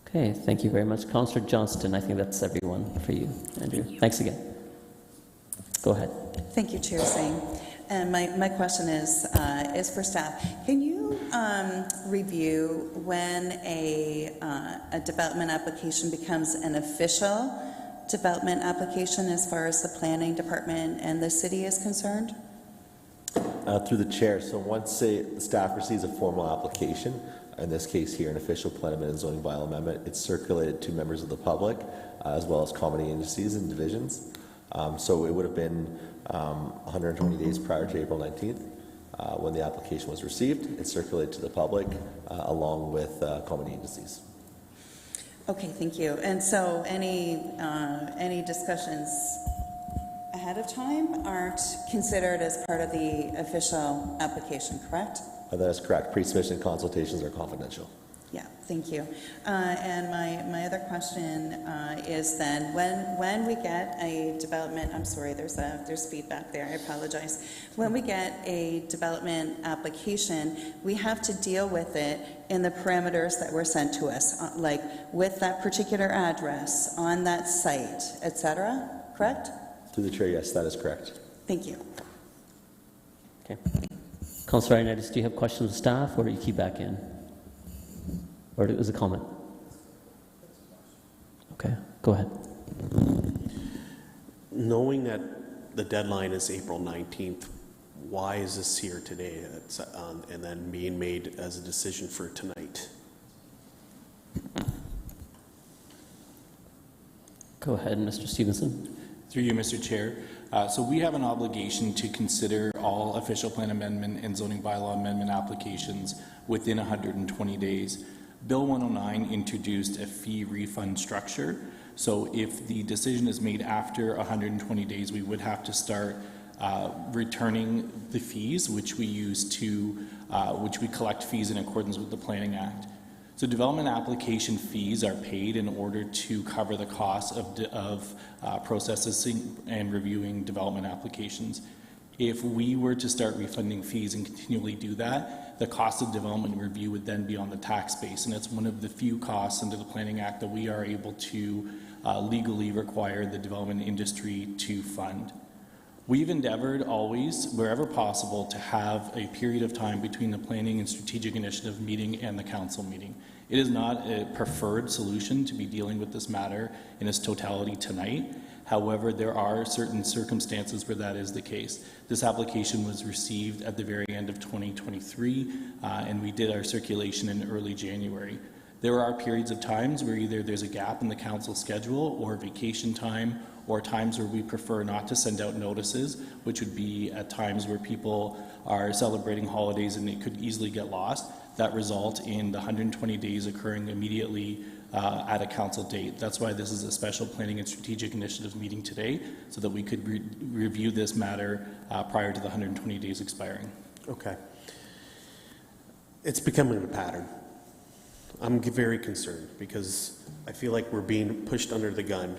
Okay, thank you very much. Councillor Johnston, I think that's everyone for you, Andrew. Thanks again. Go ahead. Thank you, Chair Singh. And my question is for staff. Can you review when a development application becomes an official development application as far as the planning department and the city is concerned? Through the chair, so once the staff receives a formal application, in this case here, an official plan amendment and zoning bylaw amendment, it's circulated to members of the public, as well as comedy agencies and divisions. So it would have been 120 days prior to April 19th when the application was received. It's circulated to the public along with comedy agencies. Okay, thank you. And so any discussions ahead of time aren't considered as part of the official application, correct? That is correct. Pre-submission consultations are confidential. Yeah, thank you. And my other question is then, when we get a development, I'm sorry, there's feedback there, I apologize. When we get a development application, we have to deal with it in the parameters that were sent to us, like with that particular address, on that site, etc., correct? Through the chair, yes, that is correct. Thank you. Okay. Councillor Ioannidis, do you have questions of staff, or do you keep back in? Or it was a comment? Okay, go ahead. Knowing that the deadline is April 19th, why is this here today and then being made as a decision for tonight? Go ahead, Mr. Stevenson. Through you, Mr. Chair. So we have an obligation to consider all official plan amendment and zoning bylaw amendment applications within 120 days. Bill 109 introduced a fee refund structure. So if the decision is made after 120 days, we would have to start returning the fees, which we use to, which we collect fees in accordance with the Planning Act. So development application fees are paid in order to cover the cost of processing and reviewing development applications. If we were to start refunding fees and continually do that, the cost of development review would then be on the tax base, and it's one of the few costs under the Planning Act that we are able to legally require the development industry to fund. We've endeavored always, wherever possible, to have a period of time between the Planning and Strategic Initiative meeting and the Council meeting. It is not a preferred solution to be dealing with this matter in its totality tonight. However, there are certain circumstances where that is the case. This application was received at the very end of 2023, and we did our circulation in early January. There are periods of times where either there's a gap in the council schedule or vacation time, or times where we prefer not to send out notices, which would be at times where people are celebrating holidays and it could easily get lost. That result in the 120 days occurring immediately at a council date. That's why this is a special planning and strategic initiatives meeting today, so that we could review this matter prior to the 120 days expiring. Okay. It's becoming a pattern. I'm very concerned because I feel like we're being pushed under the gun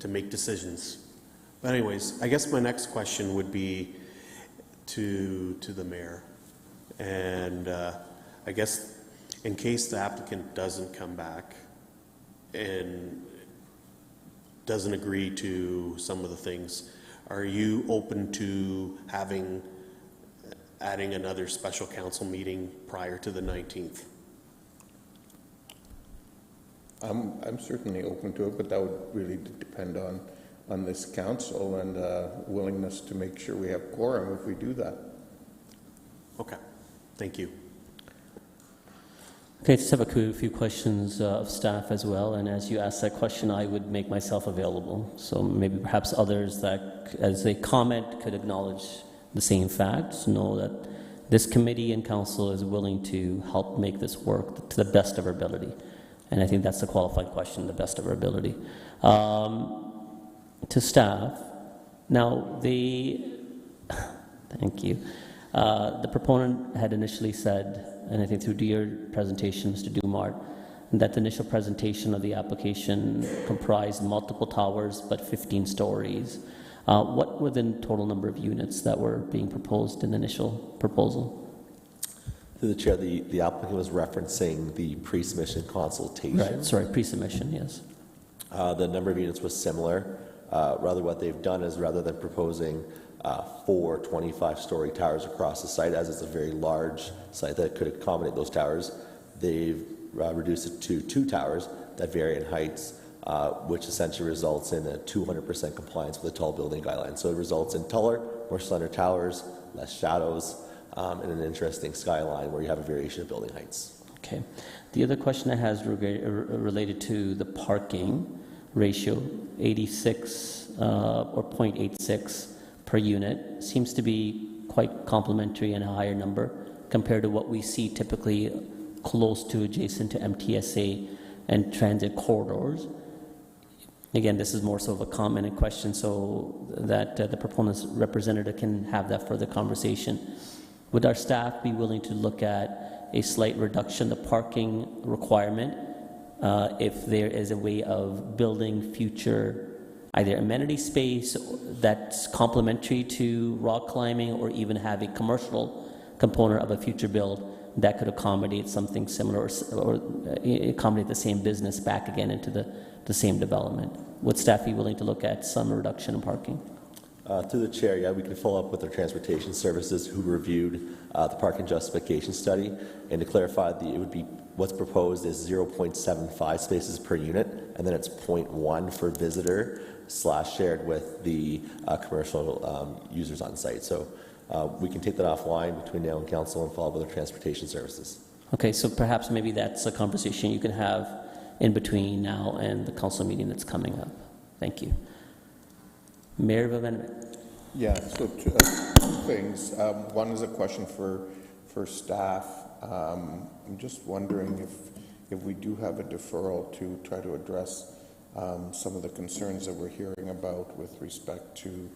to make decisions. But anyways, I guess my next question would be to the mayor. And I guess in case the applicant doesn't come back and doesn't agree to some of the things, are you open to adding another special council meeting prior to the 19th? I'm certainly open to it, but that would really depend on this council and willingness to make sure we have quorum if we do that. Okay, thank you. Okay, just have a few questions of staff as well, and as you ask that question, I would make myself available. So maybe perhaps others that, as they comment, could acknowledge the same facts, know that this committee and council is willing to help make this work to the best of our ability. And I think that's the qualified question, the best of our ability. To staff, now thank you. The proponent had initially said, and I think through your presentation, Mr. Dumart, that the initial presentation of the application comprised multiple towers, but 15 stories. What were the total number of units that were being proposed in the initial proposal? Through the chair, the applicant was referencing the pre-submission consultation. Right, sorry, pre-submission, yes. The number of units was similar. Rather, what they've done is rather than proposing 4 25-story towers across the site, as it's a very large site that could accommodate those towers, they've reduced it to 2 towers that vary in heights, which essentially results in a 200% compliance with the tall building guidelines. So it results in taller, more slender towers, less shadows, and an interesting skyline where you have a variation of building heights. Okay. The other question I have is related to the parking ratio, 86 or 0.86 per unit. Seems to be quite complementary and a higher number compared to what we see typically close to adjacent to MTSA and transit corridors. Again, this is more so of a comment and question so that the proponent's representative can have that further conversation. Would our staff be willing to look at a slight reduction in the parking requirement if there is a way of building future either amenity space that's complementary to rock climbing or even have a commercial component of a future build that could accommodate something similar or accommodate the same business back again into the same development? Would staff be willing to look at some reduction in parking? Through the chair, yeah, we can follow up with our transportation services who reviewed the parking justification study, and to clarify, it would be what's proposed is 0.75 spaces per unit, and then it's 0.1 for visitor / shared with the commercial users on site. So we can take that offline between now and council and follow up with our transportation services. Okay, so perhaps maybe that's a conversation you can have in between now and the council meeting that's coming up. Thank you. Mayor Vivenovich. Yeah, so two things. One is a question for staff. I'm just wondering if we do have a deferral to try to address some of the concerns that we're hearing about with respect to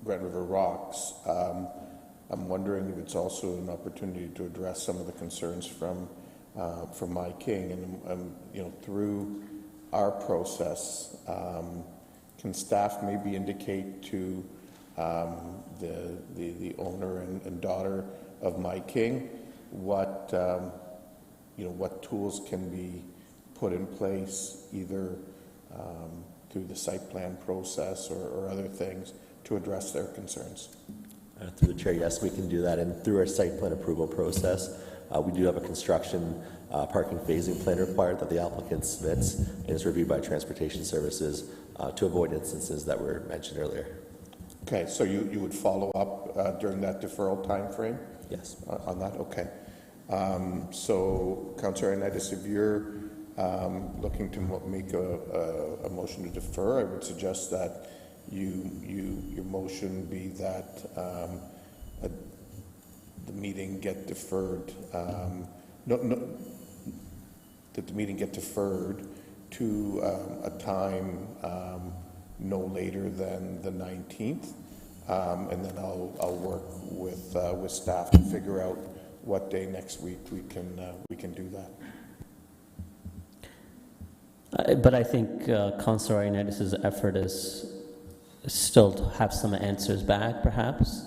Grand River Rocks. I'm wondering if it's also an opportunity to address some of the concerns from My King, and through our process, can staff maybe indicate to the owner and daughter of My King what what tools can be put in place either through the site plan process or other things to address their concerns? Through the chair, yes, we can do that, and through our site plan approval process, we do have a construction parking phasing plan required that the applicant submits and is reviewed by transportation services to avoid instances that were mentioned earlier. Okay, so you would follow up during that deferral time frame? Yes. On that, okay. So, Councillor Ioannidis, if you're looking to make a motion to defer, I would suggest that your motion be that the meeting get deferred that the meeting get deferred to a time no later than the 19th. And then I'll work with staff to figure out what day next week we can do that. But I think Councillor Ioannidis' effort is still to have some answers back, perhaps,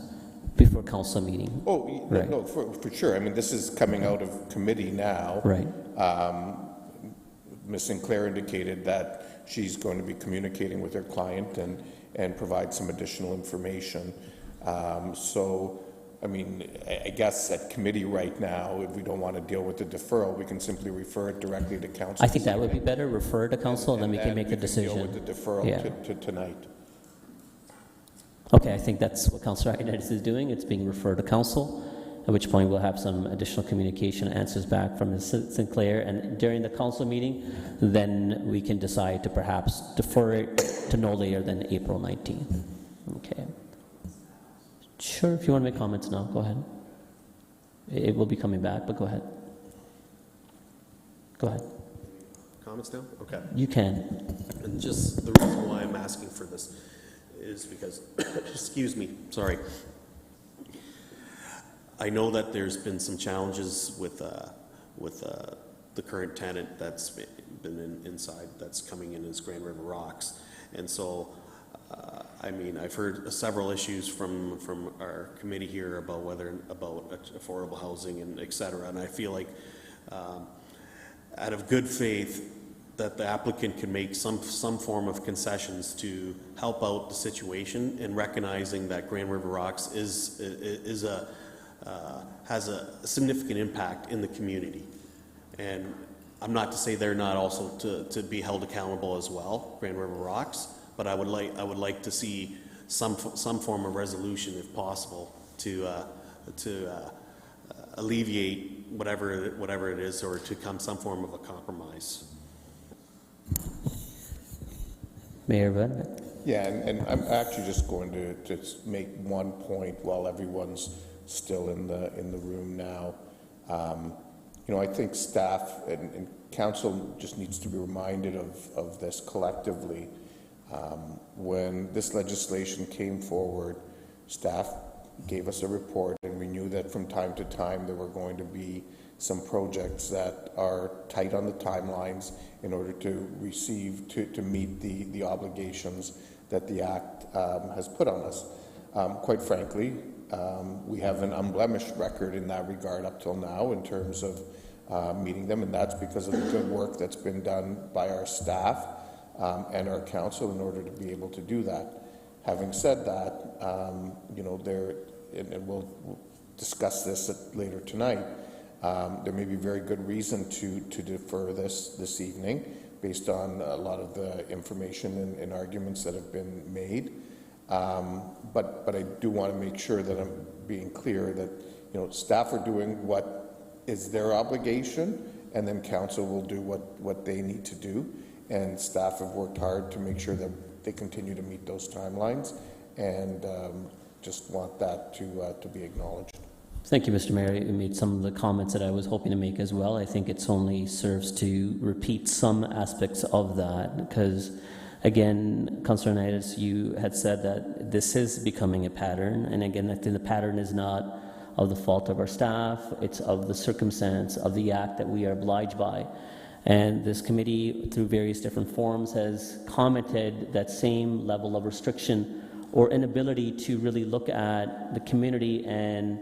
before council meeting. Oh, right. No, for sure. I mean, this is coming out of committee now. Right. Ms. Sinclair indicated that she's going to be communicating with her client and provide some additional information. So, I mean, I guess at committee right now, if we don't want to deal with the deferral, we can simply refer it directly to council. I think that would be better, refer to council, and then we can make a decision. Deal with the deferral to tonight. Okay, I think that's what Councillor Ioannidis is doing. It's being referred to council, at which point we'll have some additional communication answers back from Ms. Sinclair. And during the council meeting, then we can decide to perhaps defer it to no later than April 19th. Okay. Sure, if you want to make comments now, go ahead. It will be coming back, but go ahead. Go ahead. Comments now? Okay. You can. And just the reason why I'm asking for this is because, excuse me, sorry. I know that there's been some challenges with the current tenant that's been inside, that's coming in as Grand River Rocks. And so, I mean, I've heard several issues from our committee here about affordable housing and et cetera. And I feel like, out of good faith, that the applicant can make some form of concessions to help out the situation, and recognizing that Grand River Rocks has a significant impact in the community. And I'm not to say they're not also to be held accountable as well, Grand River Rocks, but I would like to see some form of resolution, if possible, to alleviate whatever it is, or to come some form of a compromise. Mayor Van. Yeah, and I'm actually just going to just make one point while everyone's still in the room now. You know, I think staff and council just needs to be reminded of this collectively. When this legislation came forward, staff gave us a report, and we knew that from time to time there were going to be some projects that are tight on the timelines in order to meet the obligations that the Act has put on us. Quite frankly, we have an unblemished record in that regard up till now in terms of meeting them, and that's because of the good work that's been done by our staff and our council in order to be able to do that. Having said that, you know, and we'll discuss this later tonight, there may be very good reason to defer this evening based on a lot of the information and arguments that have been made. But I do want to make sure that I'm being clear that, you know, staff are doing what is their obligation, and then council will do what they need to do. And staff have worked hard to make sure that they continue to meet those timelines, and just want that to be acknowledged. Thank you, Mr. Mayor. You made some of the comments that I was hoping to make as well. I think it's only serves to repeat some aspects of that, because, again, Councillor Ioannidis, you had said that this is becoming a pattern, and again, I think the pattern is not of the fault of our staff, it's of the circumstance of the Act that we are obliged by. And this committee, through various different forums, has commented that same level of restriction or inability to really look at the community and,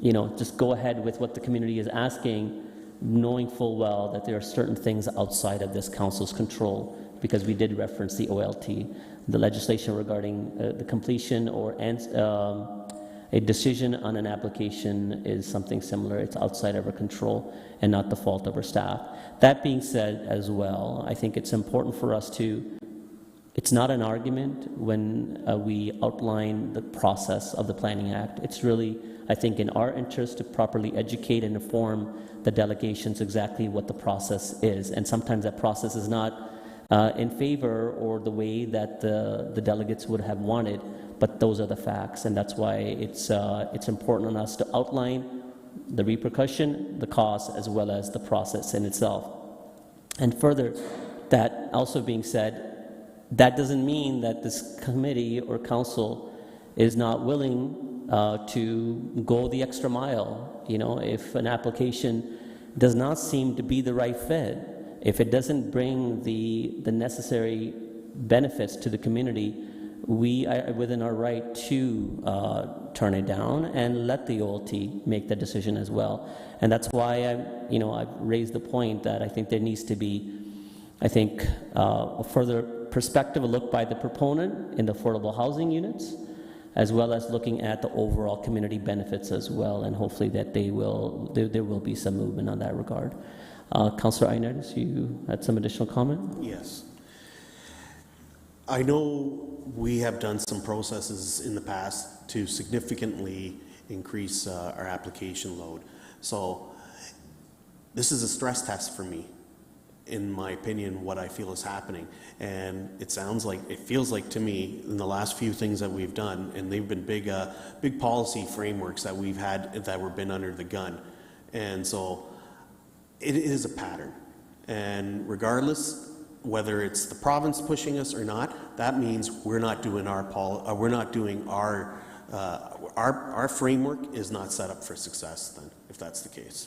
you know, just go ahead with what the community is asking, knowing full well that there are certain things outside of this council's control, because we did reference the OLT. The legislation regarding the completion or a decision on an application is something similar. It's outside of our control and not the fault of our staff. That being said as well, I think it's important for us to, it's not an argument when we outline the process of the Planning Act. It's really, I think, in our interest to properly educate and inform the delegations exactly what the process is. And sometimes that process is not in favor or the way that the delegates would have wanted, but those are the facts, and that's why it's important on us to outline the repercussion, the cost, as well as the process in itself. And further, that also being said, that doesn't mean that this committee or council is not willing to go the extra mile. You know, if an application does not seem to be the right fit, if it doesn't bring the necessary benefits to the community, we are within our right to turn it down and let the OLT make the decision as well. And that's why I've raised the point that I think there needs to be, a further perspective, a look by the proponent in the affordable housing units, as well as looking at the overall community benefits as well, and hopefully that there will be some movement on that regard. Councillor Einards, you had some additional comment? Yes. I know we have done some processes in the past to significantly increase our application load. So this is a stress test for me, in my opinion, what I feel is happening. And it feels like to me, in the last few things that we've done, and they've been big policy frameworks that we've had that were been under the gun. And so it is a pattern. And regardless, whether it's the province pushing us or not, that means we're not doing our framework is not set up for success then, if that's the case.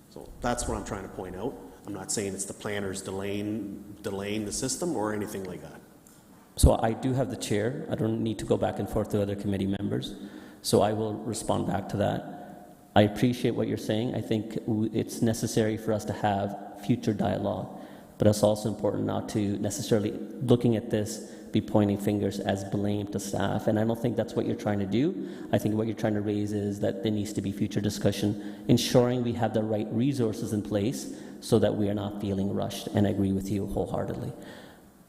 So that's what I'm trying to point out. I'm not saying it's the planners delaying the system or anything like that. So I do have the chair. I don't need to go back and forth to other committee members. So I will respond back to that. I appreciate what you're saying. I think it's necessary for us to have future dialogue, but it's also important not to necessarily, looking at this, be pointing fingers as blame to staff. And I don't think that's what you're trying to do. I think what you're trying to raise is that there needs to be future discussion, ensuring we have the right resources in place so that we are not feeling rushed. And I agree with you wholeheartedly.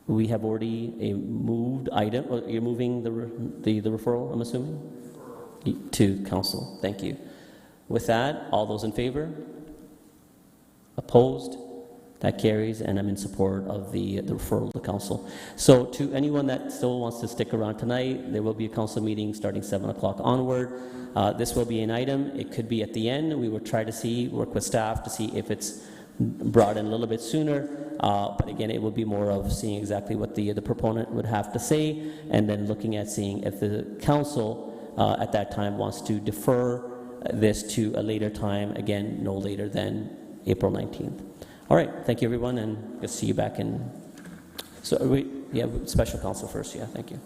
We have already a moved item. You're moving the referral, I'm assuming? To council. Thank you. With that, all those in favor? Opposed? That carries, and I'm in support of the referral to council. So to anyone that still wants to stick around tonight, there will be a council meeting starting 7 o'clock onward. This will be an item. It could be at the end. We will try to work with staff to see if it's brought in a little bit sooner. But again, it will be more of seeing exactly what the proponent would have to say, and then looking at seeing if the council at that time wants to defer this to a later time, again, no later than April 19th. All right, thank you, everyone, and we'll see you back in. So we have special counsel first. Yeah, thank you.